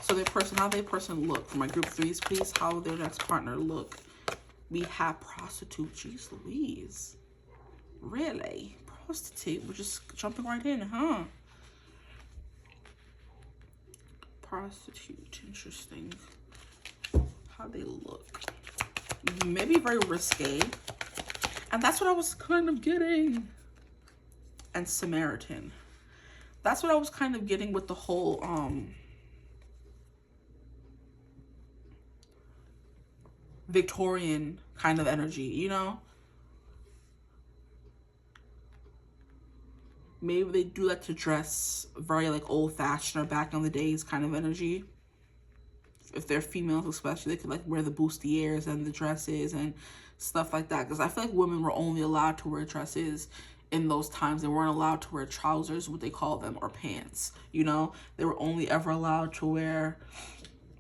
So their person, how their person look? For my group 3s, please, how will their next partner look? We have prostitute. Jeez Louise. Really? Prostitute? We're just jumping right in, huh? Prostitute. Interesting. How they look. Maybe very risque. And that's what I was kind of getting. And Samaritan. That's what I was kind of getting with the whole Victorian kind of energy, you know? Maybe they do like to dress very like old-fashioned or back in the days kind of energy. If they're females especially, they could like wear the bustiers and the dresses and stuff like that. Because I feel like women were only allowed to wear dresses in those times. They weren't allowed to wear trousers, what they call them, or pants, you know? They were only ever allowed to wear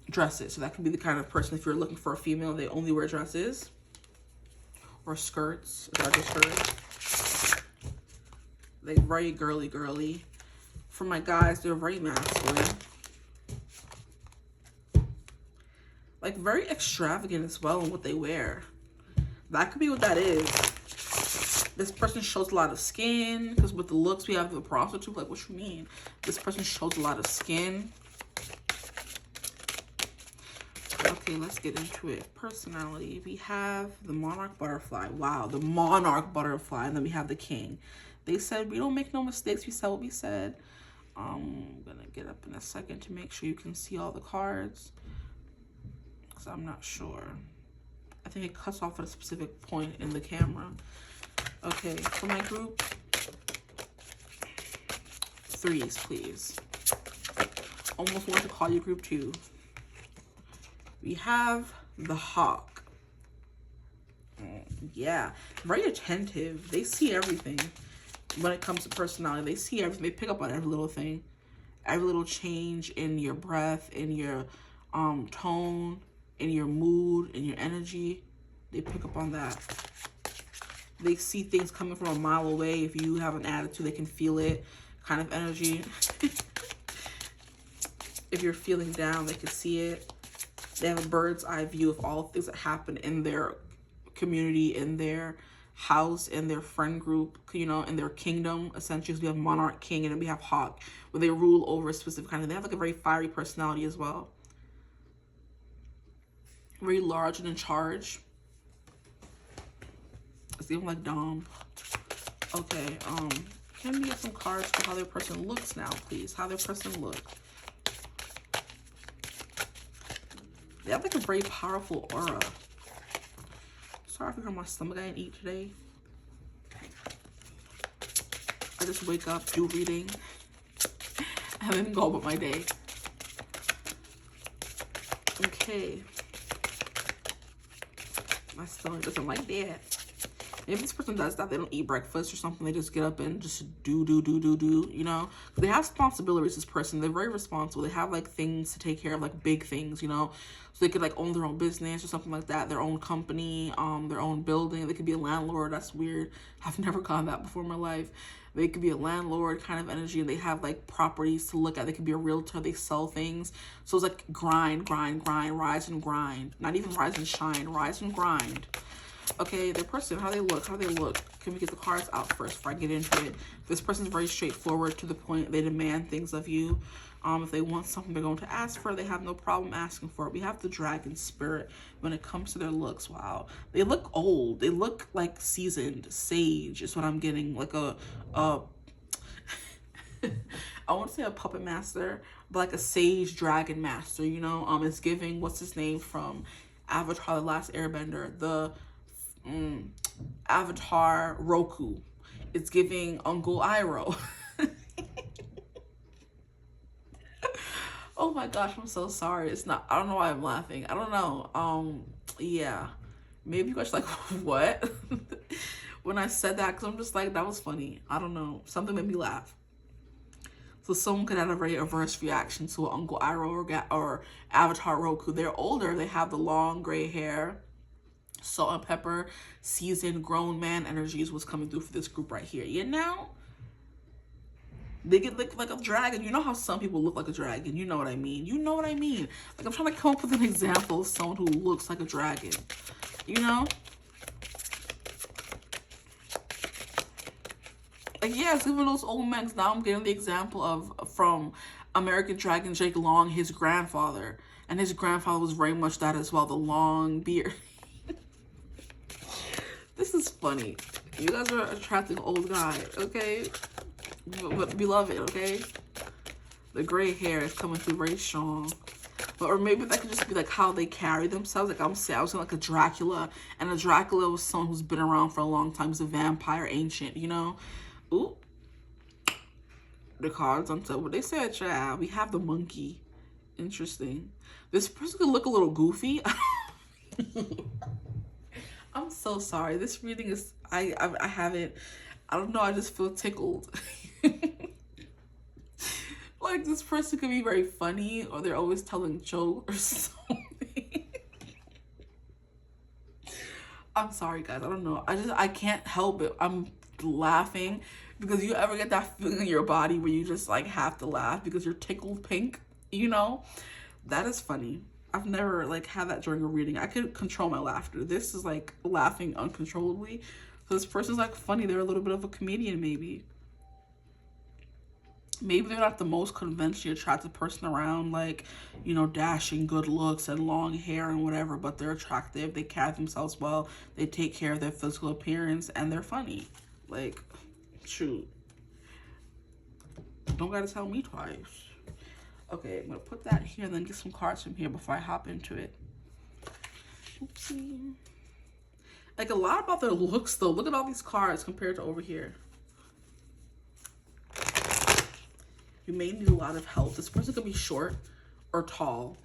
dresses. So that could be the kind of person, if you're looking for a female, they only wear dresses or skirts, darker skirts. They're very girly. For my guys, they're very masculine. Like very extravagant as well in what they wear. That could be what that is. This person shows a lot of skin, because with the looks we have the prostitute. Like, what you mean? This person shows a lot of skin. Okay, let's get into it. Personality. We have the monarch butterfly. Wow, the monarch butterfly. And then we have the king. They said, we don't make no mistakes. We said what we said. I'm going to get up in a second to make sure you can see all the cards, because I'm not sure. I think it cuts off at a specific point in the camera. Okay, for my group, 3s, please. Almost want to call you group 2. We have the hawk. Yeah, very attentive. They see everything. When it comes to personality, they see everything. They pick up on every little thing, every little change in your breath, in your tone, in your mood, in your energy. They pick up on that. They see things coming from a mile away. If you have an attitude, they can feel it, kind of energy. If you're feeling down, they can see it. They have a bird's eye view of all things that happen in their community, in their house, in their friend group, you know, in their kingdom. Essentially, we have monarch, king, and then we have hawk, where they rule over a specific kind of. They have like a very fiery personality as well. Very large and in charge. It's even like Dom. Okay, can we get some cards for how their person looks now, please? How their person looks. They have like a very powerful aura. Sorry if I got my stomach. I didn't eat today. I just wake up, do reading, and then go about my day. Okay. My stomach doesn't like that. If this person does that, they don't eat breakfast or something. They just get up and just do, you know? They have responsibilities, this person. They're very responsible. They have, like, things to take care of, like, big things, you know? So they could, like, own their own business or something like that, their own company, their own building. They could be a landlord. That's weird. I've never gone that before in my life. They could be a landlord kind of energy, and they have, like, properties to look at. They could be a realtor. They sell things. So it's, like, grind, rise and grind. Not even rise and shine, rise and grind. Okay, their person, how they look. Can we get the cards out first before I get into it? This person's very straightforward, to the point. They demand things of you. If they want something they're going to ask for, they have no problem asking for it. We have the dragon spirit when it comes to their looks. Wow. They look old. They look like seasoned. Sage is what I'm getting. Like a I want to say a puppet master, but like a sage dragon master, you know? It's giving, what's his name from Avatar, The Last Airbender? The Avatar Roku. It's giving Uncle Iroh. Oh my gosh, I'm so sorry. It's not, I don't know why I'm laughing. I don't know. Yeah. Maybe you guys like, what? When I said that, because I'm just like, that was funny. I don't know. Something made me laugh. So someone could have a very adverse reaction to Uncle Iroh or Avatar Roku. They're older. They have the long gray hair. Salt and pepper, seasoned, grown man energy is what's coming through for this group right here. You know? They get like a dragon. You know how some people look like a dragon? You know what I mean? You know what I mean? Like, I'm trying to come up with an example of someone who looks like a dragon. You know? Like, yes, even those old men. Now I'm getting the example of, from American Dragon Jake Long, his grandfather. And his grandfather was very much that as well, the long beard. This is funny. You guys are attracting old guy, okay? But we love it, okay? The gray hair is coming through very strong. But, or maybe that could just be like how they carry themselves. Like, I'm saying, I was like a Dracula, and a Dracula was someone who's been around for a long time. He's a vampire, ancient, you know? Ooh. The cards on top. What they said, child. We have the monkey. Interesting. This person could look a little goofy. I'm so sorry. This reading is, I haven't, I don't know, I just feel tickled. Like, this person could be very funny, or they're always telling jokes or something. I'm sorry, guys. I don't know. I can't help it. I'm laughing because you ever get that feeling in your body where you just like have to laugh because you're tickled pink, you know? That is funny. I've never like had that during a reading. I could control my laughter. This is like laughing uncontrollably. So this person's like funny. They're a little bit of a comedian, maybe. Maybe they're not the most conventionally attractive person around, like, you know, dashing good looks and long hair and whatever, but they're attractive. They carry themselves well. They take care of their physical appearance, and they're funny. Like, shoot. Don't gotta tell me twice. Okay, I'm gonna put that here and then get some cards from here before I hop into it. Oopsie. Like, a lot about their looks, though. Look at all these cards compared to over here. You may need a lot of help. This person could be short or tall.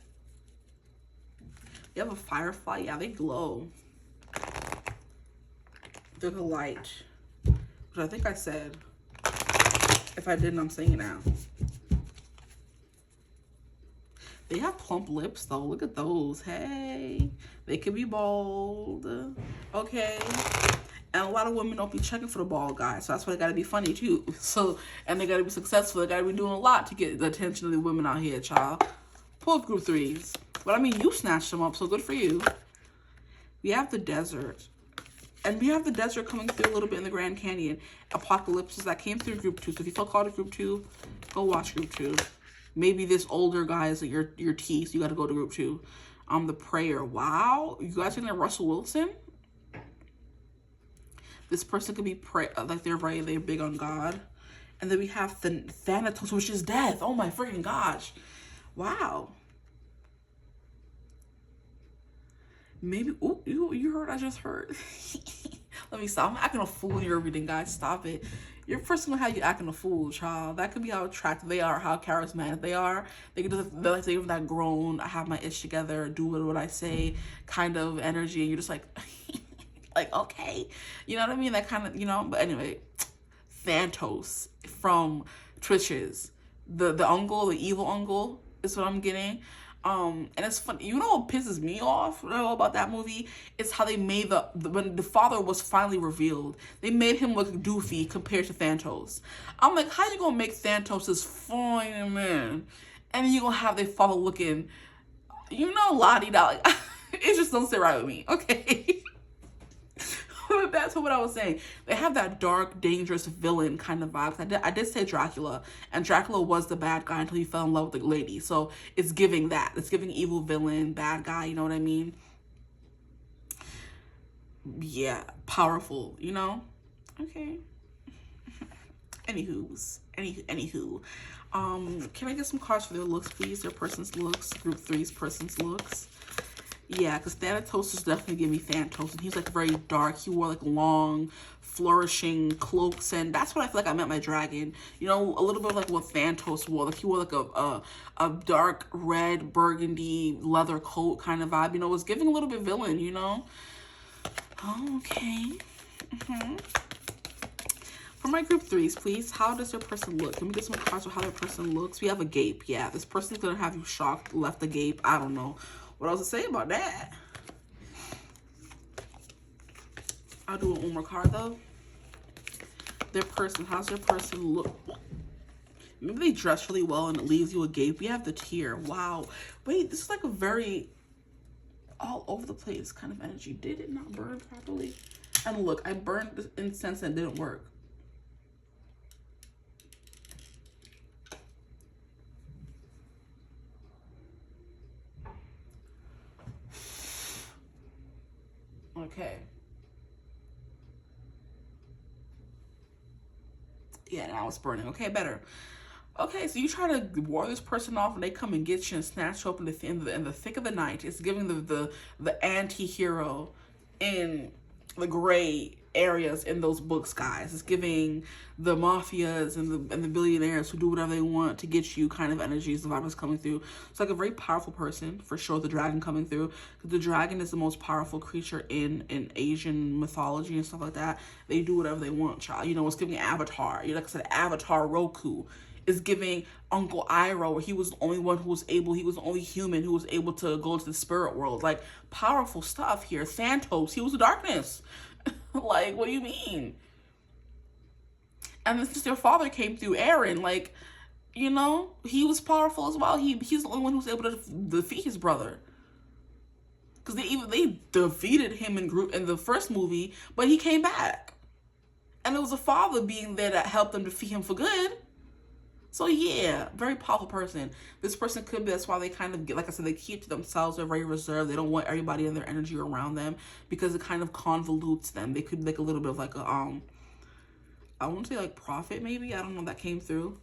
You have a firefly. Yeah, they glow. They're the light. Which I think I said. If I didn't, I'm saying it now. They have plump lips, though. Look at those. Hey. They could be bold. Okay. And a lot of women don't be checking for the bald guy. So that's why they gotta be funny too. So, and they gotta be successful. They gotta be doing a lot to get the attention of the women out here, child. Pull up group threes. But I mean, you snatched them up, so good for you. We have the desert. And we have the desert coming through a little bit in the Grand Canyon. Apocalypses that came through group 2. So if you feel called to group 2, go watch group 2. Maybe this older guy is like your T, so you gotta go to group 2. The prayer. Wow. You guys think that Russell Wilson? This person could be like they're big on God. And then we have the Thanatos, which is death. Oh my freaking gosh. Wow. Maybe, ooh, you heard, I just heard. Let me stop. I'm acting a fool in your reading, guys. Stop it. Your person will have you acting a fool, child. That could be how attractive they are, how charismatic they are. They could just, they're like that grown, I have my ish together, do what I say kind of energy. And you're just like, like, okay. You know what I mean? That kind of, you know, but anyway, Thanatos from Twitches. The uncle, the evil uncle is what I'm getting. And it's funny. You know what pisses me off about that movie? It's how they made when the father was finally revealed, they made him look doofy compared to Thanatos. I'm like, how you gonna make Thanatos this fine man, and then you gonna have their father looking, you know, la-di-da. Like, it just don't sit right with me. Okay. That's what I was saying. They have that dark, dangerous villain kind of vibes. I did say Dracula, and Dracula was the bad guy until he fell in love with the lady. So it's giving that. It's giving evil villain, bad guy, you know what I mean? Yeah, powerful, you know? Okay. Anywho. Can I get some cards for their looks, please? Their person's looks, group 3's person's looks. Yeah, because Thanatos is definitely giving me Thanatos. And he's like very dark. He wore like long, flourishing cloaks. And that's what I feel like I met my dragon. You know, a little bit like what Thanatos wore. Like he wore like a dark red burgundy leather coat kind of vibe. You know, it was giving a little bit villain, you know? Okay. For my group 3s, please, how does your person look? Can we get some cards for how their person looks? We have a gape. Yeah, this person's going to have you shocked, left a gape. I don't know what else to say about that. I'll do one more card, though. Their person, how's their person look? Maybe they dress really well and it leaves you a gape. We have the tear. Wow. Wait, this is like a very all over the place kind of energy. Did it not burn properly? And look, I burned the incense and it didn't work. Okay. Yeah, now it's burning. Okay, better. Okay, so you try to ward this person off and they come and get you and snatch you up in the thick of the night. It's giving the anti-hero in the gray areas in those books, guys. It's giving the mafias and the billionaires who do whatever they want to get you kind of energies. The vibe is coming through. It's like a very powerful person, for sure. The dragon coming through. The dragon is the most powerful creature in Asian mythology and stuff like that. They do whatever they want, child. You know, it's giving Avatar. You know, like I said, Avatar Roku is giving Uncle Iroh, where he was the only one who was able, he was the only human who was able to go to the spirit world. Like, powerful stuff here. Santos, he was the darkness. Like, what do you mean? And then since their father came through, Aaron, like, you know, he was powerful as well. He's the only one who was able to defeat his brother. Because they defeated him in the first movie, but he came back. And it was a father being there that helped them defeat him for good. So yeah, very powerful person. This person could be, that's why they kind of get, like I said, they keep to themselves. They're very reserved. They don't want everybody and their energy around them because it kind of convolutes them. They could be like a little bit of like a, I wouldn't say like prophet maybe. I don't know if that came through.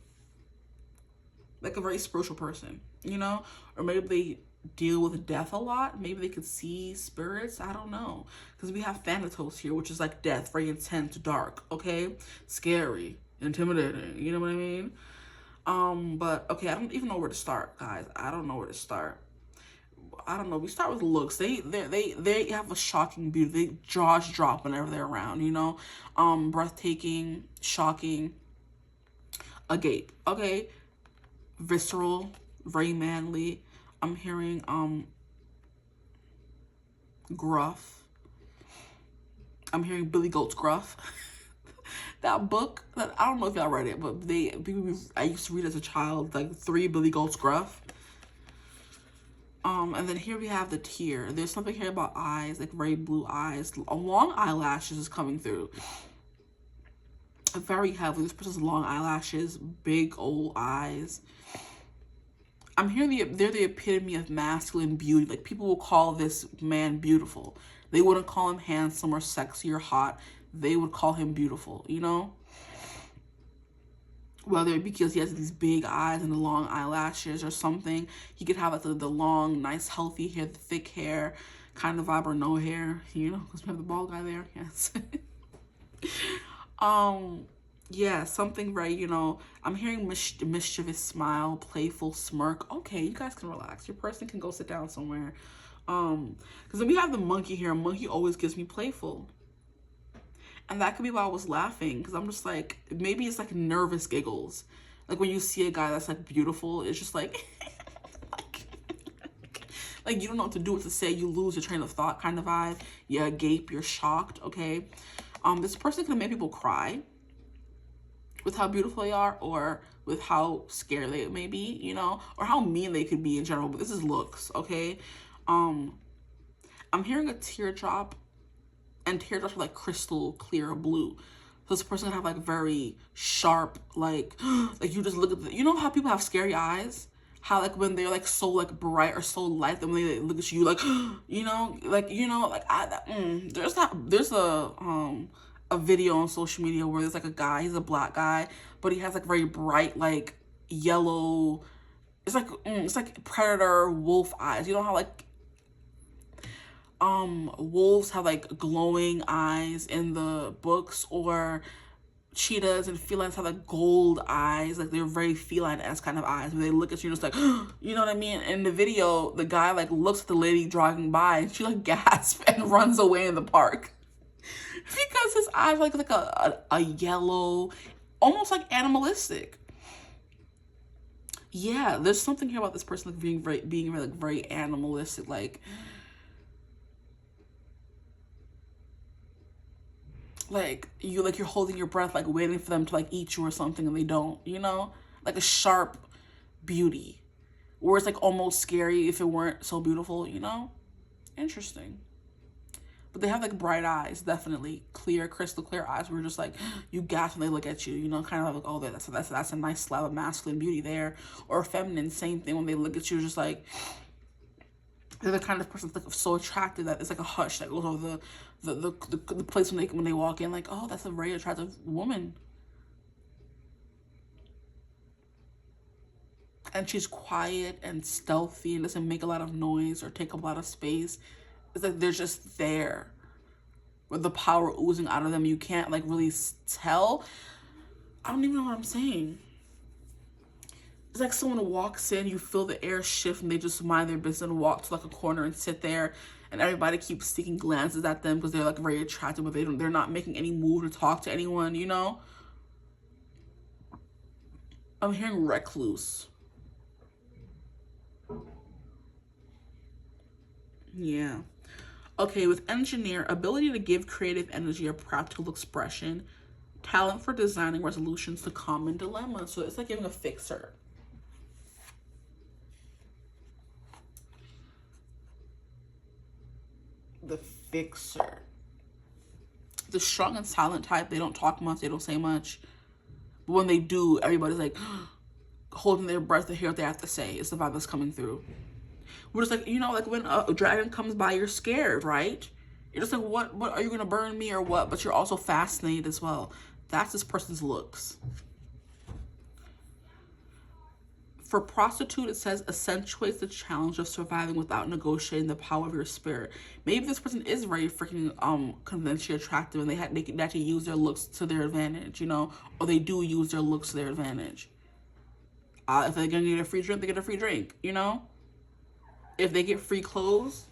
Like a very spiritual person, you know? Or maybe they deal with death a lot. Maybe they could see spirits. I don't know. Because we have Thanatos here, which is like death, very intense, dark, okay? Scary, intimidating, you know what I mean? But okay, I don't even know where to start, guys. I don't know where to start. I don't know. We start with looks. They have a shocking beauty. They jaws drop whenever they're around, you know? Breathtaking, shocking, agape. Okay. Visceral, very manly. I'm hearing gruff. I'm hearing Billy Goat's Gruff. That book, that I don't know if y'all read it, but I used to read as a child, like 3 Billy Goat's Gruff. And then here we have the tear. There's something here about eyes, like very blue eyes. Long eyelashes is coming through. Very heavily. This person's long eyelashes, big old eyes. I'm hearing they're the epitome of masculine beauty. Like, people will call this man beautiful. They wouldn't call him handsome or sexy or hot. They would call him beautiful, you know? Whether because he has these big eyes and the long eyelashes or something. He could have like the long, nice, healthy hair, the thick hair kind of vibe, or no hair, you know? Because we have the bald guy there, yes. Yeah, something very, you know, I'm hearing mischievous smile, playful smirk. Okay, you guys can relax. Your person can go sit down somewhere. Because then we have the monkey here. A monkey always gives me playful. And that could be why I was laughing, because I'm just like, maybe it's like nervous giggles. Like when you see a guy that's like beautiful, it's just like, like you don't know what to do, what to say. You lose your train of thought kind of vibe. You gape, you're shocked, okay? This person can make people cry with how beautiful they are, or with how scared they may be, you know, or how mean they could be in general. But this is looks, okay? I'm hearing a teardrop, and teardrops are like crystal clear blue. So this person can have like very sharp, like like you just look at you know how people have scary eyes? How like when they're like so like bright or so light, that when they look at you like you know, like there's a video on social media where there's like a guy, he's a black guy, but he has like very bright like yellow, it's like predator wolf eyes. You know how like wolves have like glowing eyes in the books, or cheetahs and felines have like gold eyes, like they're very feline-esque kind of eyes where they look at you just like you know what I mean? In the video, the guy like looks at the lady driving by and she like gasps and runs away in the park because his eyes like a yellow, almost like animalistic. Yeah, there's something here about this person like being very animalistic, like you're holding your breath, like waiting for them to like eat you or something, and they don't, you know? Like a sharp beauty, where it's like almost scary if it weren't so beautiful, you know? Interesting. But they have like bright eyes, definitely clear, crystal clear eyes, where you're just like, you gasp when they look at you, you know? Kind of like, oh, that's a nice slab of masculine beauty there. Or feminine, same thing, when they look at you, just like, they're the kind of person that's like so attractive that it's like a hush that goes over the place when they walk in, like, oh, that's a very attractive woman. And she's quiet and stealthy and doesn't make a lot of noise or take up a lot of space. It's like they're just there. with the power oozing out of them. You can't like really tell. I don't even know what I'm saying. It's like someone walks in, you feel the air shift, and they just mind their business and walk to like a corner and sit there, and everybody keeps sneaking glances at them because they're like very attractive, but they're not making any move to talk to anyone, you know? I'm hearing recluse. Yeah. Okay, with engineer, ability to give creative energy or practical expression, talent for designing resolutions to common dilemmas. So it's like giving a fixer. The fixer. The strong and silent type, they don't talk much, they don't say much. But when they do, everybody's like holding their breath to hear what they have to say. It's the vibe that's coming through. We're just like, you know, like when a dragon comes by, you're scared, right? You're just like, what are you gonna burn me or what? But you're also fascinated as well. That's this person's looks. For prostitute, it says accentuates the challenge of surviving without negotiating the power of your spirit. Maybe this person is very freaking conventionally attractive, and they can actually use their looks to their advantage, you know, or they do use their looks to their advantage. If they're gonna get a free drink, they get a free drink, you know. If they get free clothes,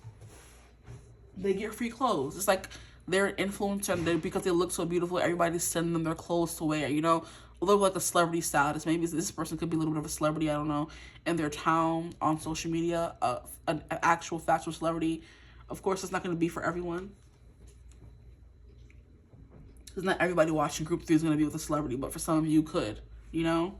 they get free clothes. It's like they're an influencer, and because they look so beautiful, everybody's sending them their clothes to wear, you know. A little like a celebrity stylist. Maybe this person could be a little bit of a celebrity, I don't know, in their town, on social media, an actual factual celebrity. Of course, it's not going to be for everyone. Because not everybody watching Group 3 is going to be with a celebrity, but for some of you could, you know?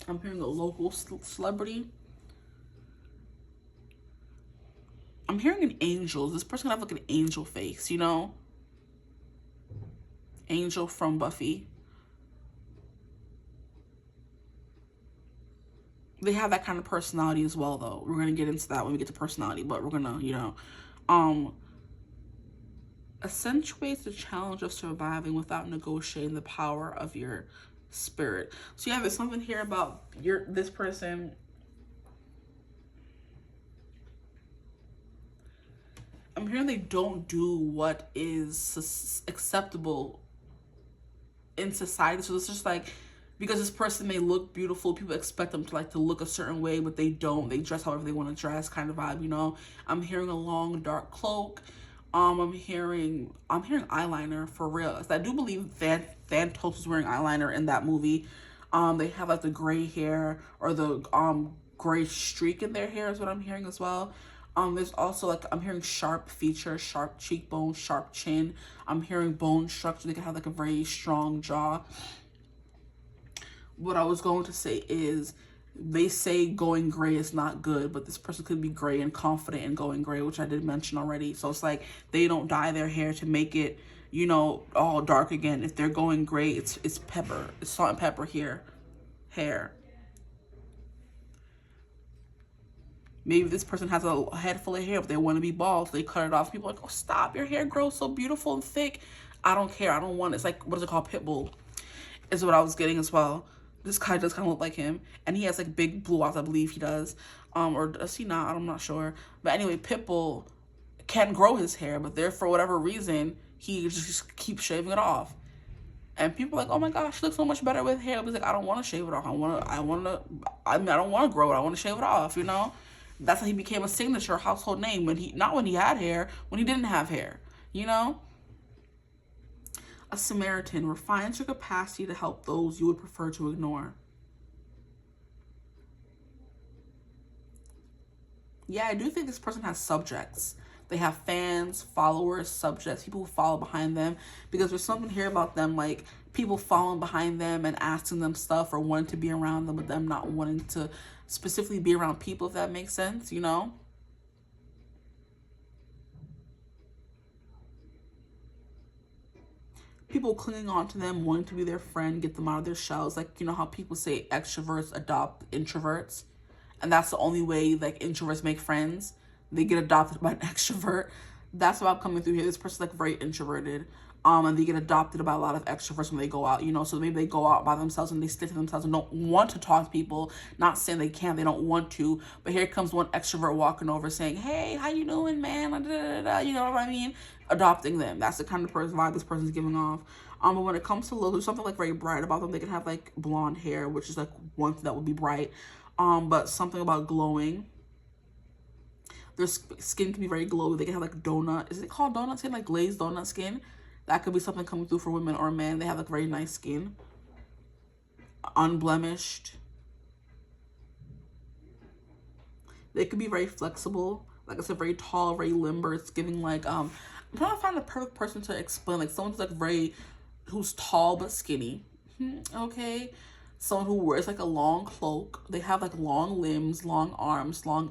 I'm hearing a local celebrity. I'm hearing an angel. This person could have like an angel face, you know? Angel from Buffy. They have that kind of personality as well, though. We're going to get into that when we get to personality, but we're going to, you know, accentuates the challenge of surviving without negotiating the power of your spirit. So yeah, there's something here about this person. I'm hearing they don't do what is acceptable in society. So it's just like, because this person may look beautiful, people expect them to look a certain way, but they don't. They dress however they want to dress, kind of vibe, you know. I'm hearing a long dark cloak. I'm hearing eyeliner for real. I do believe Thanatos was wearing eyeliner in that movie. They have like the gray hair or the gray streak in their hair is what I'm hearing as well. There's also like, I'm hearing sharp features, sharp cheekbones, sharp chin. I'm hearing bone structure. They can have like a very strong jaw. What I was going to say is, they say going gray is not good, but this person could be gray and confident in going gray, which I did mention already. So it's like they don't dye their hair to make it, you know, all dark again. If they're going gray, it's pepper. It's salt and pepper hair. Maybe this person has a head full of hair, but they want to be bald, so they cut it off. People are like, oh, stop, your hair grows so beautiful and thick. I don't care. I don't want it. It's like, what is it called? Pitbull is what I was getting as well. This guy does kind of look like him, and he has like big blue eyes, I believe he does. Or does he not? I'm not sure. But anyway, Pitbull can grow his hair, but there, for whatever reason, he just keeps shaving it off. And people are like, oh my gosh, she looks so much better with hair. But he's like, I don't want to shave it off. I don't want to grow it. I want to shave it off, you know? That's how he became a signature household name, not when he had hair, when he didn't have hair, you know? A Samaritan refines your capacity to help those you would prefer to ignore. Yeah, I do think this person has subjects. They have fans, followers, subjects, people who follow behind them, because there's something here about them, like people following behind them and asking them stuff or wanting to be around them, but them not wanting to specifically be around people, if that makes sense, you know? People clinging on to them, wanting to be their friend, get them out of their shells. Like, you know how people say extroverts adopt introverts? And that's the only way, like, introverts make friends. They get adopted by an extrovert. That's what I'm coming through here. This person's, like, very introverted. And they get adopted by a lot of extroverts when they go out, you know, so maybe they go out by themselves and they stick to themselves and don't want to talk to people. Not saying they can't, they don't want to, but here comes one extrovert walking over saying, hey, how you doing, man? You know what I mean? Adopting them. That's the kind of person vibe this person's giving off. But when it comes to looks, there's something like very bright about them. They can have like blonde hair, which is like one thing that would be bright. But something about glowing. Their skin can be very glowy. They can have like donut. Is it called donut skin? Like glazed donut skin? That could be something coming through for women or men. They have like very nice skin. Unblemished. They could be very flexible. Like I said, very tall, very limber. It's giving like, I'm trying to find the perfect person to explain. Like someone who's like who's tall but skinny. Okay. Someone who wears like a long cloak. They have like long limbs, long arms, long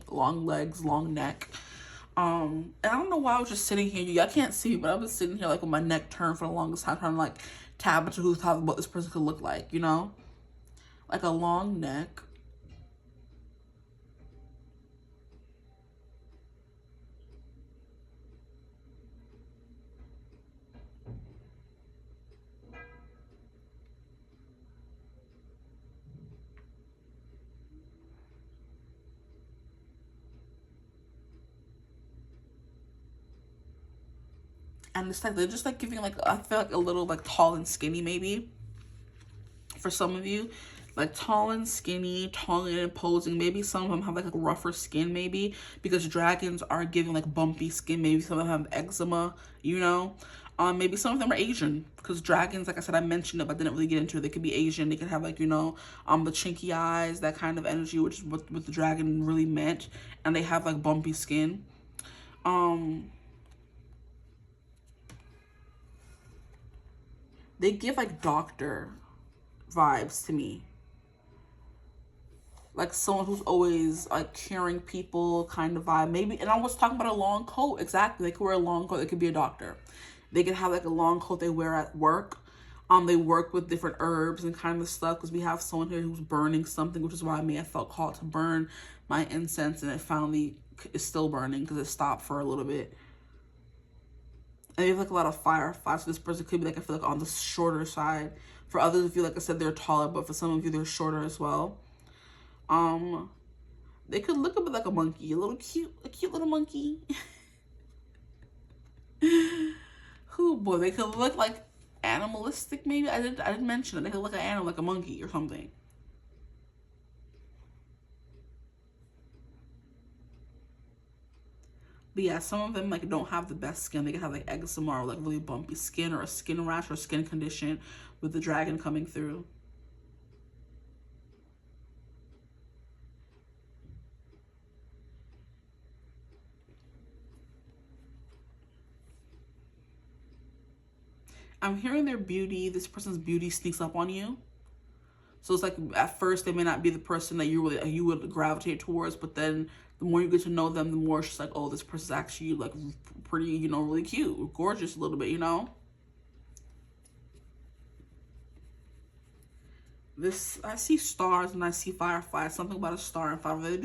long legs, long neck. And I don't know why I was just sitting here. Y'all can't see me, but I was sitting here like with my neck turned for the longest time, trying to like tap into what this person could look like, you know? Like a long neck. And it's like they're just like giving like, I feel like a little like tall and skinny maybe for some of you, like tall and skinny, tall and imposing. Maybe some of them have like a rougher skin maybe, because dragons are giving like bumpy skin. Maybe some of them have eczema, you know. Maybe some of them are Asian, because dragons, like I said, I mentioned it but didn't really get into it. They could be Asian. They could have like, you know, the chinky eyes, that kind of energy, which is what the dragon really meant. And they have like bumpy skin. They give like doctor vibes to me. Like someone who's always like caring people kind of vibe. Maybe, and I was talking about a long coat. Exactly. They could wear a long coat. They could be a doctor. They could have like a long coat they wear at work. They work with different herbs and kind of stuff, because we have someone here who's burning something, which is why I felt called to burn my incense, and it finally is still burning because it stopped for a little bit. And they have like a lot of fire. So this person could be like, I feel like on the shorter side. For others of you, like I said, they're taller, but for some of you, they're shorter as well. They could look a bit like a monkey, a cute little monkey. Who boy, they could look like animalistic maybe. I didn't mention it. They could look like an animal, like a monkey or something. But yeah, some of them like don't have the best skin. They can have like eczema or like really bumpy skin, or a skin rash or skin condition with the dragon coming through. I'm hearing their beauty. This person's beauty sneaks up on you. So it's like at first they may not be the person that you would gravitate towards, but then the more you get to know them, the more it's just like, oh, this person's actually like pretty, you know, really cute, gorgeous a little bit, you know. I see stars and I see fireflies. Something about a star and firefly.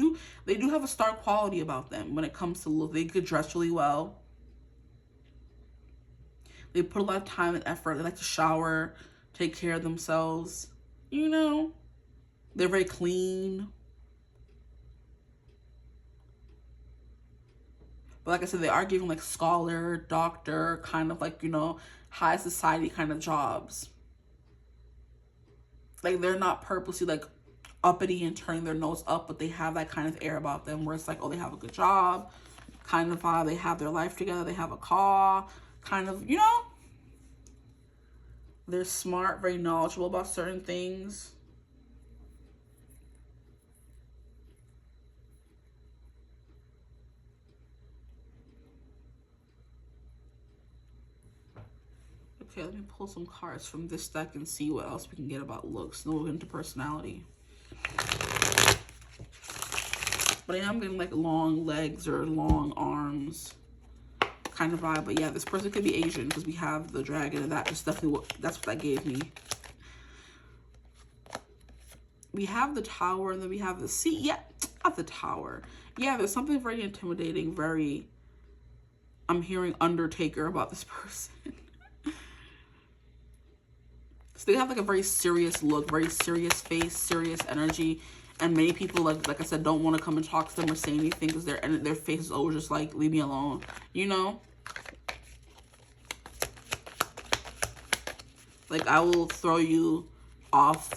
They do have a star quality about them when it comes to look. They could dress really well. They put a lot of time and effort. They like to shower, take care of themselves. You know, they're very clean. But like I said, they are giving like scholar, doctor, kind of like, you know, high society kind of jobs. Like they're not purposely like uppity and turning their nose up, but they have that kind of air about them where it's like, oh, they have a good job, kind of vibe. They have their life together. They have a car, kind of, you know. They're smart, very knowledgeable about certain things. Okay, let me pull some cards from this deck and see what else we can get about looks. Then we'll get into personality. But I am getting like long legs or long arms kind of vibe. But yeah, this person could be Asian because we have the dragon, and that's definitely that's what that gave me. We have the tower, and then we have the sea. Yeah, at the tower. Yeah, there's something very intimidating, very I'm hearing Undertaker about this person. So they have like a very serious look, very serious face, serious energy. And many people, like I said, don't want to come and talk to them or say anything because their face is always just like, leave me alone, you know? Like, I will throw you off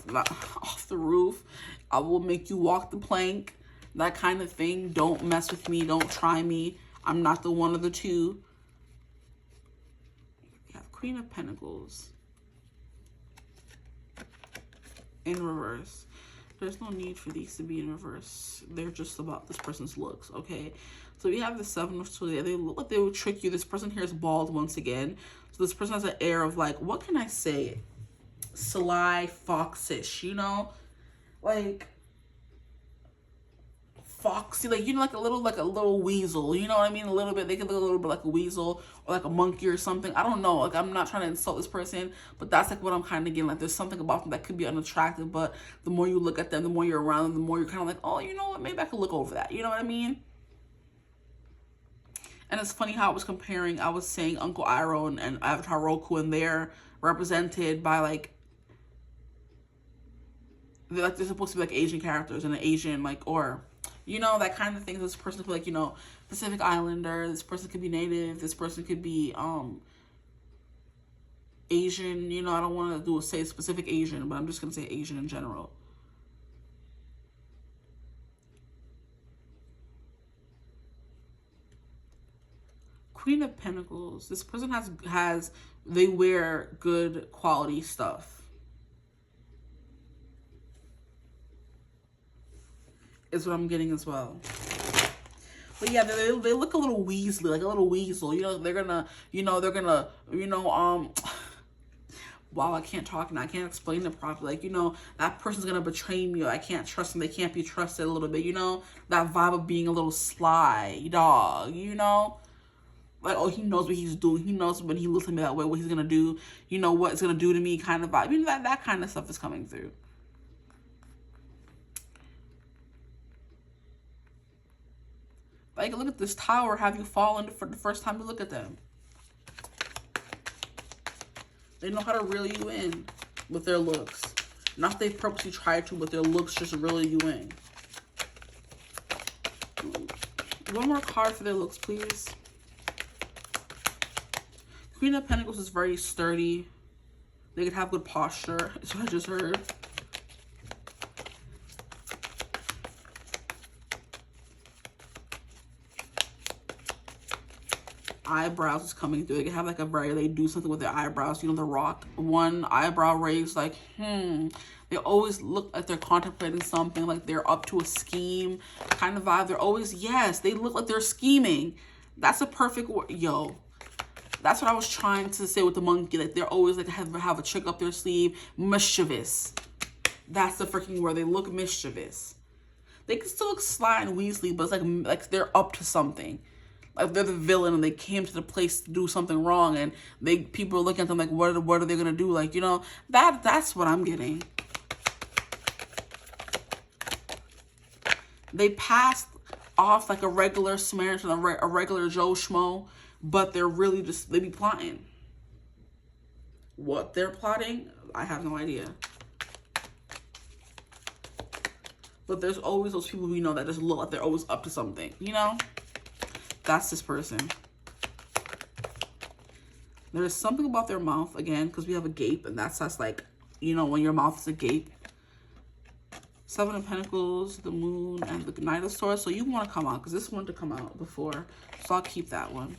the roof. I will make you walk the plank. That kind of thing. Don't mess with me. Don't try me. I'm not the one of the two. We have Queen of Pentacles in reverse. There's no need for these to be in reverse. They're just about this person's looks, okay? So we have the Seven of Swords. They look like they would trick you. This person here is bald once again. So this person has an air of like, what can I say? Sly, foxish, you know? Like, foxy, like, you know, like a little weasel, you know what I mean? A little bit. They can look a little bit like a weasel or like a monkey or something. I don't know. Like, I'm not trying to insult this person, but that's like what I'm kind of getting. Like, there's something about them that could be unattractive, but the more you look at them, the more you're around them, the more you're kind of like, oh, you know what? Maybe I could look over that. You know what I mean? And it's funny how I was comparing. I was saying Uncle Iroh and Avatar Roku, and they're represented by like they're supposed to be like Asian characters and an Asian, like, or, you know, that kind of thing. This person could be like, you know, Pacific Islander. This person could be Native. This person could be Asian. You know, I don't want to say specific Asian, but I'm just going to say Asian in general. Queen of Pentacles. This person they wear good quality stuff. Is what I'm getting as well. But yeah, they look a little Weasley, like a little weasel. You know, they're gonna, wow, I can't talk now. I can't explain it properly. Like, you know, that person's gonna betray me. I can't trust them. They can't be trusted a little bit. You know, that vibe of being a little sly dog, you know? Like, oh, he knows what he's doing. He knows when he looks at me that way, what he's gonna do. You know, what it's gonna do to me kind of vibe. You know, that kind of stuff is coming through. Like, look at this tower. Have you fallen for the first time you look at them? They know how to reel you in with their looks. Not they purposely try to, but their looks just reel you in. One more card for their looks, please. Queen of Pentacles is very sturdy. They could have good posture. That's what I just heard. Eyebrows is coming through. They can have like they do something with their eyebrows. You know, The Rock, one eyebrow raised, like, They always look like they're contemplating something, like they're up to a scheme kind of vibe. They're always, yes, they look like they're scheming. That's a perfect word. Yo, that's what I was trying to say with the monkey. Like, they're always like have a trick up their sleeve. Mischievous. That's the freaking word. They look mischievous. They can still look sly and Weasley, but it's like they're up to something. Like, they're the villain and they came to the place to do something wrong, and people are looking at them like, what are they gonna do? Like, you know, that's what I'm getting. They passed off like a regular Samaritan, a regular Joe Schmo, but they're really just, they be plotting. What they're plotting, I have no idea. But there's always those people we know that just look like they're always up to something, you know? That's this person. There's something about their mouth, again, because we have a gape, and that's like, you know, when your mouth is a gape. Seven of Pentacles, the Moon, and the Knight of Swords. So you want to come out, because this wanted to come out before. So I'll keep that one.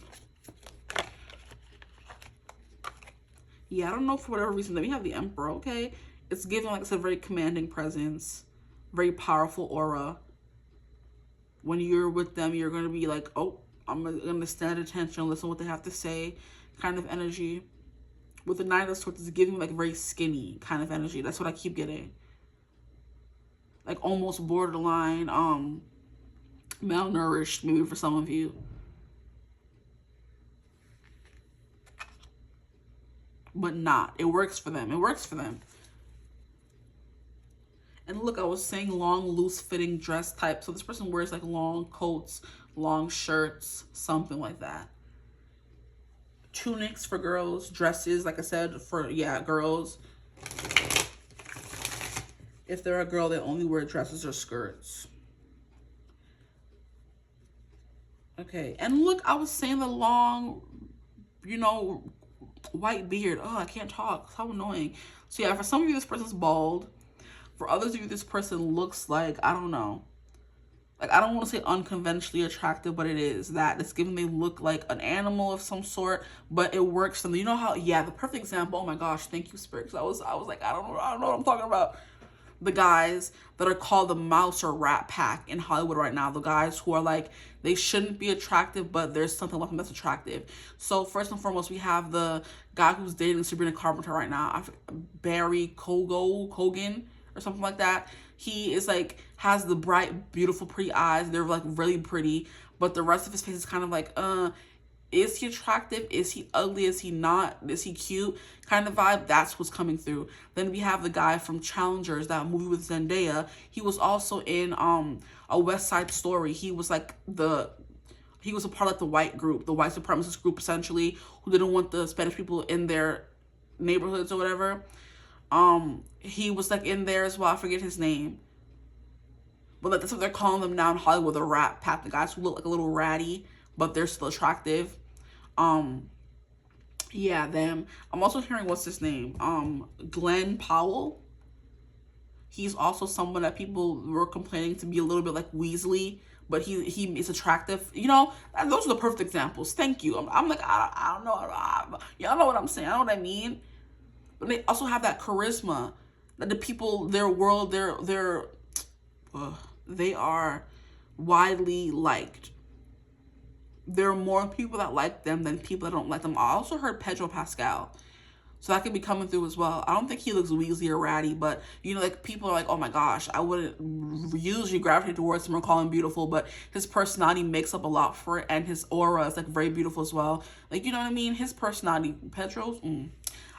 Yeah, I don't know, for whatever reason. Then we have the Emperor, okay? It's giving, like I said, very commanding presence. Very powerful aura. When you're with them, you're going to be like, oh, I'm going to stand at attention, listen to what they have to say, kind of energy. With the Knight of Swords, it's giving like very skinny kind of energy. That's what I keep getting. Like almost borderline, malnourished, maybe for some of you. But not. It works for them. It works for them. And look, I was saying long, loose-fitting dress type. So this person wears like long coats, long shirts, something like that. tunics for girls, dresses, like I said, for, yeah, girls. If they're a girl, they only wear dresses or skirts. Okay, and look, I was saying the long, you know, white beard. Oh, I can't talk. How annoying. So yeah, for some of you, this person's bald. For others of you, this person looks like, I don't know. Like, I don't want to say unconventionally attractive, but it is that. It's giving they look like an animal of some sort, but it works for them. You know how, yeah, the perfect example, oh my gosh, thank you, Spirit. Because I was like, I don't know what I'm talking about. The guys that are called the mouse or rat pack in Hollywood right now. The guys who are like, they shouldn't be attractive, but there's something about them that's attractive. So first and foremost, we have the guy who's dating Sabrina Carpenter right now, Barry Kogan or something like that. He is like, has the bright, beautiful, pretty eyes. They're like really pretty, but the rest of his face is kind of like, is he attractive? Is he ugly? Is he not? Is he cute? Kind of vibe. That's what's coming through. Then we have the guy from Challengers, that movie with Zendaya. He was also in a West Side Story. He was like he was a part of the white group, the white supremacist group, essentially, who didn't want the Spanish people in their neighborhoods or whatever. He was like in there as well. I forget his name. But like, that's what they're calling them now in Hollywood, the rat pack. The guys who look like a little ratty, but they're still attractive. Yeah, them. I'm also hearing, what's his name? Glenn Powell. He's also someone that people were complaining to be a little bit like Weasley, but he is attractive. You know, those are the perfect examples. Thank you. I'm like, I don't know. Y'all know what I'm saying. I know what I mean. But they also have that charisma that the people, their world, they are widely liked. There are more people that like them than people that don't like them. I also heard Pedro Pascal. So that could be coming through as well. I don't think he looks Weasley or ratty, but, you know, like, people are like, oh my gosh, I wouldn't usually gravitate towards him or call him beautiful, but his personality makes up a lot for it, and his aura is, like, very beautiful as well. Like, you know what I mean? His personality, Pedro's,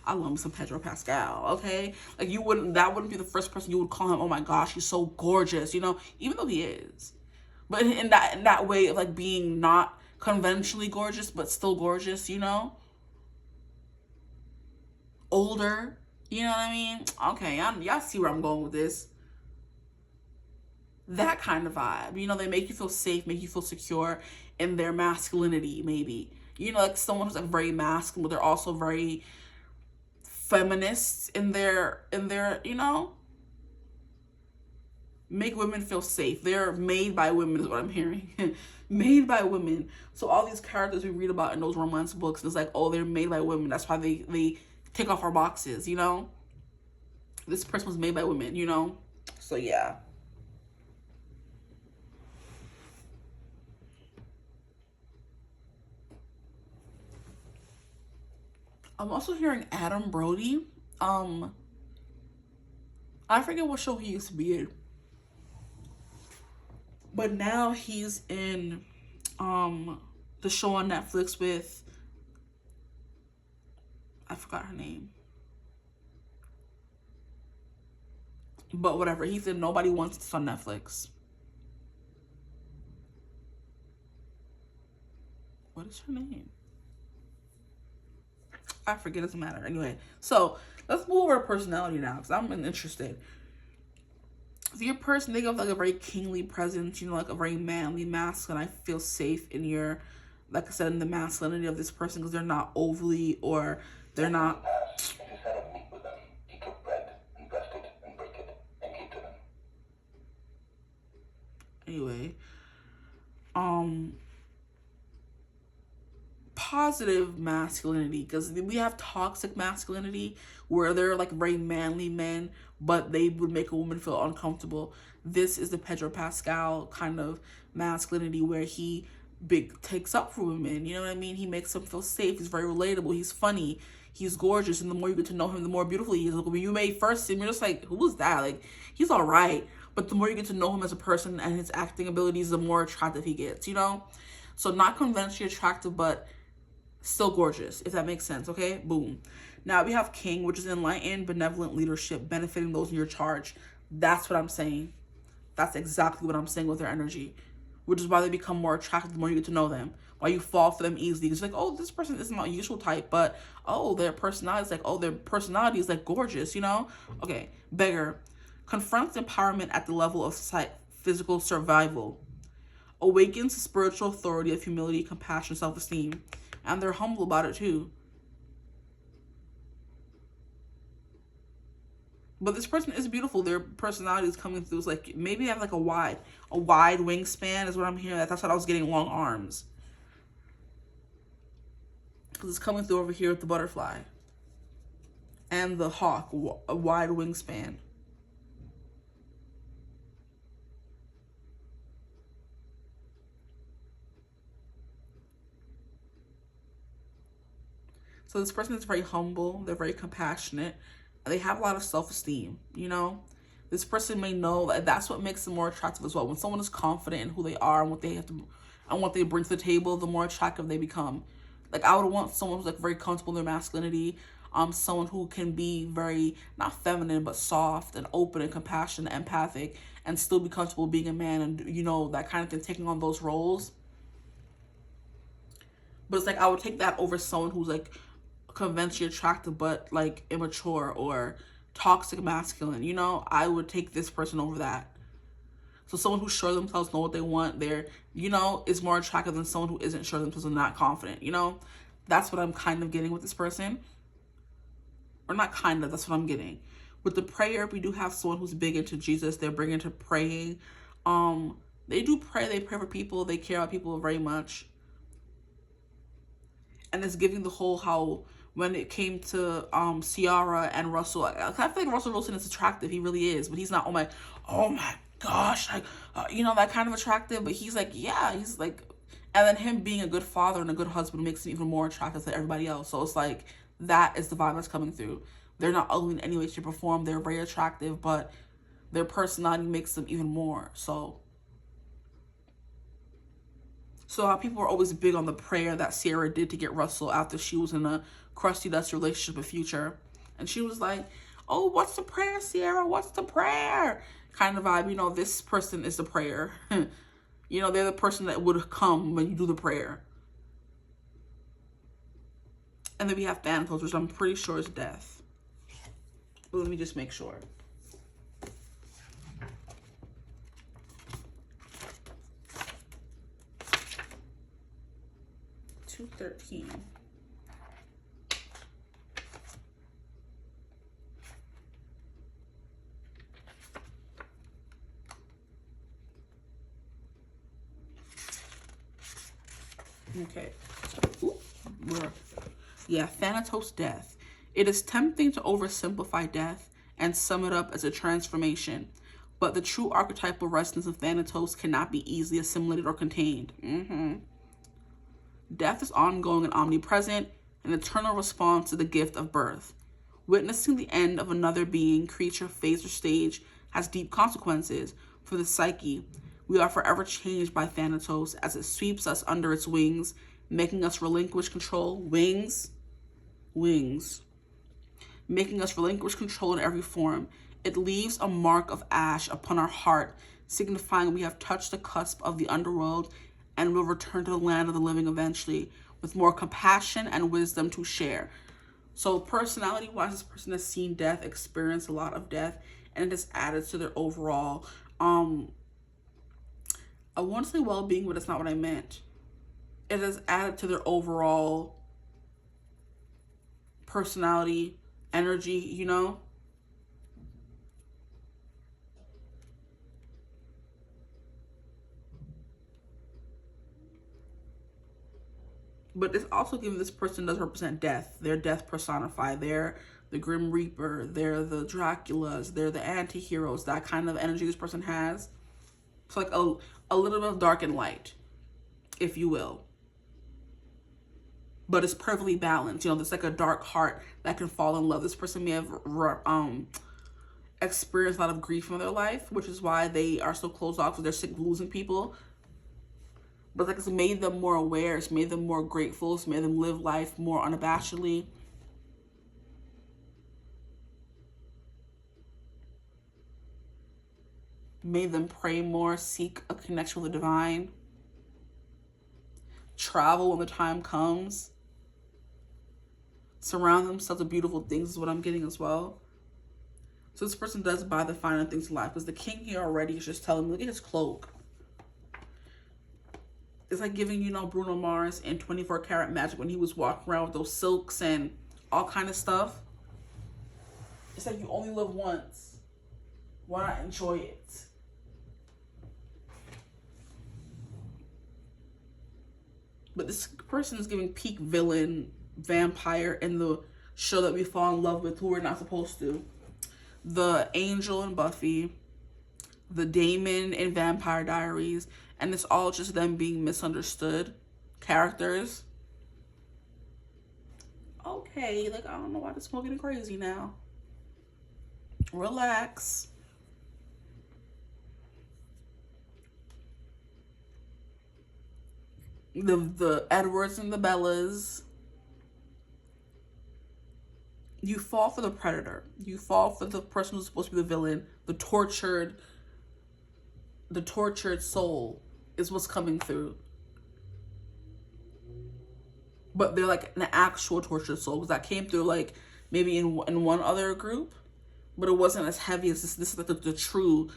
I love me some Pedro Pascal, okay? Like, that wouldn't be the first person you would call him, oh my gosh, he's so gorgeous, you know? Even though he is. But in that way of, like, being not conventionally gorgeous, but still gorgeous, you know? Older, you know what I mean? Okay, y'all see where I'm going with this. That kind of vibe. You know, they make you feel safe, make you feel secure in their masculinity, maybe. You know, like someone who's like very masculine, but they're also very feminist in their, you know? Make women feel safe. They're made by women is what I'm hearing. Made by women. So all these characters we read about in those romance books, it's like, oh, they're made by women. That's why they take off our boxes, you know? This person was made by women, you know? So yeah. I'm also hearing Adam Brody. I forget what show he used to be in. But now he's in the show on Netflix with, I forgot her name. But whatever, he's in Nobody Wants This on Netflix. What is her name? I forget, it doesn't matter. Anyway, so let's move over to personality now, because I'm interested. So your person, they have like a very kingly presence, you know, like a very manly, masculine. I feel safe in your, like I said, in the masculinity of this person, because they're not overly, or they're not. Anyway, positive masculinity, because we have toxic masculinity where they're like very manly men, but they would make a woman feel uncomfortable. This is the Pedro Pascal kind of masculinity where he takes up for women, you know what I mean? He makes them feel safe. He's very relatable. He's funny. He's gorgeous. And the more you get to know him, the more beautiful he is. Like, when you may first see him, you're just like, who is that? Like, he's all right. But the more you get to know him as a person and his acting abilities, the more attractive he gets, you know? So not conventionally attractive, but still gorgeous, if that makes sense, okay? Boom. Now we have King, which is enlightened, benevolent leadership, benefiting those in your charge. That's what I'm saying. That's exactly what I'm saying with their energy. which is why they become more attractive the more you get to know them. Why you fall for them easily. It's like, oh, this person isn't my usual type, but oh, their personality is like, oh, their personality is like gorgeous, you know? Okay, beggar. Confronts empowerment at the level of physical survival. Awakens the spiritual authority of humility, compassion, self-esteem. And they're humble about it too. But this person is beautiful. Their personality is coming through. It's like, maybe they have like a wide wingspan is what I'm hearing. That's what I was getting, long arms. Because it's coming through over here with the butterfly. And the hawk, a wide wingspan. So this person is very humble. They're very compassionate. They have a lot of self-esteem, you know? This person may know that that's what makes them more attractive as well. When someone is confident in who they are and what they have to, and what they bring to the table, the more attractive they become. Like, I would want someone who's like very comfortable in their masculinity. Someone who can be very, not feminine, but soft and open and compassionate, empathic, and still be comfortable being a man, and, you know, that kind of thing, taking on those roles. But it's like, I would take that over someone who's like conventionally attractive but like immature or toxic masculine, you know? I would take this person over that. So someone who's sure of themselves, know what they want, they're, you know, is more attractive than someone who isn't sure of themselves and not confident, you know? That's what I'm kind of getting with this person. Or not kind of, that's what I'm getting. With the prayer, we do have someone who's big into Jesus. They're big into praying. They do pray. They pray for people. They care about people very much. And it's giving the whole how when it came to Ciara and Russell, I feel like Russell Wilson is attractive. He really is, but he's not. Oh my gosh, like you know, that kind of attractive. But he's like, yeah, he's like, and then him being a good father and a good husband makes him even more attractive than everybody else. So it's like that is the vibe that's coming through. They're not ugly in any way, shape, or form. They're very attractive, but their personality makes them even more. So how people were always big on the prayer that Ciara did to get Russell after she was in a crusty dust relationship with Future. And she was like, oh, what's the prayer, Ciara? What's the prayer? Kind of vibe. You know, this person is the prayer. You know, they're the person that would come when you do the prayer. And then we have Thanatos, which I'm pretty sure is death. But let me just make sure. 213. Okay. Yeah, Thanatos death. It is tempting to oversimplify death and sum it up as a transformation, but the true archetypal resonance of Thanatos cannot be easily assimilated or contained. Death is ongoing and omnipresent, an eternal response to the gift of birth. Witnessing the end of another being, creature, phase, or stage has deep consequences for the psyche. We are forever changed by Thanatos as it sweeps us under its wings, making us relinquish control. Wings. Making us relinquish control in every form. It leaves a mark of ash upon our heart, signifying we have touched the cusp of the underworld and will return to the land of the living eventually, with more compassion and wisdom to share. So personality-wise, this person has seen death, experienced a lot of death, and it has added to their overall, I want to say well-being, but that's not what I meant. It has added to their overall personality, energy, you know? But it's also giving this person does represent death. They're death personified. They're the Grim Reaper. They're the Draculas. They're the anti-heroes. That kind of energy this person has. It's like a little bit of dark and light, if you will. But it's perfectly balanced. You know, there's like a dark heart that can fall in love. This person may have experienced a lot of grief in their life, which is why they are so closed off because they're sick of losing people. But like it's made them more aware, it's made them more grateful, it's made them live life more unabashedly. Made them pray more, seek a connection with the divine. travel when the time comes. Surround themselves with beautiful things is what I'm getting as well. So this person does buy the finer things in life, because the king here already is just telling me, look at his cloak. It's like giving, you know, Bruno Mars in 24 Karat Magic when he was walking around with those silks and all kind of stuff. It's like you only live once. Why not enjoy it? But this person is giving peak villain, vampire in the show that we fall in love with, who we're not supposed to. The Angel in Buffy, the Damon in Vampire Diaries, and it's all just them being misunderstood characters. Okay, like, I don't know why this is getting crazy now. Relax. The Edwards and the Bellas. You fall for the predator. You fall for the person who's supposed to be the villain. The tortured soul is what's coming through. But they're like an actual tortured soul, because that came through like maybe in one other group, but it wasn't as heavy as this. This is like the true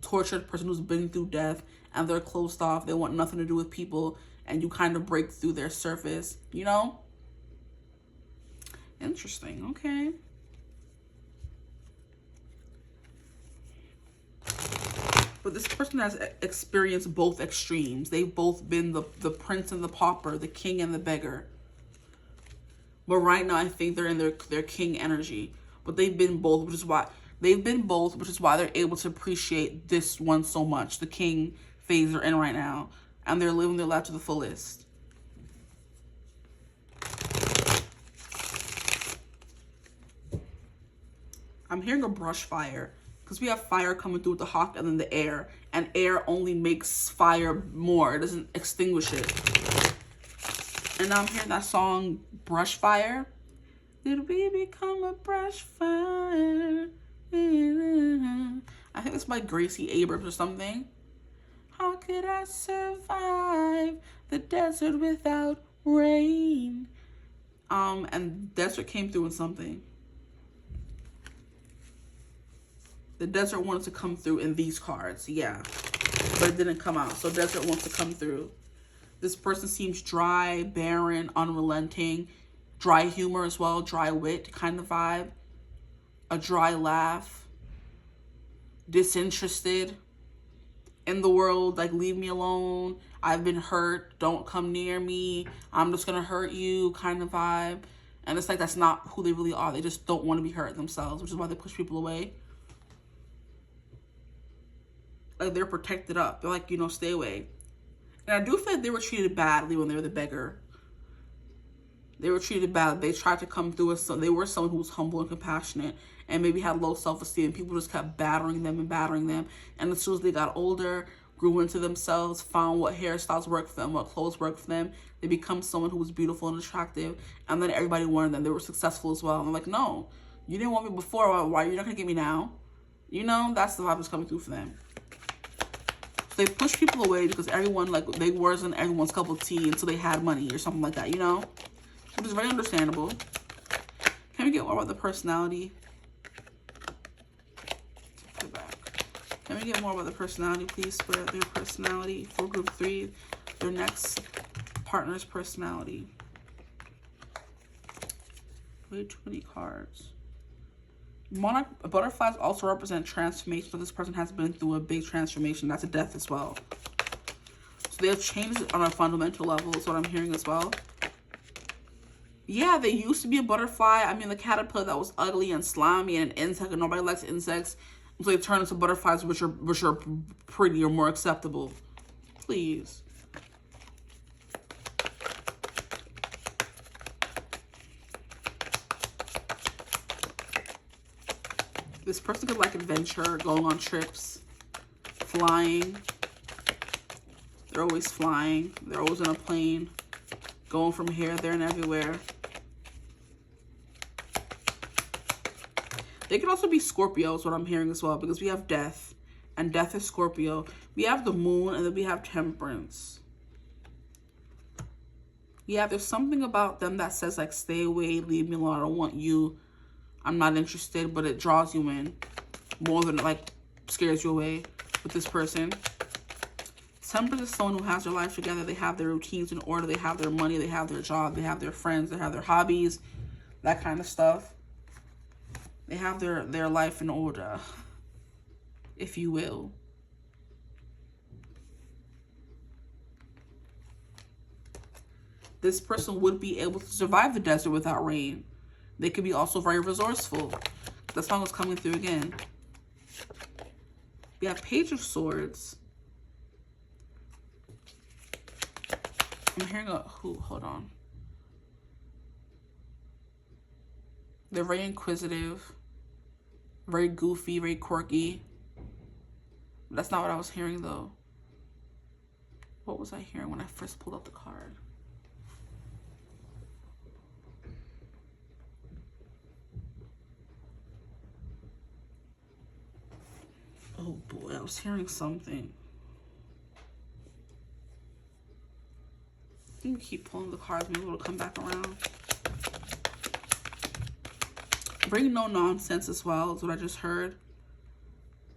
tortured person who's been through death, and they're closed off. They want nothing to do with people, and you kind of break through their surface, you know? Interesting. Okay. But this person has experienced both extremes. They've both been the prince and the pauper, the king and the beggar. But right now, I think they're in their king energy. But they've been both, which is why they're able to appreciate this one so much. The king phase they're in right now, and they're living their life to the fullest. I'm hearing a brush fire, because we have fire coming through with the hawk and then the air. And air only makes fire more. It doesn't extinguish it. And now I'm hearing that song, Brush Fire. Did we become a brush fire? I think it's by Gracie Abrams or something. How could I survive the desert without rain? And desert came through in something. The desert wanted to come through in these cards, yeah. But it didn't come out, so desert wants to come through. This person seems dry, barren, unrelenting. Dry humor as well, dry wit kind of vibe. A dry laugh. Disinterested in the world, like, leave me alone. I've been hurt, don't come near me. I'm just gonna hurt you kind of vibe. And it's like that's not who they really are. They just don't want to be hurt themselves, which is why they push people away. Like, they're protected up. They're like, you know, stay away. And I do feel like they were treated badly when they were the beggar. They were treated bad. They tried to come through as they were someone who was humble and compassionate and maybe had low self-esteem. People just kept battering them and battering them. And as soon as they got older, grew into themselves, found what hairstyles worked for them, what clothes worked for them, they become someone who was beautiful and attractive. And then everybody wanted them. They were successful as well. And I'm like, no, you didn't want me before. Why are you not going to get me now? You know, that's the vibe that's coming through for them. They push people away because everyone, like, they wasn't everyone's cup of tea until they had money or something like that, you know? Which is very understandable. Can we get more about the personality? Put it back. Can we get more about the personality, please? For their personality for group 3, their next partner's personality. Way too many cards. Butterflies also represent transformation, so this person has been through a big transformation. That's a death as well. So they have changed on a fundamental level, is what I'm hearing as well. Yeah, they used to be a butterfly. I mean, the caterpillar that was ugly and slimy and an insect, and nobody likes insects. So they turn into butterflies, which are pretty or more acceptable. Please. This person could like adventure, going on trips, flying. They're always flying. They're always on a plane, going from here, there, and everywhere. They could also be Scorpio, is what I'm hearing as well, because we have death, and death is Scorpio. We have the moon, and then we have temperance. Yeah, there's something about them that says like, stay away, leave me alone, I don't want you, I'm not interested, but it draws you in more than it like scares you away with this person. Temperance is someone who has their life together. They have their routines in order. They have their money. They have their job. They have their friends. They have their hobbies, that kind of stuff. They have their life in order, if you will. This person would be able to survive the desert without rain. They could be also very resourceful. That's song is coming through again. We have Page of Swords. I'm hearing a who? Hold on. They're very inquisitive, very goofy, very quirky. That's not what I was hearing though. What was I hearing when I first pulled up the card? Oh boy, I was hearing something. I'm gonna keep pulling the cards, maybe it'll come back around. Bring no nonsense as well, is what I just heard.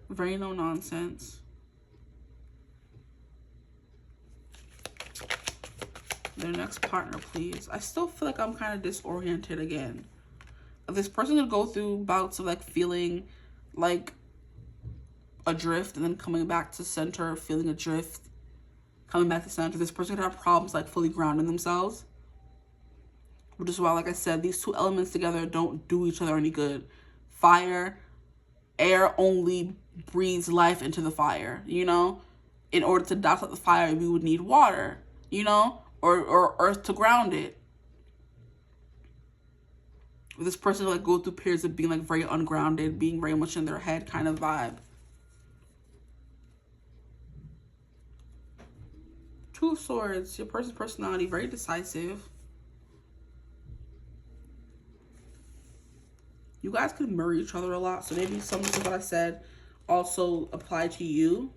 Very no nonsense. Their next partner, please. I still feel like I'm kind of disoriented again. This person could go through bouts of like feeling like adrift and then coming back to center, feeling adrift, coming back to center. This person could have problems like fully grounding themselves. Which is why, like I said, these two elements together don't do each other any good. Fire, air only breathes life into the fire, you know? In order to douse out the fire, we would need water, you know? Or earth to ground it. This person like go through periods of being like very ungrounded, being very much in their head kind of vibe. Two of Swords, your person's personality, very decisive. You guys could mirror each other a lot, so maybe some of what I said also apply to you.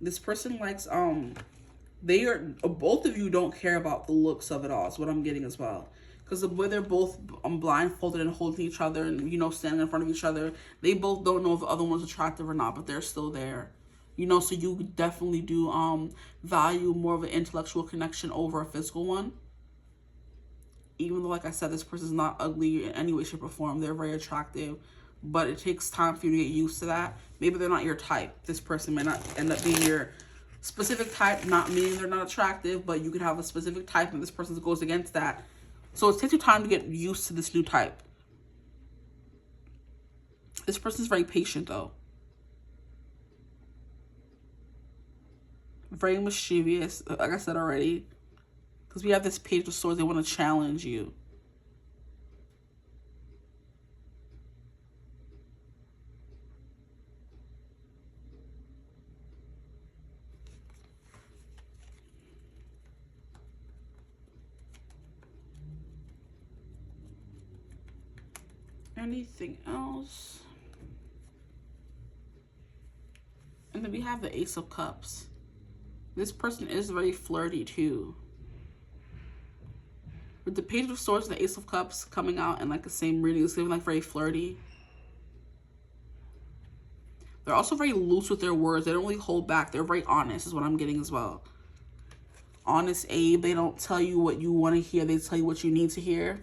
This person likes, both of you don't care about the looks of it all, is what I'm getting as well. Because the way they're both blindfolded and holding each other and, you know, standing in front of each other, they both don't know if the other one's attractive or not, but they're still there. You know, so you definitely do value more of an intellectual connection over a physical one. Even though, like I said, this person's not ugly in any way, shape, or form. They're very attractive, but it takes time for you to get used to that. Maybe they're not your type. This person may not end up being your specific type, not meaning they're not attractive, but you could have a specific type and this person goes against that. So it takes you time to get used to this new type. This person's very patient, though. Very mischievous, like I said already. Because we have this Page of Swords, they want to challenge you. Anything else? And then we have the Ace of Cups. This person is very flirty too. With the Page of Swords and the Ace of Cups coming out in like the same reading, it's giving like very flirty. They're also very loose with their words. They don't really hold back. They're very honest is what I'm getting as well. Honest Abe. They don't tell you what you want to hear. They tell you what you need to hear.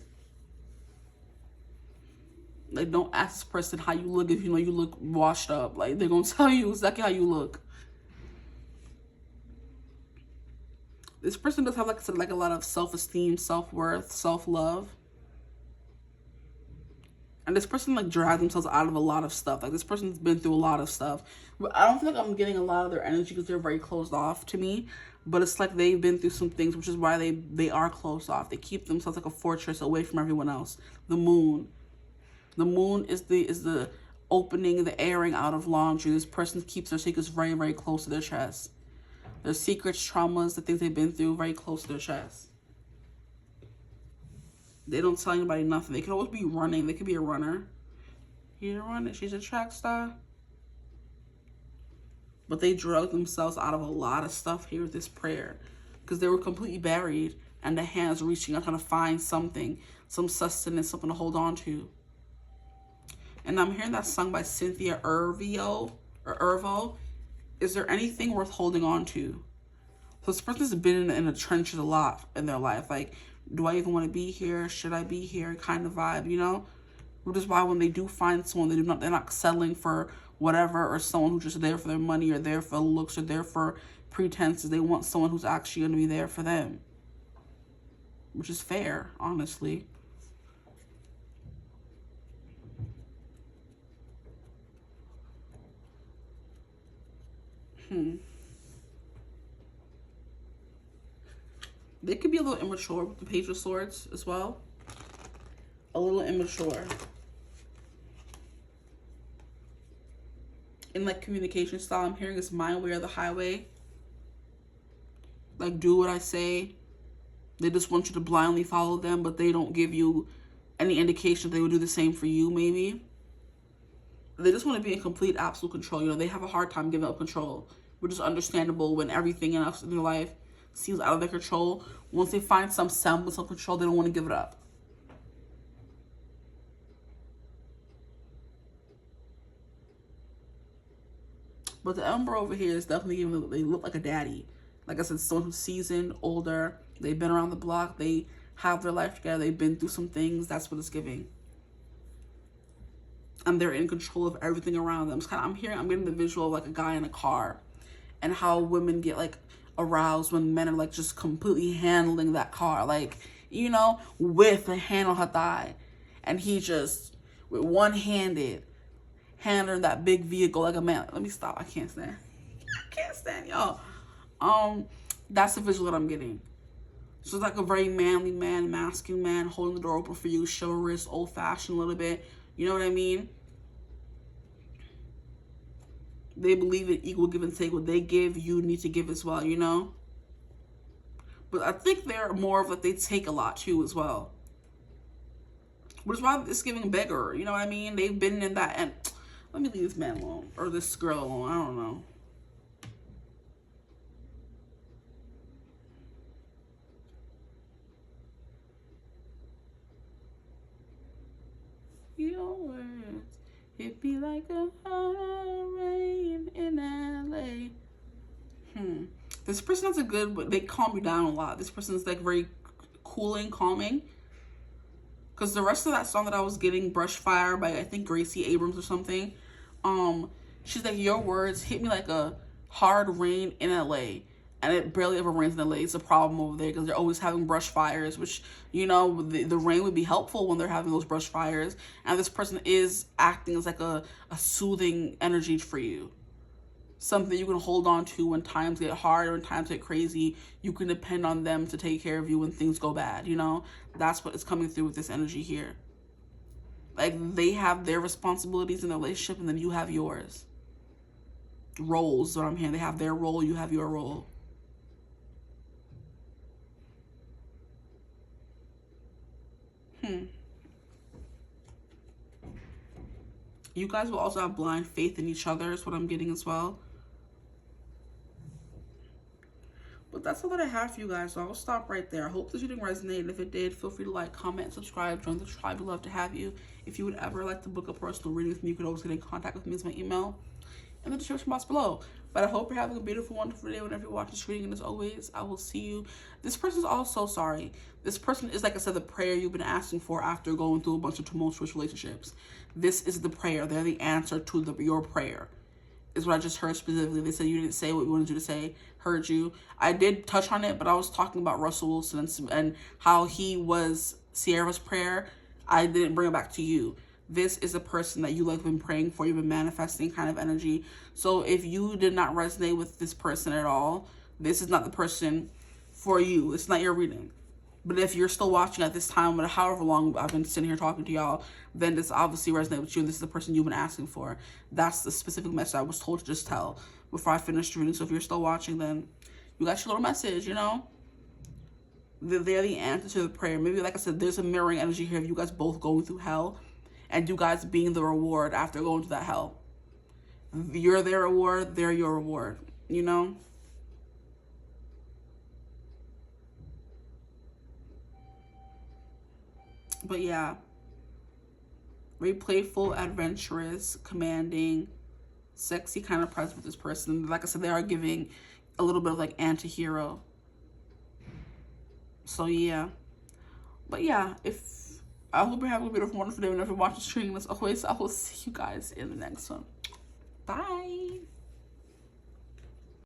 Like, don't ask this person how you look if you know you look washed up. Like, they're going to tell you exactly how you look. This person does have, like I said, like a lot of self-esteem, self-worth, self-love. And this person, like, dragged themselves out of a lot of stuff. Like, this person's been through a lot of stuff. But I don't feel like I'm getting a lot of their energy because they're very closed off to me. But it's like they've been through some things, which is why they are closed off. They keep themselves like a fortress away from everyone else. The moon. The moon is the opening, the airing out of laundry. This person keeps their secrets very, very close to their chest. Their secrets, traumas, the things they've been through, very close to their chest. They don't tell anybody nothing. They could always be running. They could be a runner. He's a runner. She's a track star. But they drug themselves out of a lot of stuff here with this prayer. Because they were completely buried. and the hands reaching out trying to find something, some sustenance, something to hold on to. And I'm hearing that sung by Cynthia Irvo. Is there anything worth holding on to? So this person's been in the trenches a lot in their life. Like, do I even want to be here? Should I be here? Kind of vibe, you know? Which is why when they do find someone, they're not settling for whatever, or someone who's just there for their money, or there for looks, or there for pretenses. They want someone who's actually going to be there for them. Which is fair, honestly. They could be a little immature with the Page of Swords as well. A little immature. In like communication style, I'm hearing is my way or the highway. Like, do what I say. They just want you to blindly follow them, but they don't give you any indication they would do the same for you, maybe. They just want to be in complete, absolute control. You know, they have a hard time giving up control, which is understandable when everything else in their life seems out of their control. Once they find some semblance of control, they don't want to give it up. But the Emperor over here is definitely giving them, they look like a daddy. Like I said, someone who's seasoned, older, they've been around the block, they have their life together, they've been through some things. That's what it's giving. And they're in control of everything around them. It's kind of, I'm getting the visual of like a guy in a car, and how women get like aroused when men are like just completely handling that car, like, you know, with a hand on her thigh, and he just with one-handed handling that big vehicle like a man. Let me stop. I can't stand y'all. That's the visual that I'm getting. So it's like a very manly man, masculine man, holding the door open for you, chivalrous, old-fashioned a little bit. You know what I mean? They believe in equal give and take. What they give, you need to give as well, you know? But I think they're more of like, they take a lot too as well. Which is why it's giving beggar, you know what I mean? They've been in that, and let me leave this man alone, or this girl alone, I don't know. Your words, it be like a rain in LA. This person has a good, but they calm you down a lot. This person is like very cooling, calming. Because the rest of that song that I was getting, Brush Fire by I think Gracie Abrams or something, she's like, your words hit me like a hard rain in LA. And it barely ever rains in LA. It's a problem over there because they're always having brush fires, which, you know, the rain would be helpful when they're having those brush fires. And this person is acting as like a soothing energy for you. Something you can hold on to when times get hard or when times get crazy. You can depend on them to take care of you when things go bad, you know? That's what is coming through with this energy here. Like, they have their responsibilities in the relationship, and then you have yours. Roles is what I'm hearing. They have their role, you have your role. You guys will also have blind faith in each other is what I'm getting as well. But that's all that I have for you guys, so I'll stop right there. I hope this reading resonated. If it did, feel free to like, comment, subscribe, join the tribe. We'd love to have you. If you would ever like to book a personal reading with me, you could always get in contact with me as my email in the description box below. But I hope you're having a beautiful, wonderful day whenever you watch this reading. And as always, I will see you. This person's also sorry. This person is, like I said, the prayer you've been asking for after going through a bunch of tumultuous relationships. This is the prayer. They're the answer to your prayer. Is what I just heard specifically. They said you didn't say what we wanted you to say. Heard you. I did touch on it, but I was talking about Russell Wilson and how he was Sierra's prayer. I didn't bring it back to you. This is a person that you have been praying for, you've been manifesting kind of energy. So if you did not resonate with this person at all, this is not the person for you. It's not your reading. But if you're still watching at this time, or however long I've been sitting here talking to y'all, then this obviously resonates with you, and this is the person you've been asking for. That's the specific message I was told to just tell before I finished reading. So if you're still watching, then you got your little message, you know? They're the answer to the prayer. Maybe, like I said, there's a mirroring energy here of you guys both going through hell, and you guys being the reward after going through that hell. You're their reward, they're your reward, you know? But yeah, very playful, adventurous, commanding, sexy kind of presence with this person. Like I said, they are giving a little bit of like anti-hero. So yeah. But yeah, I hope you're having a beautiful, wonderful day whenever you watch this stream. As always, I will see you guys in the next one. Bye.